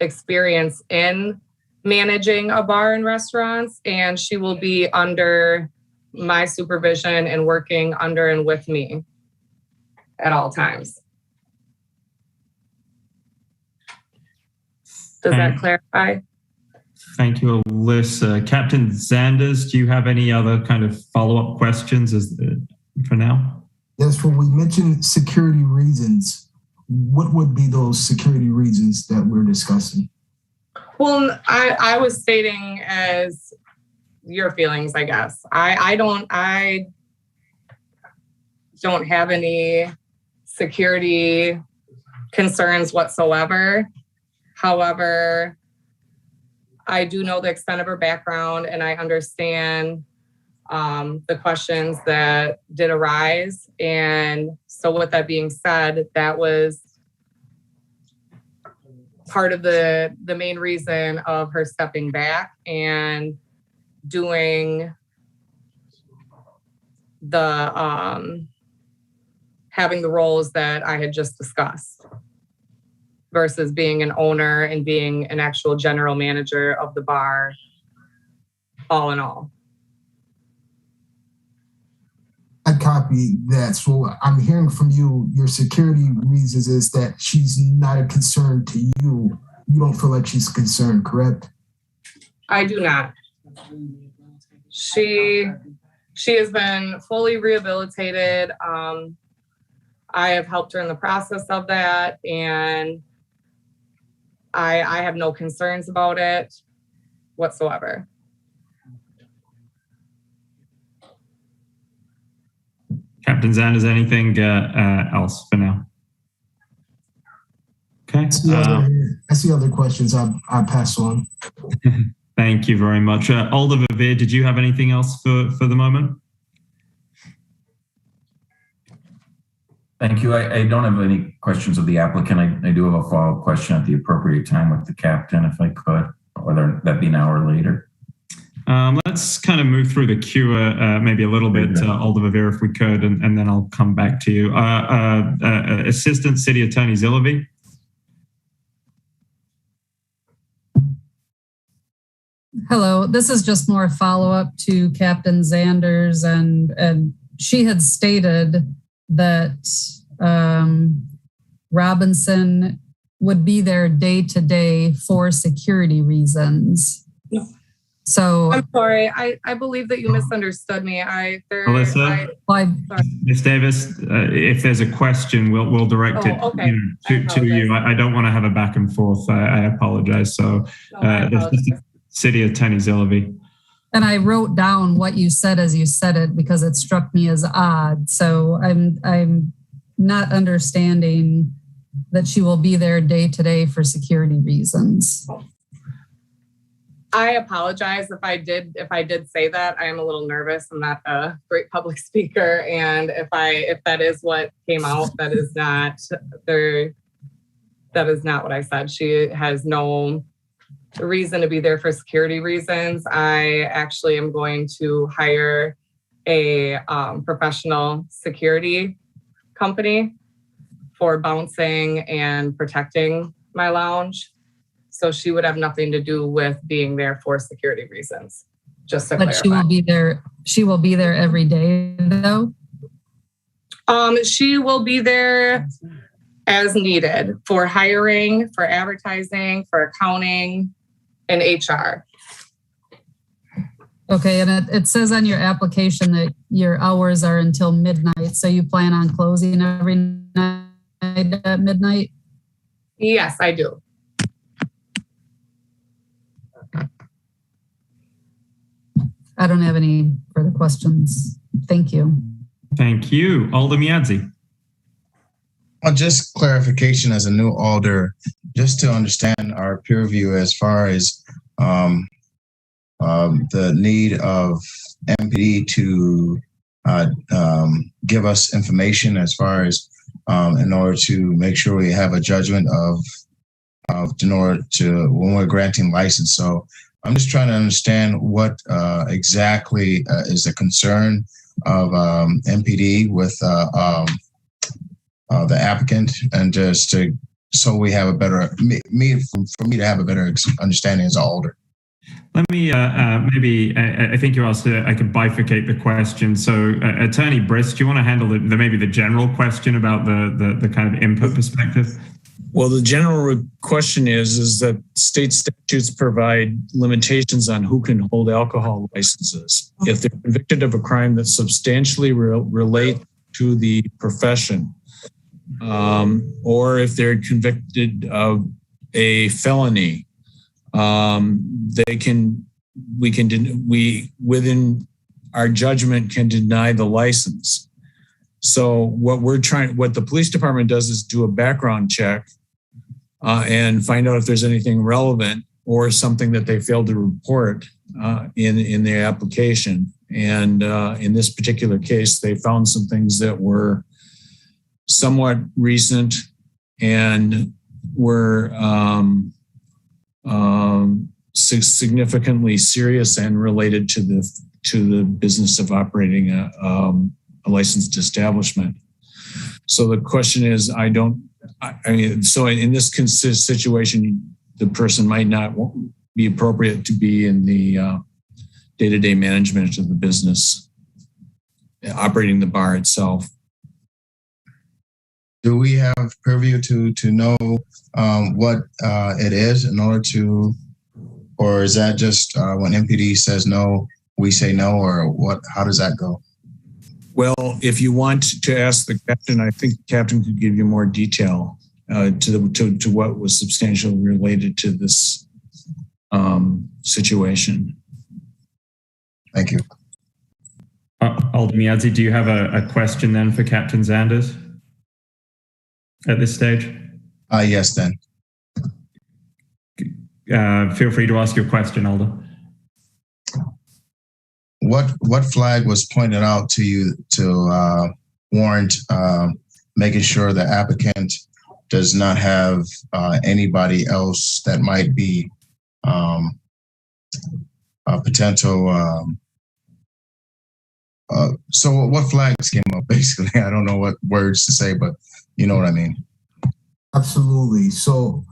experience in managing a bar and restaurants, and she will be under my supervision and working under and with me at all times. Does that clarify? Thank you, Alyssa. Captain Zanders, do you have any other kind of follow-up questions for now? Yes, when we mentioned security reasons, what would be those security reasons that we're discussing? Well, I was stating as your feelings, I guess. I don't have any security concerns whatsoever. However, I do know the extent of her background, and I understand the questions that did arise. And so with that being said, that was part of the main reason of her stepping back and doing the having the roles that I had just discussed versus being an owner and being an actual general manager of the bar, all in all. I copy that. So I'm hearing from you, your security reasons is that she's not a concern to you. You don't feel like she's concerned, correct? I do not. She has been fully rehabilitated. I have helped her in the process of that, and I have no concerns about it whatsoever. Captain Zanders, anything else for now? Okay. I see other questions. I'll pass on. Thank you very much. Alder Verveer, did you have anything else for the moment? Thank you. I don't have any questions of the applicant. I do have a follow-up question at the appropriate time with the captain, if I could, whether that be now or later. Let's kind of move through the queue maybe a little bit, Alder Verveer, if we could, and then I'll come back to you. Assistant City Attorney Zilovey. Hello, this is just more follow-up to Captain Zanders, and she had stated that Robinson would be there day to day for security reasons. So I'm sorry, I believe that you misunderstood me. Alyssa, Ms. Davis, if there's a question, we'll direct it to you. I don't want to have a back and forth. I apologize. So City Attorney Zilovey. And I wrote down what you said as you said it because it struck me as odd. So I'm not understanding that she will be there day to day for security reasons. I apologize if I did say that. I am a little nervous. I'm not a great public speaker, and if that is what came out, that is not what I said. She has no reason to be there for security reasons. I actually am going to hire a professional security company for bouncing and protecting my lounge. So she would have nothing to do with being there for security reasons. Just to clarify. She will be there. She will be there every day, though. She will be there as needed for hiring, for advertising, for accounting, and HR. Okay, and it says on your application that your hours are until midnight. So you plan on closing every night at midnight? Yes, I do. I don't have any further questions. Thank you. Thank you. Alder Miadzi. Just clarification as a new alder, just to understand our peer review as far as the need of MPD to give us information as far as in order to make sure we have a judgment in order to when we're granting license. So I'm just trying to understand what exactly is the concern of MPD with the applicant, and just so we have a better for me to have a better understanding as an alder. Let me maybe, I think you asked, I could bifurcate the question. So Attorney Briss, do you want to handle maybe the general question about the kind of input perspective? Well, the general question is that state statutes provide limitations on who can hold alcohol licenses. If they're convicted of a crime that substantially relate to the profession, or if they're convicted of a felony, we within our judgment can deny the license. So what the police department does is do a background check and find out if there's anything relevant or something that they failed to report in their application. And in this particular case, they found some things that were somewhat recent and were significantly serious and related to the business of operating a licensed establishment. So the question is, so in this situation, the person might not be appropriate to be in the day-to-day management of the business, operating the bar itself. Do we have purview to know what it is in order to, or is that just when MPD says no, we say no, or what? How does that go? Well, if you want to ask the captain, I think the captain could give you more detail to what was substantially related to this situation. Thank you. Alder Miadzi, do you have a question then for Captain Zanders at this stage? Yes, then. Feel free to ask your question, Alder. What flag was pointed out to you to warrant making sure the applicant does not have anybody else that might be a potential? So what flags came up, basically? I don't know what words to say, but you know what I mean. Absolutely. So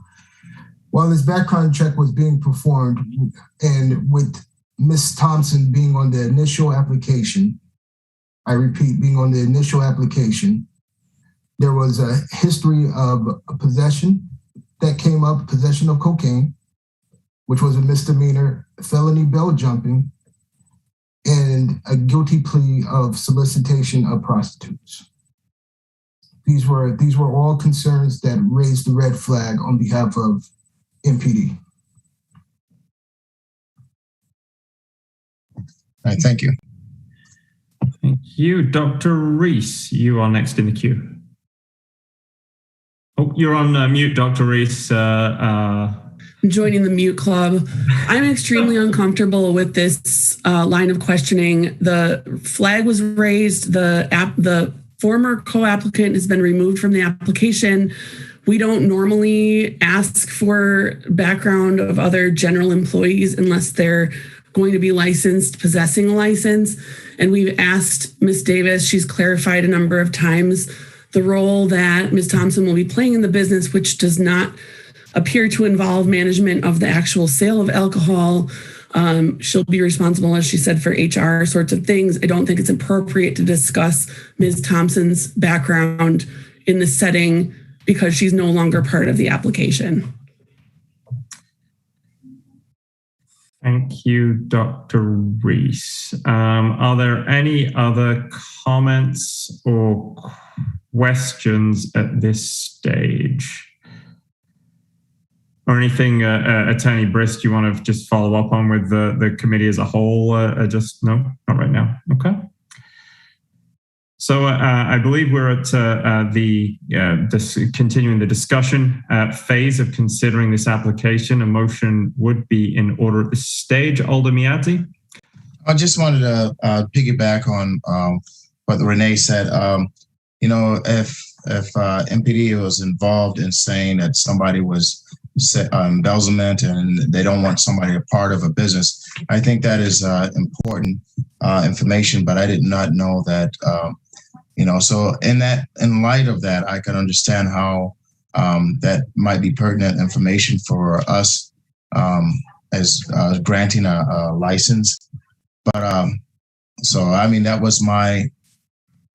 while this background check was being performed, and with Ms. Thompson being on the initial application, I repeat, being on the initial application, there was a history of a possession that came up, possession of cocaine, which was a misdemeanor, felony bail jumping, and a guilty plea of solicitation of prostitutes. These were all concerns that raised the red flag on behalf of MPD. All right, thank you. Thank you. Dr. Reese, you are next in the queue. Oh, you're on mute, Dr. Reese. Joining the mute club. I'm extremely uncomfortable with this line of questioning. The flag was raised. The former co-applicant has been removed from the application. We don't normally ask for background of other general employees unless they're going to be licensed, possessing a license. And we've asked Ms. Davis, she's clarified a number of times the role that Ms. Thompson will be playing in the business, which does not appear to involve management of the actual sale of alcohol. She'll be responsible, as she said, for HR sorts of things. I don't think it's appropriate to discuss Ms. Thompson's background in the setting because she's no longer part of the application. Thank you, Dr. Reese. Are there any other comments or questions at this stage? Or anything, Attorney Brisk, you want to just follow up on with the committee as a whole? Just no, not right now. Okay. So I believe we're at continuing the discussion phase of considering this application. A motion would be in order at this stage. Alder Miati. I just wanted to piggyback on what Renee said. If MPD was involved in saying that somebody was embezzlement and they don't want somebody a part of a business, I think that is important information, but I did not know that. So in light of that, I can understand how that might be pertinent information for us as granting a license. But that was my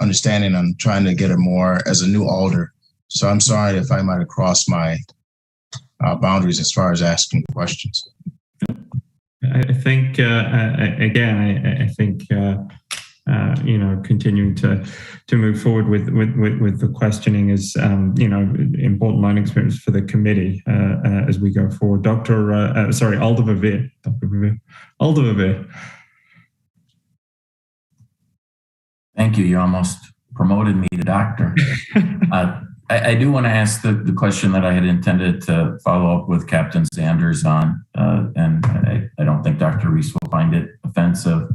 understanding. I'm trying to get it more as a new alder. So I'm sorry if I might have crossed my boundaries as far as asking questions. I think continuing to move forward with the questioning is important learning experience for the committee as we go forward. Alder Verveer. Alder Verveer. Thank you. You almost promoted me to doctor. I do want to ask the question that I had intended to follow up with Captain Sanders on, and I don't think Dr. Reese will find it offensive.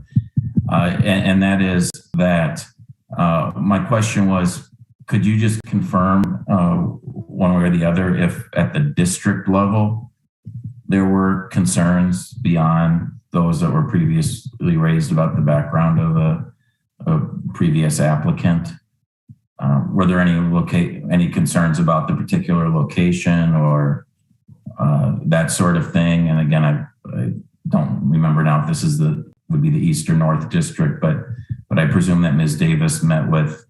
And that is that my question was, could you just confirm one way or the other if at the district level there were concerns beyond those that were previously raised about the background of a previous applicant? Were there any concerns about the particular location or that sort of thing? And again, I don't remember now if this would be the East or North District, but I presume that Ms. Davis met with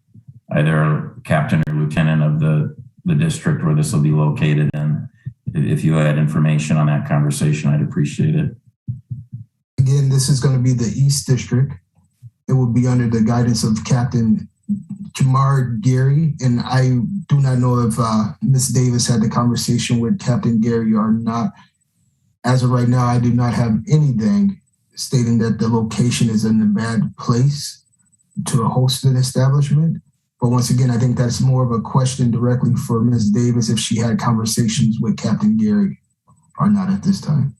either a captain or lieutenant of the district where this will be located. And if you had information on that conversation, I'd appreciate it. Again, this is going to be the East District. It will be under the guidance of Captain Jamar Gary, and I do not know if Ms. Davis had the conversation with Captain Gary or not. As of right now, I do not have anything stating that the location is in a bad place to host an establishment. But once again, I think that's more of a question directly for Ms. Davis if she had conversations with Captain Gary or not at this time.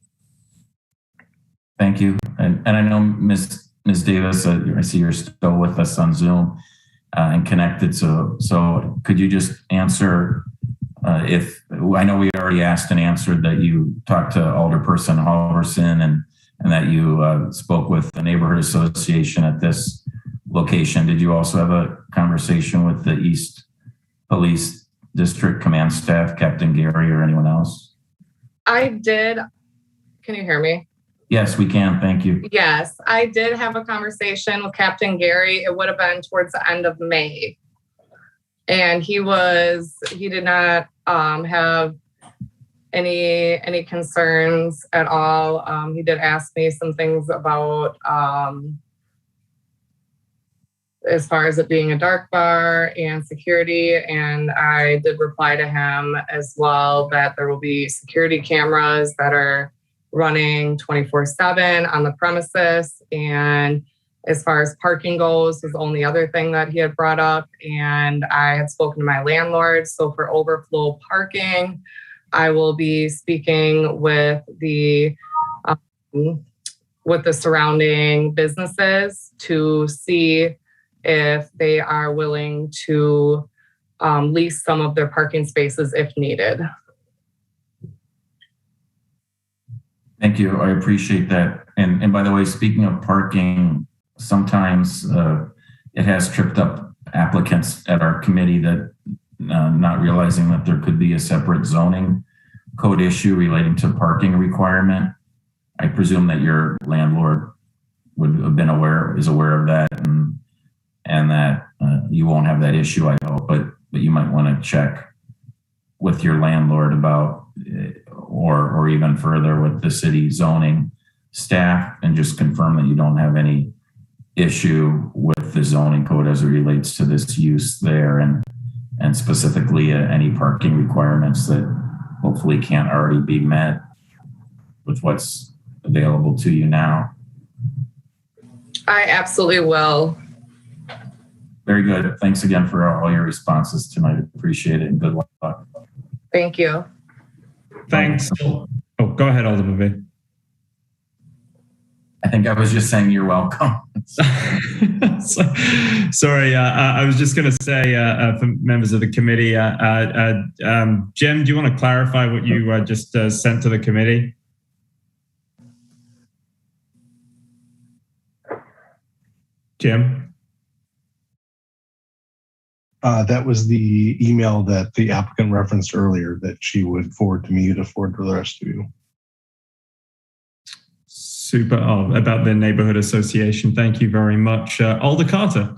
Thank you. And I know Ms. Davis, I see you're still with us on Zoom and connected. So could you just answer if I know we already asked and answered that you talked to Alderperson Halverson and that you spoke with the neighborhood association at this location. Did you also have a conversation with the East Police District Command Staff, Captain Gary, or anyone else? I did. Can you hear me? Yes, we can. Thank you. Yes, I did have a conversation with Captain Gary. It would have been towards the end of May. And he did not have any concerns at all. He did ask me some things about as far as it being a dark bar and security. And I did reply to him as well that there will be security cameras that are running 24/7 on the premises. And as far as parking goes, was the only other thing that he had brought up. And I had spoken to my landlord. So for overflow parking, I will be speaking with the surrounding businesses to see if they are willing to lease some of their parking spaces if needed. Thank you. I appreciate that. And by the way, speaking of parking, sometimes it has tripped up applicants at our committee that not realizing that there could be a separate zoning code issue relating to parking requirement. I presume that your landlord would have been is aware of that and that you won't have that issue, I hope, but you might want to check with your landlord about, or even further with the city zoning staff, and just confirm that you don't have any issue with the zoning code as it relates to this use there, and specifically any parking requirements that hopefully can't already be met with what's available to you now. I absolutely will. Very good. Thanks again for all your responses tonight. Appreciate it, and good luck. Thank you. Thanks. Oh, go ahead, Alderman. I think I was just saying you're welcome. Sorry, I was just going to say for members of the committee, Jim, do you want to clarify what you just sent to the committee? Jim? That was the email that the applicant referenced earlier that she would forward to me to forward to the rest of you. Super. Oh, about the neighborhood association. Thank you very much. Alder Carter.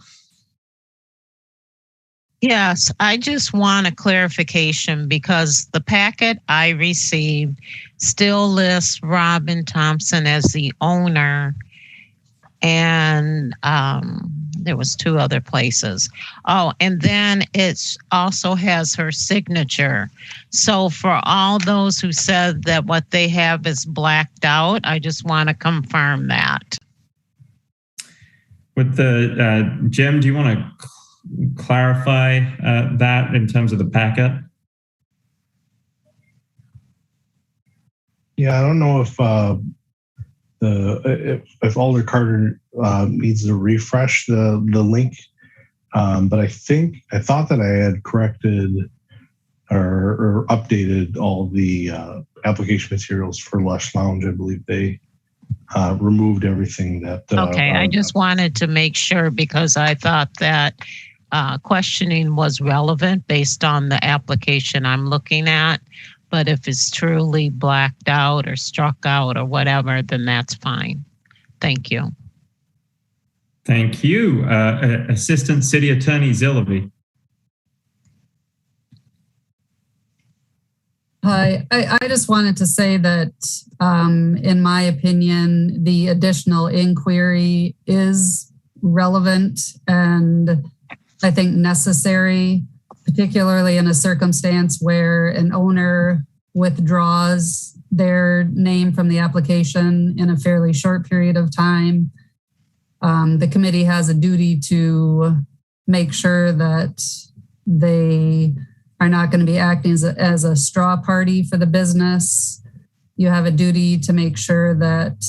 Yes, I just want a clarification because the packet I received still lists Robin Thompson as the owner, and there was 2 other places. Oh, and then it also has her signature. So for all those who said that what they have is blacked out, I just want to confirm that. With the Jim, do you want to clarify that in terms of the packet? Yeah, I don't know if if Alder Carter needs to refresh the link, but I thought that I had corrected or updated all the application materials for Lush Lounge. I believe they removed everything that. Okay, I just wanted to make sure because I thought that questioning was relevant based on the application I'm looking at. But if it's truly blacked out or struck out or whatever, then that's fine. Thank you. Thank you. Assistant City Attorney Zillaby. Hi, I just wanted to say that, in my opinion, the additional inquiry is relevant and I think necessary, particularly in a circumstance where an owner withdraws their name from the application in a fairly short period of time. The committee has a duty to make sure that they are not going to be acting as a straw party for the business. You have a duty to make sure that,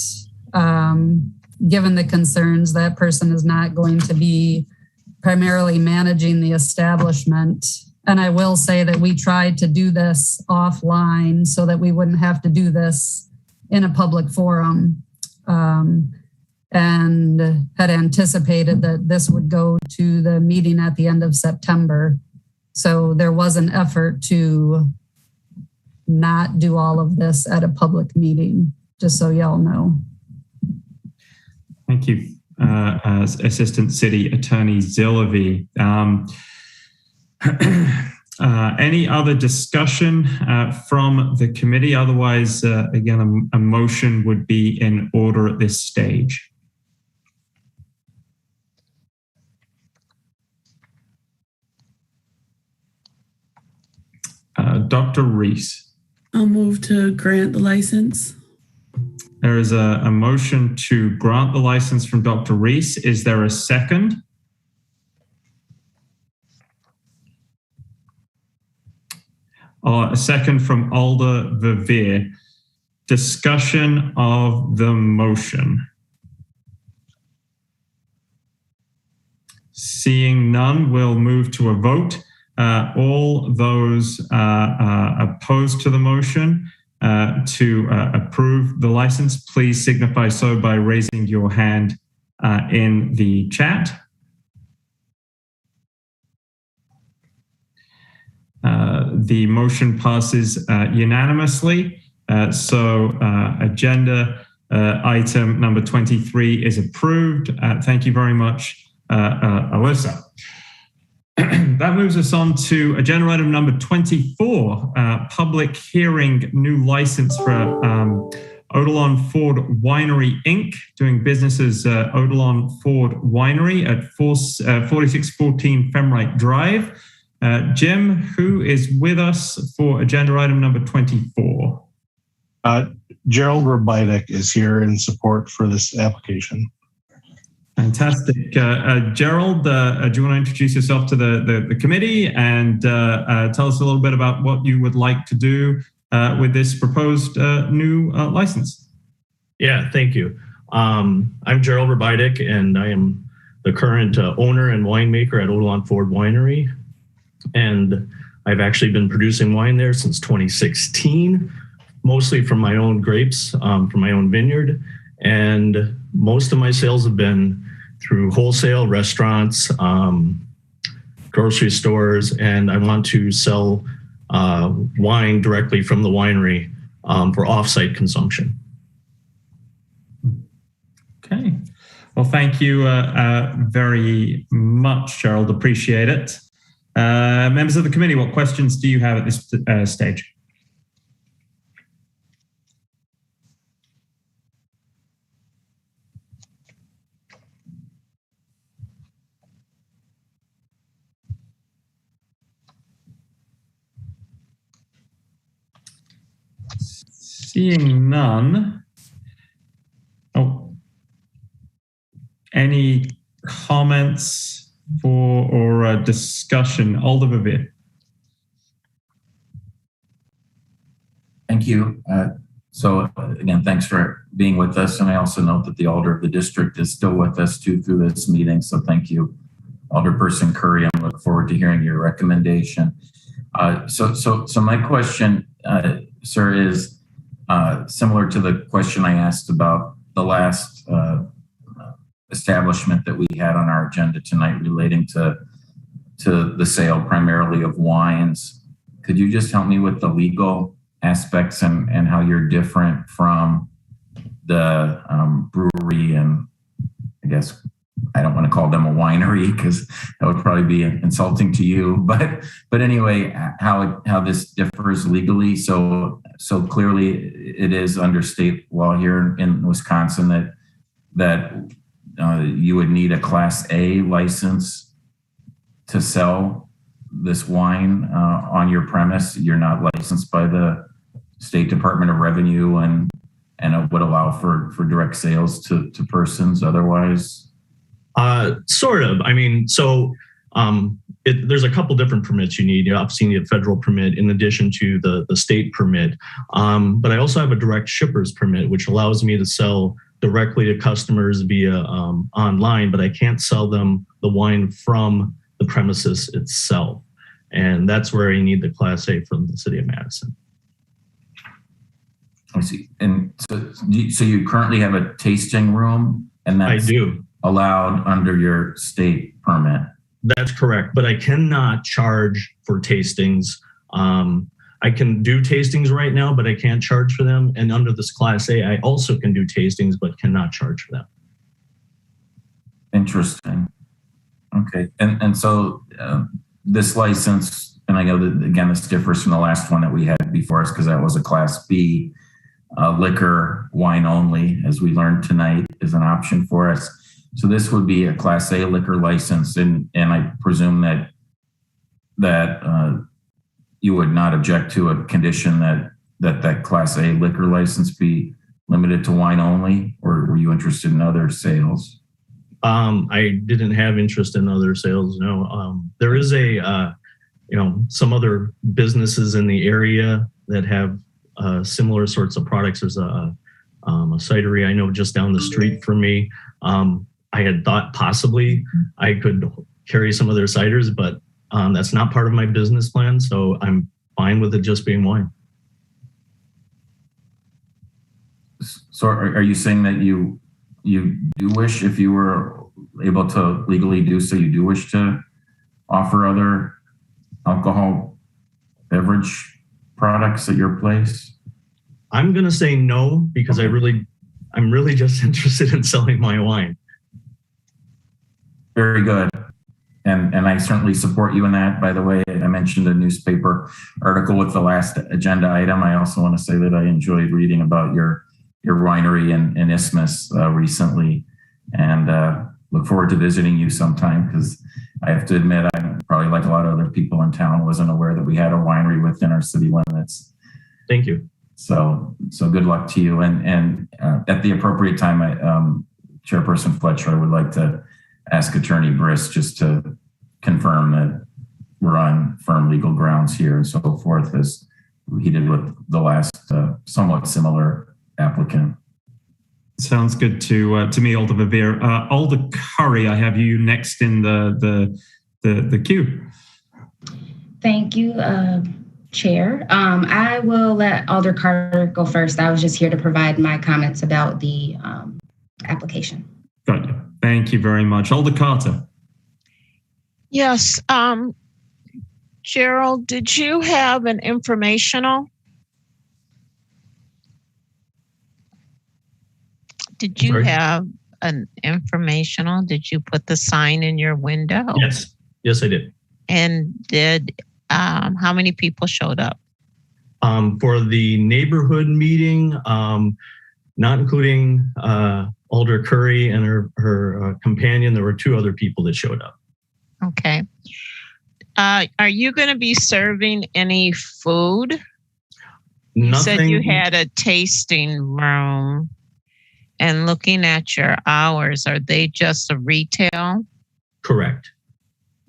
given the concerns, that person is not going to be primarily managing the establishment. And I will say that we tried to do this offline so that we wouldn't have to do this in a public forum, and had anticipated that this would go to the meeting at the end of September. So there was an effort to not do all of this at a public meeting, just so y'all know. Thank you. Assistant City Attorney Zillaby. Any other discussion from the committee? Otherwise, again, a motion would be in order at this stage. Dr. Reese. I'll move to grant the license. There is a motion to grant the license from Dr. Reese. Is there a second? A second from Alder Verveer. Discussion of the motion. Seeing none, we'll move to a vote. All those opposed to the motion to approve the license, please signify so by raising your hand in the chat. The motion passes unanimously. So agenda item number 23 is approved. Thank you very much, Alyssa. that moves us on to agenda item number 24, public hearing, new license for Odilon Ford Winery Inc., doing business as Odilon Ford Winery at 4614 Femright Drive. Jim, who is with us for agenda item number 24? Gerald Robitek is here in support for this application. Fantastic. Gerald, do you want to introduce yourself to the committee and tell us a little bit about what you would like to do with this proposed new license? Yeah, thank you. I'm Gerald Robitek, and I am the current owner and winemaker at Odilon Ford Winery. And I've actually been producing wine there since 2016, mostly from my own grapes, from my own vineyard. And most of my sales have been through wholesale, restaurants, grocery stores, and I want to sell wine directly from the winery for off-site consumption. Okay. Well, thank you very much, Gerald. Appreciate it. Members of the committee, what questions do you have at this stage? Seeing none. Oh, any comments or a discussion? Alder. Thank you. So again, thanks for being with us. And I also note that the Alder of the district is still with us too through this meeting. So thank you, Alderperson Curry. I look forward to hearing your recommendation. So my question, sir, is similar to the question I asked about the last establishment that we had on our agenda tonight relating to the sale primarily of wines. Could you just help me with the legal aspects and how you're different from the brewery, and I guess I don't want to call them a winery because that would probably be insulting to you, but anyway, how this differs legally. So clearly it is under state law here in Wisconsin that you would need a Class A license to sell this wine on your premise. You're not licensed by the State Department of Revenue, and it would allow for direct sales to persons otherwise. Sort of. I mean, so there's a couple different permits you need. Obviously, you need a federal permit in addition to the state permit. But I also have a direct shippers permit, which allows me to sell directly to customers via online, but I can't sell them the wine from the premises itself. And that's where you need the Class A from the city of Madison. I see. And so you currently have a tasting room, and that's I do. Allowed under your state permit. That's correct, but I cannot charge for tastings. I can do tastings right now, but I can't charge for them. And under this Class A, I also can do tastings, but cannot charge for them. Interesting. Okay. And so this license, and I know that, again, this differs from the last one that we had before us because that was a Class B liquor, wine only, as we learned tonight, is an option for us. So this would be a Class A liquor license, and I presume that you would not object to a condition that Class A liquor license be limited to wine only, or were you interested in other sales? I didn't have interest in other sales. No. There is some other businesses in the area that have similar sorts of products. There's a cidery I know just down the street from me. I had thought possibly I could carry some of their ciders, but that's not part of my business plan. So I'm fine with it just being wine. So are you saying that you do wish, if you were able to legally do so, you do wish to offer other alcohol beverage products at your place? I'm going to say no, because I'm really just interested in selling my wine. Very good. and I certainly support you in that. By the way, I mentioned a newspaper article with the last agenda item. I also want to say that I enjoyed reading about your winery in Isthmus recently, and look forward to visiting you sometime, because I have to admit, I probably, like a lot of other people in town, wasn't aware that we had a winery within our city limits. Thank you. So good luck to you. And at the appropriate time, Chairperson Fletcher, I would like to ask Attorney Briss just to confirm that we're on firm legal grounds here and so forth, as he did with the last somewhat similar applicant. Sounds good to me, Alder Verveer. Alder Curry, I have you next in the queue. Thank you, Chair. I will let Alder Carter go first. I was just here to provide my comments about the application. Got you. Thank you very much. Alder Carter. Yes. Gerald, did you have an informational? Did you have an informational? Did you put the sign in your window? Yes. Yes, I did. And did how many people showed up? For the neighborhood meeting, not including Alder Curry and her companion, there were 2 other people that showed up. Okay. Are you going to be serving any food? You Nothing. said you had a tasting room. And looking at your hours, are they just a retail? Correct.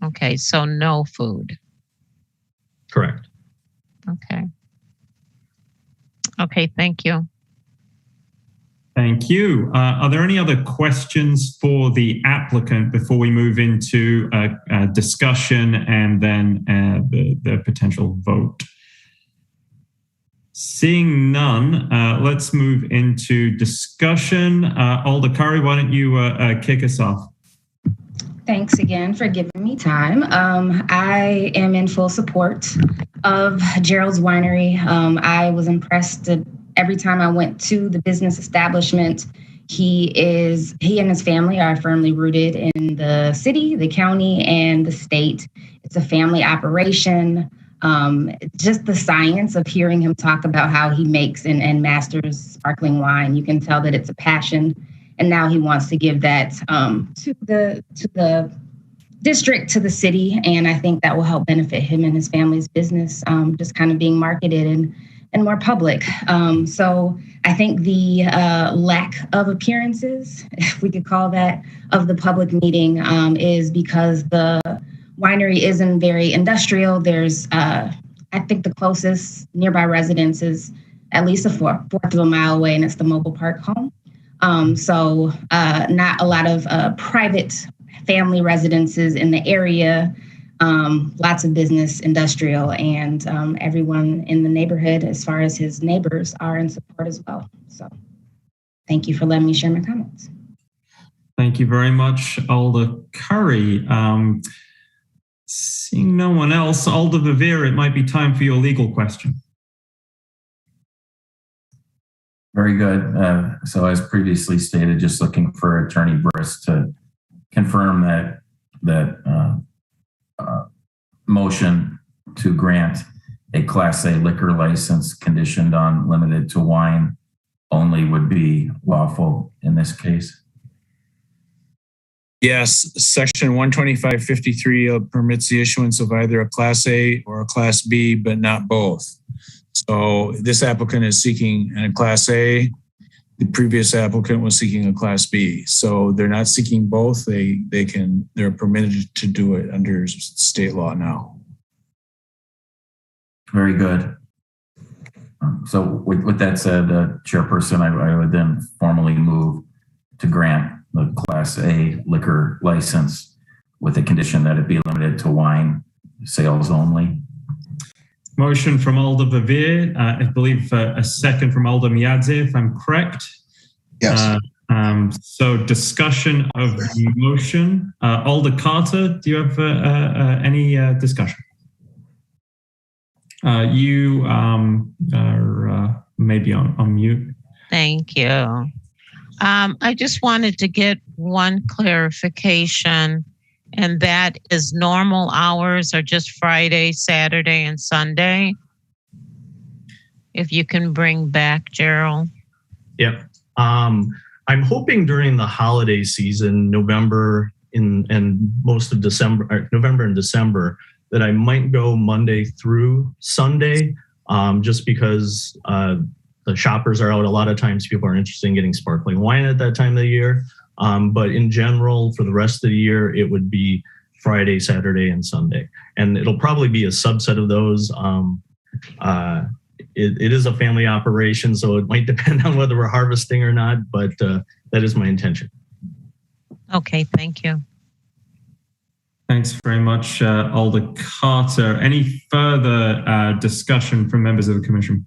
Okay, so no food. Correct. Okay. Okay, thank you. Thank you. Are there any other questions for the applicant before we move into a discussion and then the potential vote? Seeing none, let's move into discussion. Alder Curry, why don't you kick us off? Thanks again for giving me time. I am in full support of Gerald's Winery. I was impressed that every time I went to the business establishment, he and his family are firmly rooted in the city, the county, and the state. It's a family operation. Just the science of hearing him talk about how he makes and masters sparkling wine, you can tell that it's a passion. And now he wants to give that to the district, to the city. And I think that will help benefit him and his family's business, just kind of being marketed and more public. So I think the lack of appearances, if we could call that, of the public meeting is because the winery isn't very industrial. There's, I think the closest nearby residence is at least a fourth of a mile away, and it's the Mobile Park home. So not a lot of private family residences in the area, lots of business, industrial, and everyone in the neighborhood, as far as his neighbors, are in support as well. So thank you for letting me share my comments. Thank you very much, Alder Curry. Seeing no one else, Alder Verveer, it might be time for your legal question. Very good. So as previously stated, just looking for Attorney Briss to confirm that motion to grant a Class A liquor license conditioned on limited to wine only would be lawful in this case. Yes, Section 125.53 permits the issuance of either a Class A or a Class B, but not both. So this applicant is seeking a Class A. The previous applicant was seeking a Class B. So they're not seeking both. They're permitted to do it under state law now. Very good. So with that said, Chairperson, I would then formally move to grant the Class A liquor license with the condition that it be limited to wine sales only. Motion from Alder Verveer, I believe a second from Alder Miadze, if I'm correct. Yes. So discussion of the motion. Alder Carter, do you have any discussion? You are maybe on mute. Thank you. I just wanted to get one clarification. And that is normal hours or just Friday, Saturday, and Sunday? If you can bring back Gerald. Yep. I'm hoping during the holiday season, November and most of December, November and December, that I might go Monday through Sunday, just because the shoppers are out. A lot of times people are interested in getting sparkling wine at that time of the year. But in general, for the rest of the year, it would be Friday, Saturday, and Sunday. And it'll probably be a subset of those. It is a family operation, so it might depend on whether we're harvesting or not, but that is my intention. Okay, thank you. Thanks very much, Alder Carter. Any further discussion from members of the commission?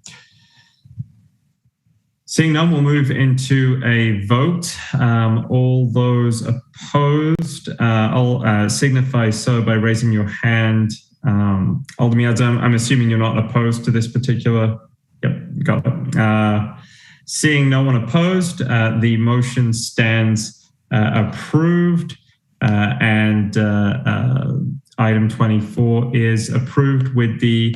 Seeing none, we'll move into a vote. All those opposed, I'll signify so by raising your hand. Alder Miadza, I'm assuming you're not opposed to this particular. Yep, got it. Seeing no one opposed, the motion stands approved, and item 24 is approved with the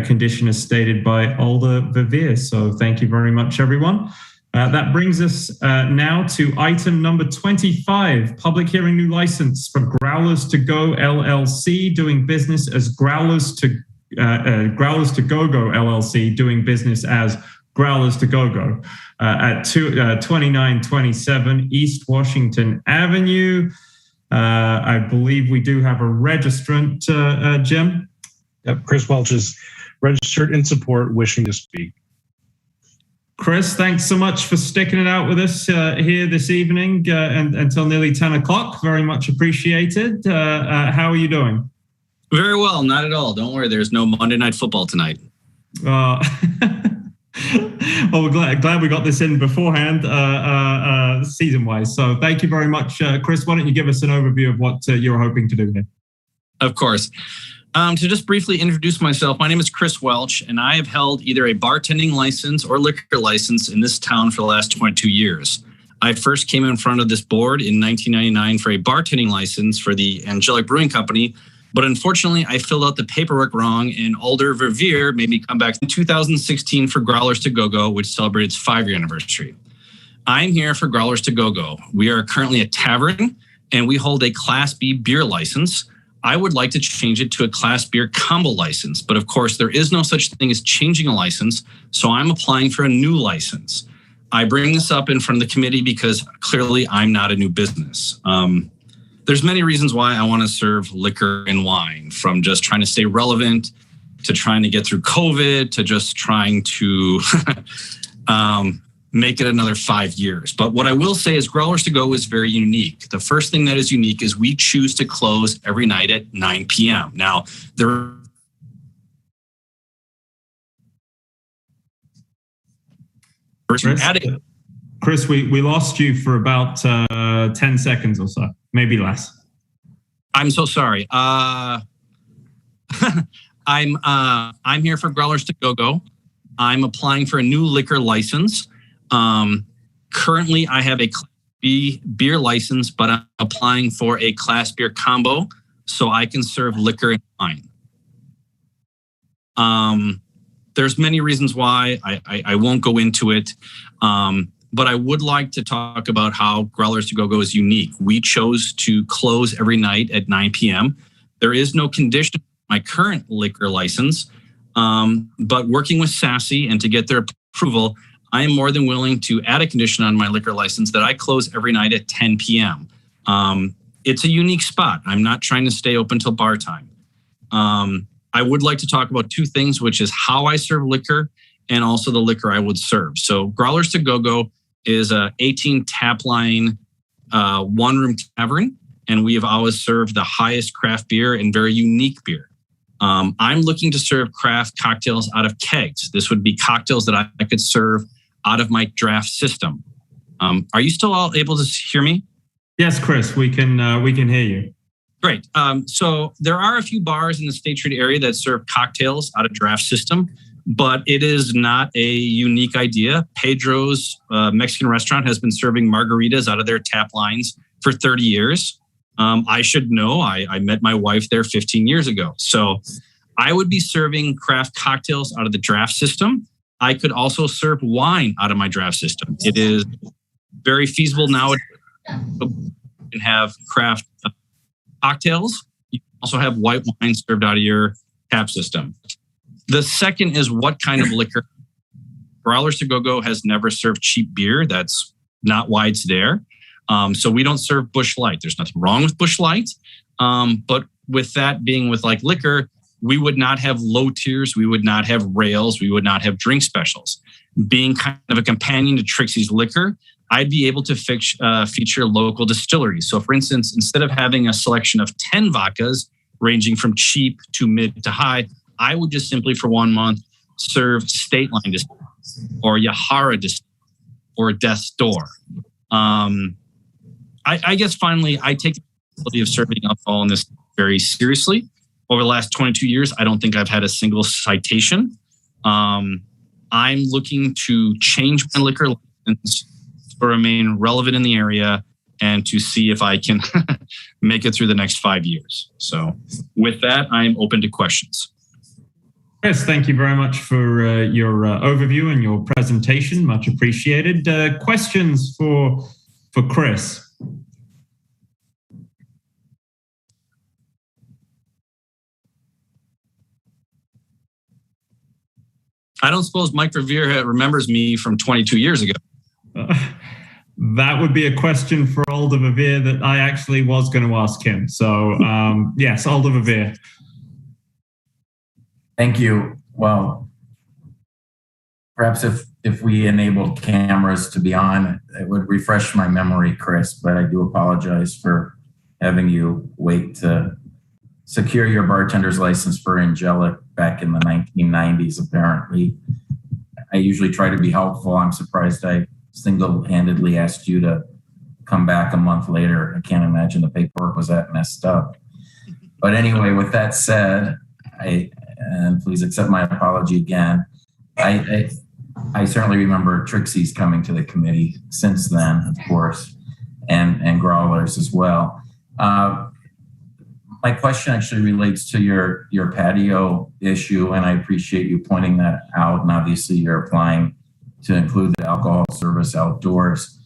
condition as stated by Alder Verveer. So thank you very much, everyone. That brings us now to item number 25, public hearing new license for Growlers to Go LLC, doing business as Growlers to Go-Go LLC, doing business as Growlers to Go-Go at 2927 East Washington Avenue. I believe we do have a registrant, Jim. Yep, Chris Welch is registered in support, wishing to speak. Chris, thanks so much for sticking it out with us here this evening and until nearly 10 o'clock. Very much appreciated. How are you doing? Very well, not at all. Don't worry, there's no Monday Night Football tonight. Well, we're glad we got this in beforehand, season-wise. So thank you very much, Chris. Why don't you give us an overview of what you're hoping to do here? Of course. To just briefly introduce myself, my name is Chris Welch, and I have held either a bartending license or liquor license in this town for the last 22 years. I first came in front of this board in 1999 for a bartending license for the Angelic Brewing Company, but unfortunately I filled out the paperwork wrong, and Alder Verveer made me come back in 2016 for Growlers to Go-Go, which celebrated its 5-year anniversary. I'm here for Growlers to Go-Go. We are currently a tavern, and we hold a Class B beer license. I would like to change it to a Class Beer combo license, but of course there is no such thing as changing a license, so I'm applying for a new license. I bring this up in front of the committee because clearly I'm not a new business. There's many reasons why I want to serve liquor and wine, from just trying to stay relevant to trying to get through COVID to just trying to make it another 5 years. But what I will say is Growlers to Go is very unique. The first thing that is unique is we choose to close every night at 9 p.m. Now, Chris, we lost you for about 10 seconds or so, maybe less. I'm so sorry. I'm here for Growlers to Go-Go. I'm applying for a new liquor license. Currently, I have a Class B beer license, but I'm applying for a Class Beer combo so I can serve liquor and wine. There's many reasons why. I won't go into it, but I would like to talk about how Growlers to Go-Go is unique. We chose to close every night at 9 p.m. There is no condition on my current liquor license, but working with Sassy and to get their approval, I am more than willing to add a condition on my liquor license that I close every night at 10 p.m. It's a unique spot. I'm not trying to stay open till bar time. I would like to talk about two things, which is how I serve liquor and also the liquor I would serve. So Growlers to Go-Go is a 18 tap line, one-room tavern, and we have always served the highest craft beer and very unique beer. I'm looking to serve craft cocktails out of kegs. This would be cocktails that I could serve out of my draft system. Are you still all able to hear me? Yes, Chris, we can hear you. Great. So there are a few bars in the State Street area that serve cocktails out of draft system, but it is not a unique idea. Pedro's Mexican restaurant has been serving margaritas out of their tap lines for 30 years. I should know. I met my wife there 15 years ago. So I would be serving craft cocktails out of the draft system. I could also serve wine out of my draft system. It is very feasible now. You can have craft cocktails. You can also have white wine served out of your tap system. The second is what kind of liquor. Growlers to Go-Go has never served cheap beer. That's not why it's there. So we don't serve Busch Light. There's nothing wrong with Busch Light. But with that being with like liquor, we would not have low tiers. We would not have rails. We would not have drink specials. Being kind of a companion to Trixie's Liquor, I'd be able to feature local distilleries. So for instance, instead of having a selection of 10 vodkas ranging from cheap to mid to high, I would just simply for 1 month serve State Line Distillery or Yahara Distillery or Death's Door. I guess finally, I take the responsibility of serving alcohol in this very seriously. Over the last 22 years, I don't think I've had a single citation. I'm looking to change my liquor license to remain relevant in the area and to see if I can make it through the next 5 years. So with that, I'm open to questions. Yes, thank you very much for your overview and your presentation. Much appreciated. Questions for Chris? I don't suppose Mike Revere remembers me from 22 years ago. That would be a question for Alder Verveer that I actually was going to ask him. So yes, Alder Verveer. Thank you. Well, perhaps if we enabled cameras to be on, it would refresh my memory, Chris, but I do apologize for having you wait to secure your bartender's license for Angelic back in the 1990s, apparently. I usually try to be helpful. I'm surprised I single-handedly asked you to come back a month later. I can't imagine the paperwork was that messed up. But anyway, with that said, and please accept my apology again. I certainly remember Trixie's coming to the committee since then, of course, and Growlers as well. My question actually relates to your patio issue, and I appreciate you pointing that out. And obviously, you're applying to include the alcohol service outdoors.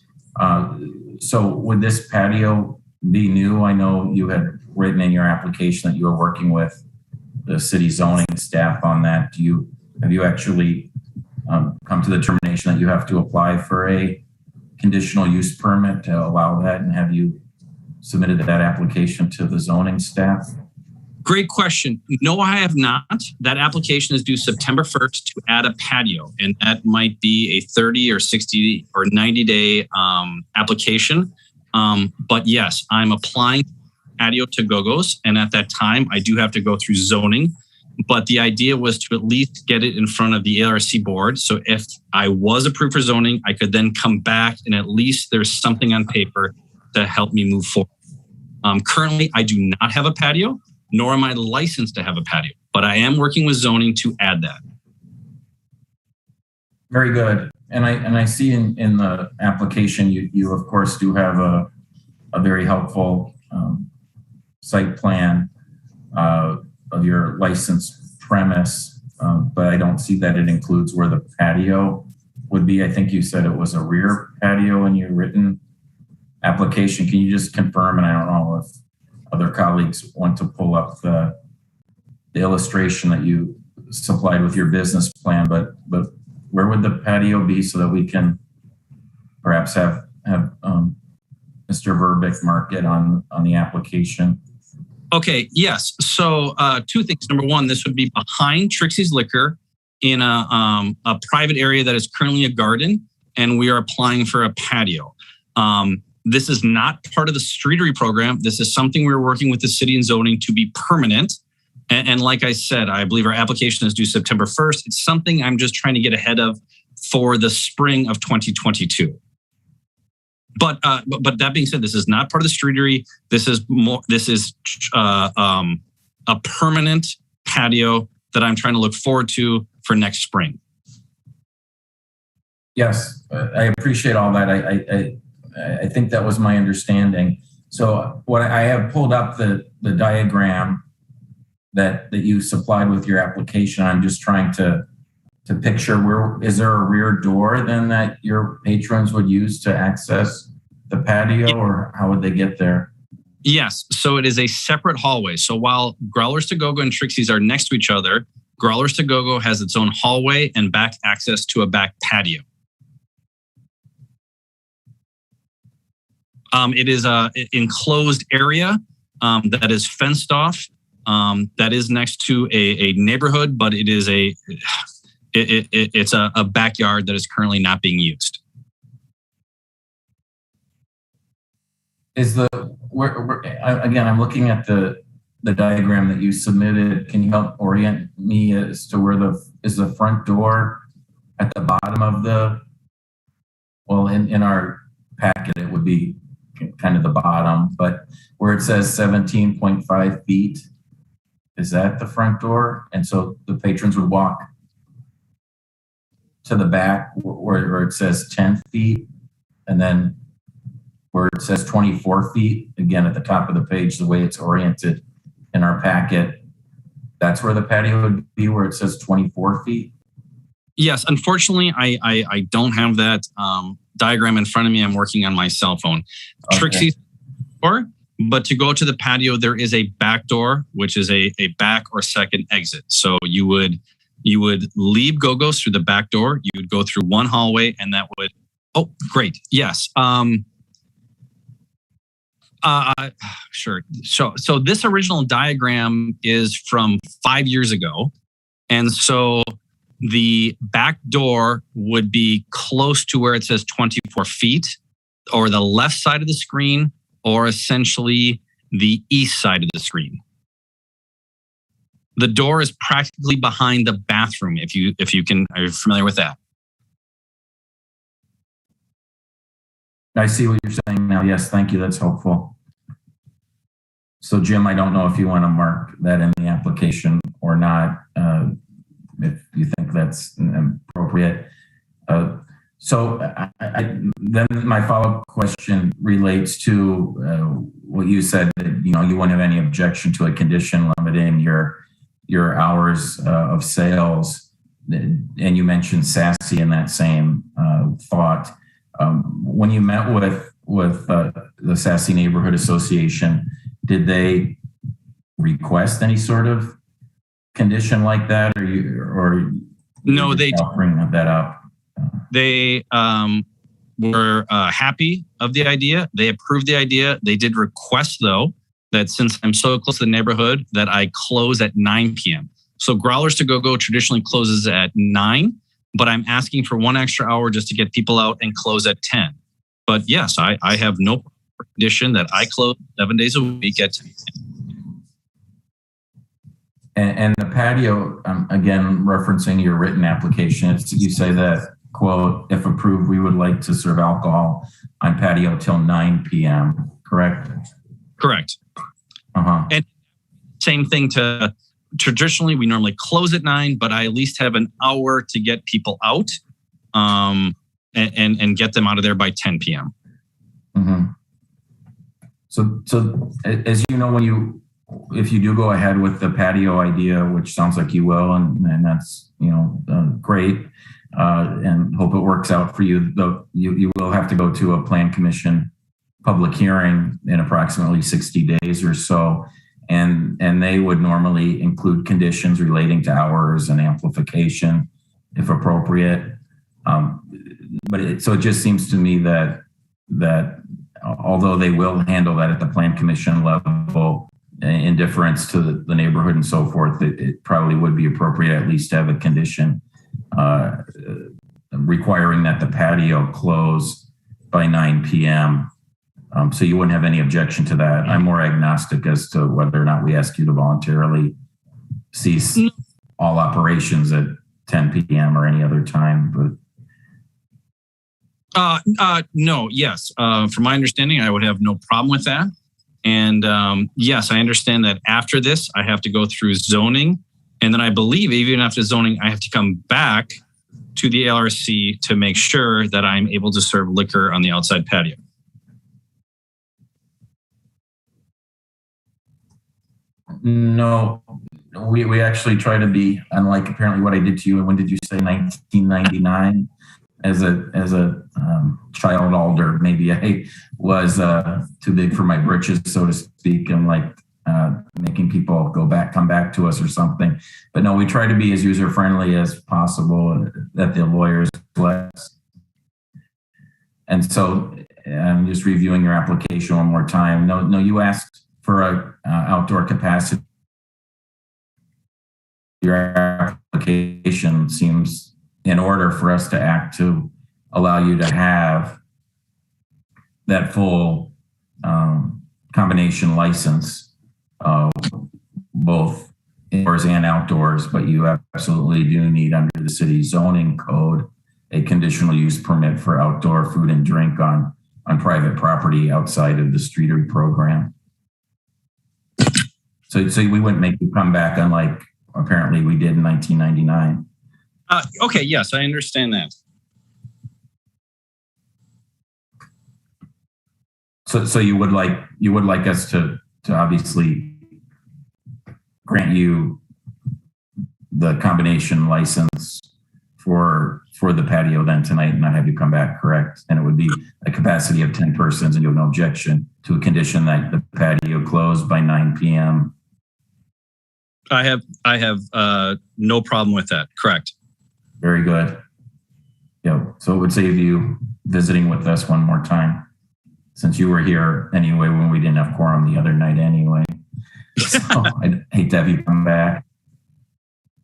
So would this patio be new? I know you had written in your application that you were working with the city zoning staff on that. Have you actually come to the determination that you have to apply for a conditional use permit to allow that? And have you submitted that application to the zoning staff? Great question. No, I have not. That application is due September 1st to add a patio, and that might be a 30 or 60 or 90-day application. But yes, I'm applying patio to Go-Go's, and at that time, I do have to go through zoning. But the idea was to at least get it in front of the ARC board. So if I was approved for zoning, I could then come back and at least there's something on paper to help me move forward. Currently, I do not have a patio, nor am I licensed to have a patio, but I am working with zoning to add that. Very good. And I see in the application, you of course do have a very helpful site plan of your licensed premise, but I don't see that it includes where the patio would be. I think you said it was a rear patio in your written application. Can you just confirm? And I don't know if other colleagues want to pull up the illustration that you supplied with your business plan, but where would the patio be so that we can perhaps have Mr. Verbeek mark it on the application? Okay, yes. So two things. Number one, this would be behind Trixie's Liquor in a private area that is currently a garden, and we are applying for a patio. This is not part of the streetery program. This is something we're working with the city and zoning to be permanent. And like I said, I believe our application is due September 1st. It's something I'm just trying to get ahead of for the spring of 2022. But that being said, this is not part of the streetery. This is a permanent patio that I'm trying to look forward to for next spring. Yes, I appreciate all that. I think that was my understanding. So what I have pulled up the diagram that you supplied with your application. I'm just trying to picture where is there a rear door then that your patrons would use to access the patio, or how would they get there? Yes. So it is a separate hallway. So while Growlers to Go-Go and Trixie's are next to each other, Growlers to Go-Go has its own hallway and back access to a back patio. It is an enclosed area that is fenced off. That is next to a neighborhood, but it is it's a backyard that is currently not being used. Is again, I'm looking at the diagram that you submitted. Can you help orient me as to where is the front door at the bottom of in our packet, it would be kind of the bottom, but where it says 17.5 feet, is that the front door? And so the patrons would walk to the back where it says 10 feet, and then where it says 24 feet, again, at the top of the page, the way it's oriented in our packet, that's where the patio would be, where it says 24 feet? Yes, unfortunately, I don't have that diagram in front of me. I'm working on my cell phone. Okay. Trixie's door, but to go to the patio, there is a back door, which is a back or second exit. So you would leave Go-Go's through the back door. You would go through one hallway, and that would. Oh, great! Yes. Sure. So this original diagram is from 5 years ago, and so the back door would be close to where it says 24 feet, or the left side of the screen, or essentially the east side of the screen. The door is practically behind the bathroom, if you are you familiar with that? I see what you're saying now. Yes, thank you. That's helpful. So Jim, I don't know if you want to mark that in the application or not, if you think that's appropriate. So then my follow-up question relates to what you said, that you wouldn't have any objection to a condition limiting your hours of sales, and you mentioned SASE in that same thought. When you met with the SASE Neighborhood Association, did they request any sort of condition like that, or no? They bring that up. They were happy of the idea. They approved the idea. They did request, though, that since I'm so close to the neighborhood, that I close at 9 p.m. So Growlers to Go-Go traditionally closes at 9, but I'm asking for 1 extra hour just to get people out and close at 10. But yes, I have no condition that I close 7 days a week at 10. And the patio, again, referencing your written application, you say that, quote, if approved, we would like to serve alcohol on patio till 9 p.m., correct? Correct. Uh-huh. And same thing traditionally, we normally close at 9, but I at least have an hour to get people out and get them out of there by 10 p.m. Mm-hmm. So as you know, if you do go ahead with the patio idea, which sounds like you will, and that's great, and hope it works out for you, though you will have to go to a plan commission public hearing in approximately 60 days or so, and they would normally include conditions relating to hours and amplification, if appropriate. So it just seems to me that although they will handle that at the plan commission level, in deference to the neighborhood and so forth, it probably would be appropriate at least to have a condition requiring that the patio close by 9 p.m. So you wouldn't have any objection to that. I'm more agnostic as to whether or not we ask you to voluntarily cease all operations at 10 p.m. or any other time. But no, yes. From my understanding, I would have no problem with that. And yes, I understand that after this, I have to go through zoning. And then I believe even after zoning, I have to come back to the LRC to make sure that I'm able to serve liquor on the outside patio. No, we actually try to be, unlike apparently what I did to you. When did you say 1999? As a child alder, maybe I was too big for my britches, so to speak, and like making people come back to us or something. But no, we try to be as user friendly as possible that the lawyers bless. And so I'm just reviewing your application one more time. No, you asked for a outdoor capacity. Your application seems in order for us to act to allow you to have that full combination license, both indoors and outdoors, but you absolutely do need under the city zoning code a conditional use permit for outdoor food and drink on private property outside of the streetery program. So we wouldn't make you come back unlike apparently we did in 1999. Okay, yes, I understand that. So you would like us to obviously grant you the combination license for the patio then tonight and not have you come back, correct? And it would be a capacity of 10 persons and you have no objection to a condition that the patio closed by 9 p.m. I have no problem with that. Correct. Very good. Yeah. So it would save you visiting with us one more time, since you were here anyway when we didn't have quorum the other night anyway. So I'd hate to have you come back.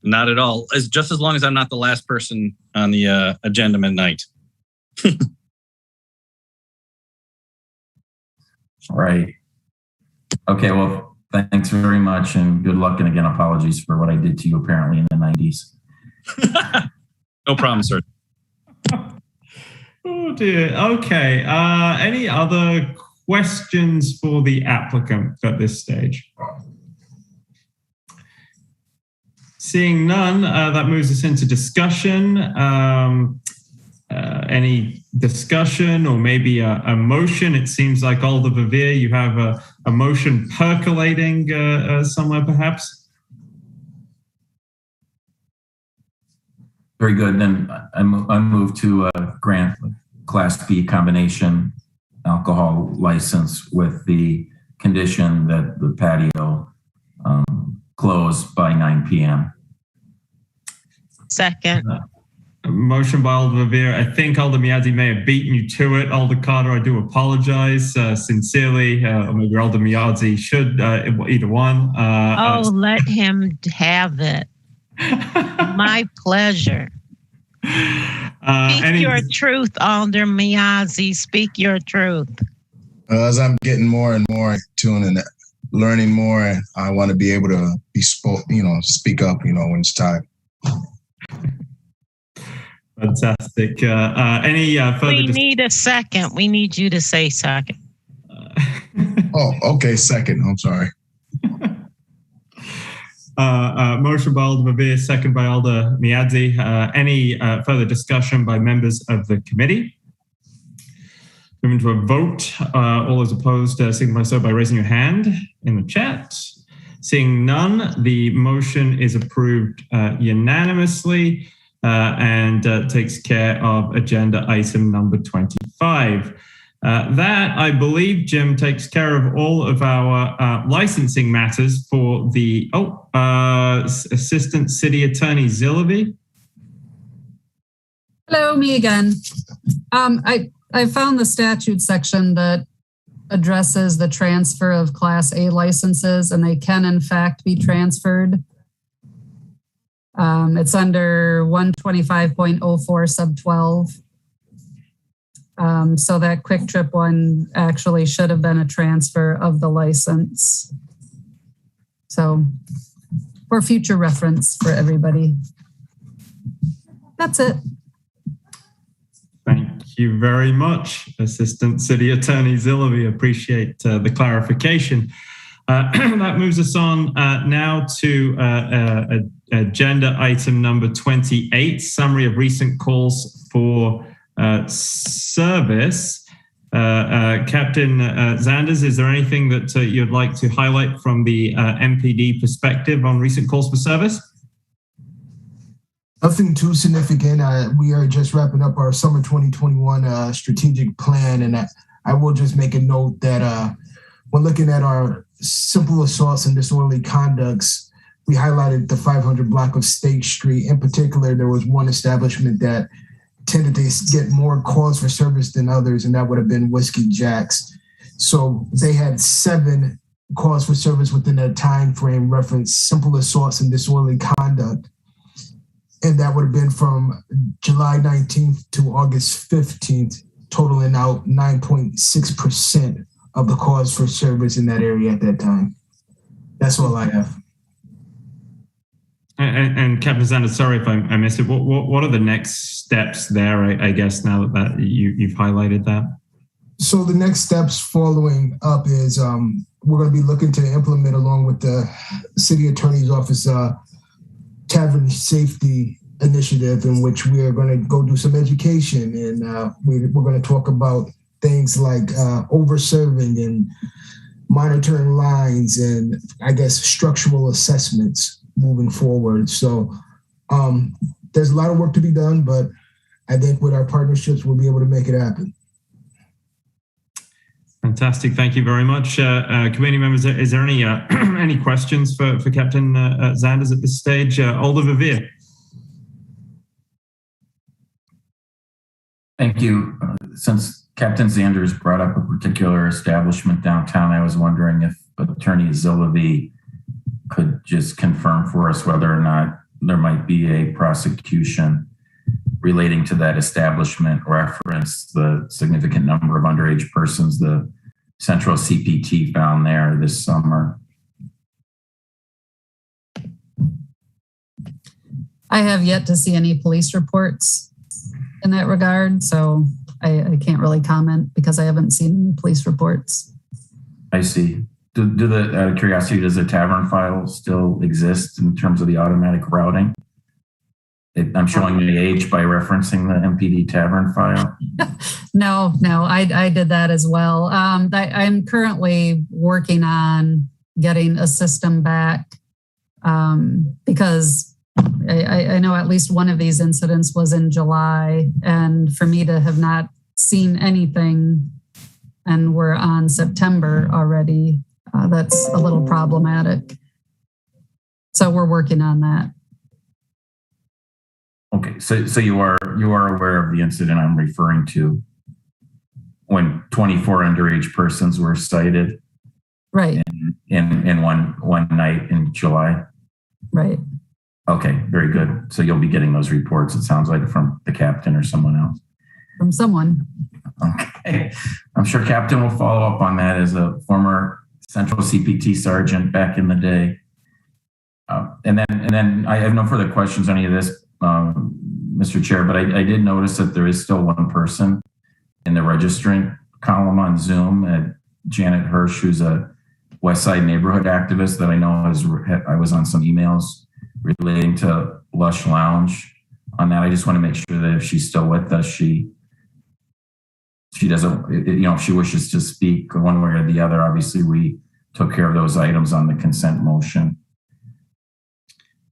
Not at all. Just as long as I'm not the last person on the agenda midnight. All right. Okay. Well, thanks very much and good luck. And again, apologies for what I did to you apparently in the 90s. No problem, sir. Oh dear. Okay. Any other questions for the applicant at this stage? Seeing none, that moves us into discussion. Any discussion or maybe a motion? It seems like Alder Verveer, you have a motion percolating somewhere perhaps. Very good. Then I move to grant Class B combination alcohol license with the condition that the patio close by 9 p.m. Second. Motion by Alder Verveer. I think Alder Miazzi may have beaten you to it. Alder Carter, I do apologize sincerely. Or maybe Alder Miazzi should, either one. Let him have it. My pleasure. Speak your truth, Alder Miazzi. Speak your truth. As I'm getting more and more tuned and learning more, I want to be able to speak up, when it's time. Fantastic. Any further? We need a second. We need you to say second. Oh, okay. Second. I'm sorry. Motion by Alder Verveer, second by Alder Miazzi. Any further discussion by members of the committee? Moving to a vote. All those opposed, signify so by raising your hand in the chat. Seeing none, the motion is approved unanimously and takes care of agenda item number 25. That, I believe, Jim, takes care of all of our licensing matters for the Assistant City Attorney Zillaby. Hello, me again. I found the statute section that addresses the transfer of Class A licenses, and they can, in fact, be transferred. It's under 125.04 sub 12. So that Quick Trip one actually should have been a transfer of the license. So for future reference for everybody. That's it. Thank you very much, Assistant City Attorney Zillaby. Appreciate the clarification. That moves us on now to agenda item number 28, summary of recent calls for service. Captain Zanders, is there anything that you'd like to highlight from the MPD perspective on recent calls for service? Nothing too significant. We are just wrapping up our summer 2021 strategic plan, and I will just make a note that when looking at our simple assaults and disorderly conducts, we highlighted the 500 block of State Street. In particular, there was one establishment that tended to get more calls for service than others, and that would have been Whiskey Jack's. So they had 7 calls for service within that time frame reference simple assaults and disorderly conduct. And that would have been from July 19th to August 15th, totaling out 9.6% of the calls for service in that area at that time. That's all I have. And Captain Zanders, sorry if I missed it. What are the next steps there, I guess, now that you've highlighted that? So the next steps following up is we're going to be looking to implement, along with the City Attorney's Office, tavern safety initiative, in which we are going to go do some education, and we're going to talk about things like over-serving and monitoring lines and, I guess, structural assessments moving forward. So there's a lot of work to be done, but I think with our partnerships, we'll be able to make it happen. Fantastic. Thank you very much. Committee members, is there any any questions for Captain Zanders at this stage? Alder Verveer. Thank you. Since Captain Zanders brought up a particular establishment downtown, I was wondering if Attorney Zillaby could just confirm for us whether or not there might be a prosecution relating to that establishment, reference the significant number of underage persons the Central CPT found there this summer. I have yet to see any police reports in that regard, so I can't really comment because I haven't seen any police reports. I see. Out of curiosity, does the tavern file still exist in terms of the automatic routing? I'm showing the age by referencing the MPD tavern file. No, I did that as well. I'm currently working on getting a system back because I know at least one of these incidents was in July, and for me to have not seen anything and we're on September already, that's a little problematic. So we're working on that. Okay, so you are aware of the incident I'm referring to when 24 underage persons were cited, right? In one night in July, right? Okay, very good. So you'll be getting those reports. It sounds like from the captain or someone else. From someone. Okay, I'm sure Captain will follow up on that as a former Central CPT sergeant back in the day. And then I have no further questions on any of this, Mr. Chair, but I did notice that there is still one person in the registrant column on Zoom, Janet Hirsch, who's a West Side neighborhood activist that I know I was on some emails relating to Lush Lounge on that. I just want to make sure that if she's still with us, she doesn't, if she wishes to speak one way or the other. Obviously, we took care of those items on the consent motion.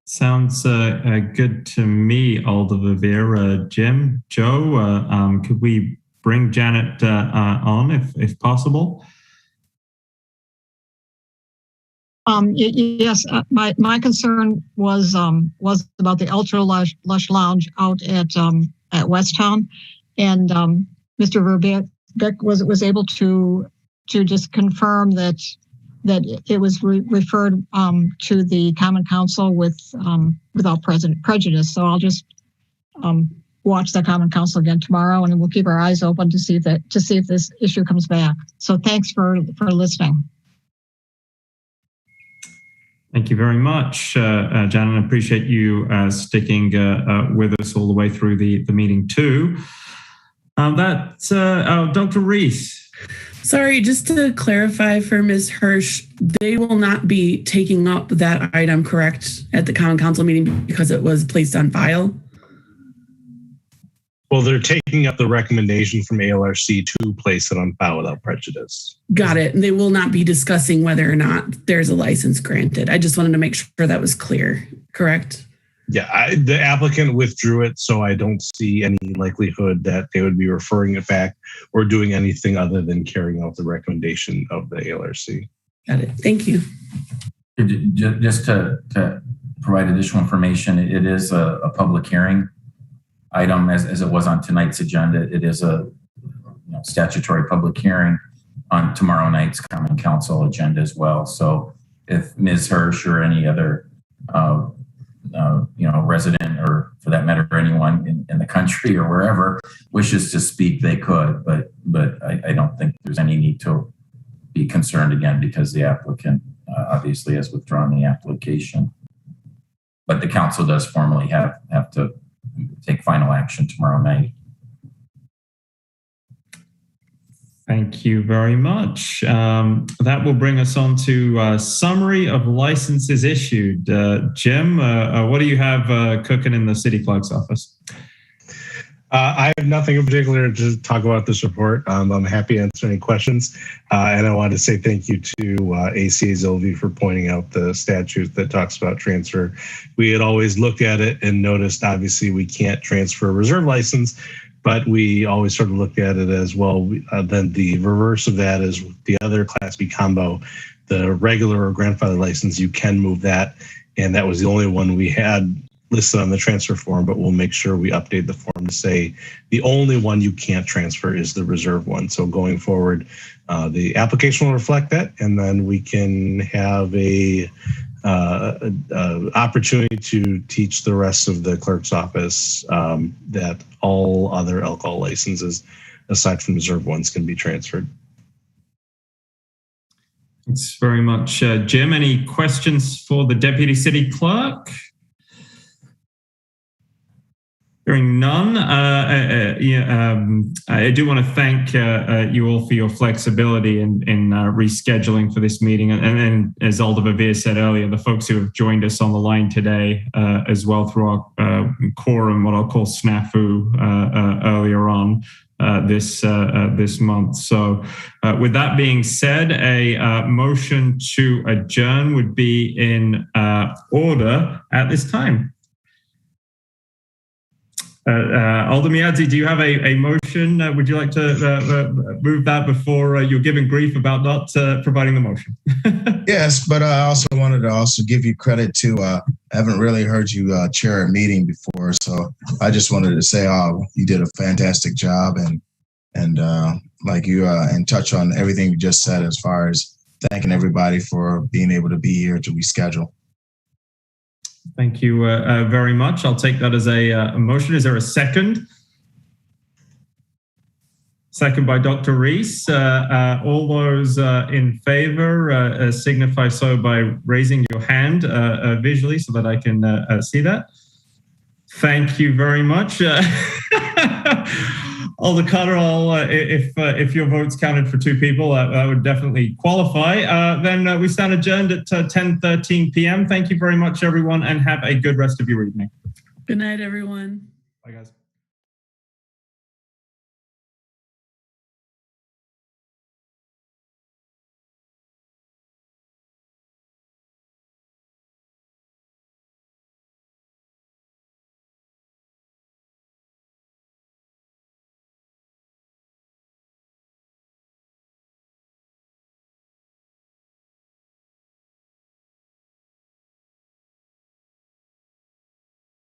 Sounds good to me, Alder Verveer. Jim, Joe, could we bring Janet on if possible? Yes, my concern was about the Ultra Lush Lounge out at Westtown, and Mr. Verbeek was able to just confirm that it was referred to the Common Council without prejudice. So I'll just watch the Common Council again tomorrow, and we'll keep our eyes open to see if this issue comes back. So thanks for listening. Thank you very much, Janet. I appreciate you sticking with us all the way through the meeting too. Dr. Reese. Sorry, just to clarify for Ms. Hirsch, they will not be taking up that item, correct, at the Common Council meeting because it was placed on file? Well, they're taking up the recommendation from ALRC to place it on file without prejudice. Got it. And they will not be discussing whether or not there's a license granted. I just wanted to make sure that was clear. Correct? Yeah, the applicant withdrew it, so I don't see any likelihood that they would be referring it back or doing anything other than carrying out the recommendation of the ALRC. Got it. Thank you. Just to provide additional information, it is a public hearing item as it was on tonight's agenda. It is a statutory public hearing on tomorrow night's Common Council agenda as well. So if Ms. Hirsch or any other resident, or for that matter, anyone in the country or wherever wishes to speak, they could, but I don't think there's any need to be concerned again because the applicant obviously has withdrawn the application. But the council does formally have to take final action tomorrow night. Thank you very much. That will bring us on to summary of licenses issued. Jim, what do you have cooking in the city clerk's office? I have nothing in particular to talk about this report. I'm happy to answer any questions. And I wanted to say thank you to ACA Zilvi for pointing out the statute that talks about transfer. We had always looked at it and noticed, obviously, we can't transfer a reserve license, but we always sort of looked at it as well. Then the reverse of that is the other Class B combo, the regular or grandfather license, you can move that. And that was the only one we had listed on the transfer form, but we'll make sure we update the form to say the only one you can't transfer is the reserve one. So going forward, the application will reflect that, and then we can have a opportunity to teach the rest of the clerk's office that all other alcohol licenses, aside from reserve ones, can be transferred. Thanks very much, Jim. Any questions for the Deputy City Clerk? Hearing none, I do want to thank you all for your flexibility in rescheduling for this meeting. And as Alder Verveer said earlier, the folks who have joined us on the line today as well through our quorum, what I'll call snafu earlier on this month. So with that being said, a motion to adjourn would be in order at this time. Alder Miadzi, do you have a motion? Would you like to move that before you're giving grief about not providing the motion? Yes, but I also wanted to give you credit to, I haven't really heard you chair a meeting before, so I just wanted to say, you did a fantastic job and touch on everything you just said as far as thanking everybody for being able to be here to reschedule. Thank you very much. I'll take that as a motion. Is there a second? Second by Dr. Reese. All those in favor signify so by raising your hand visually so that I can see that. Thank you very much. Alder Carter, if your vote's counted for 2 people, that would definitely qualify. Then we stand adjourned at 10:13 p.m. Thank you very much, everyone, and have a good rest of your evening. Good night, everyone. Bye, guys.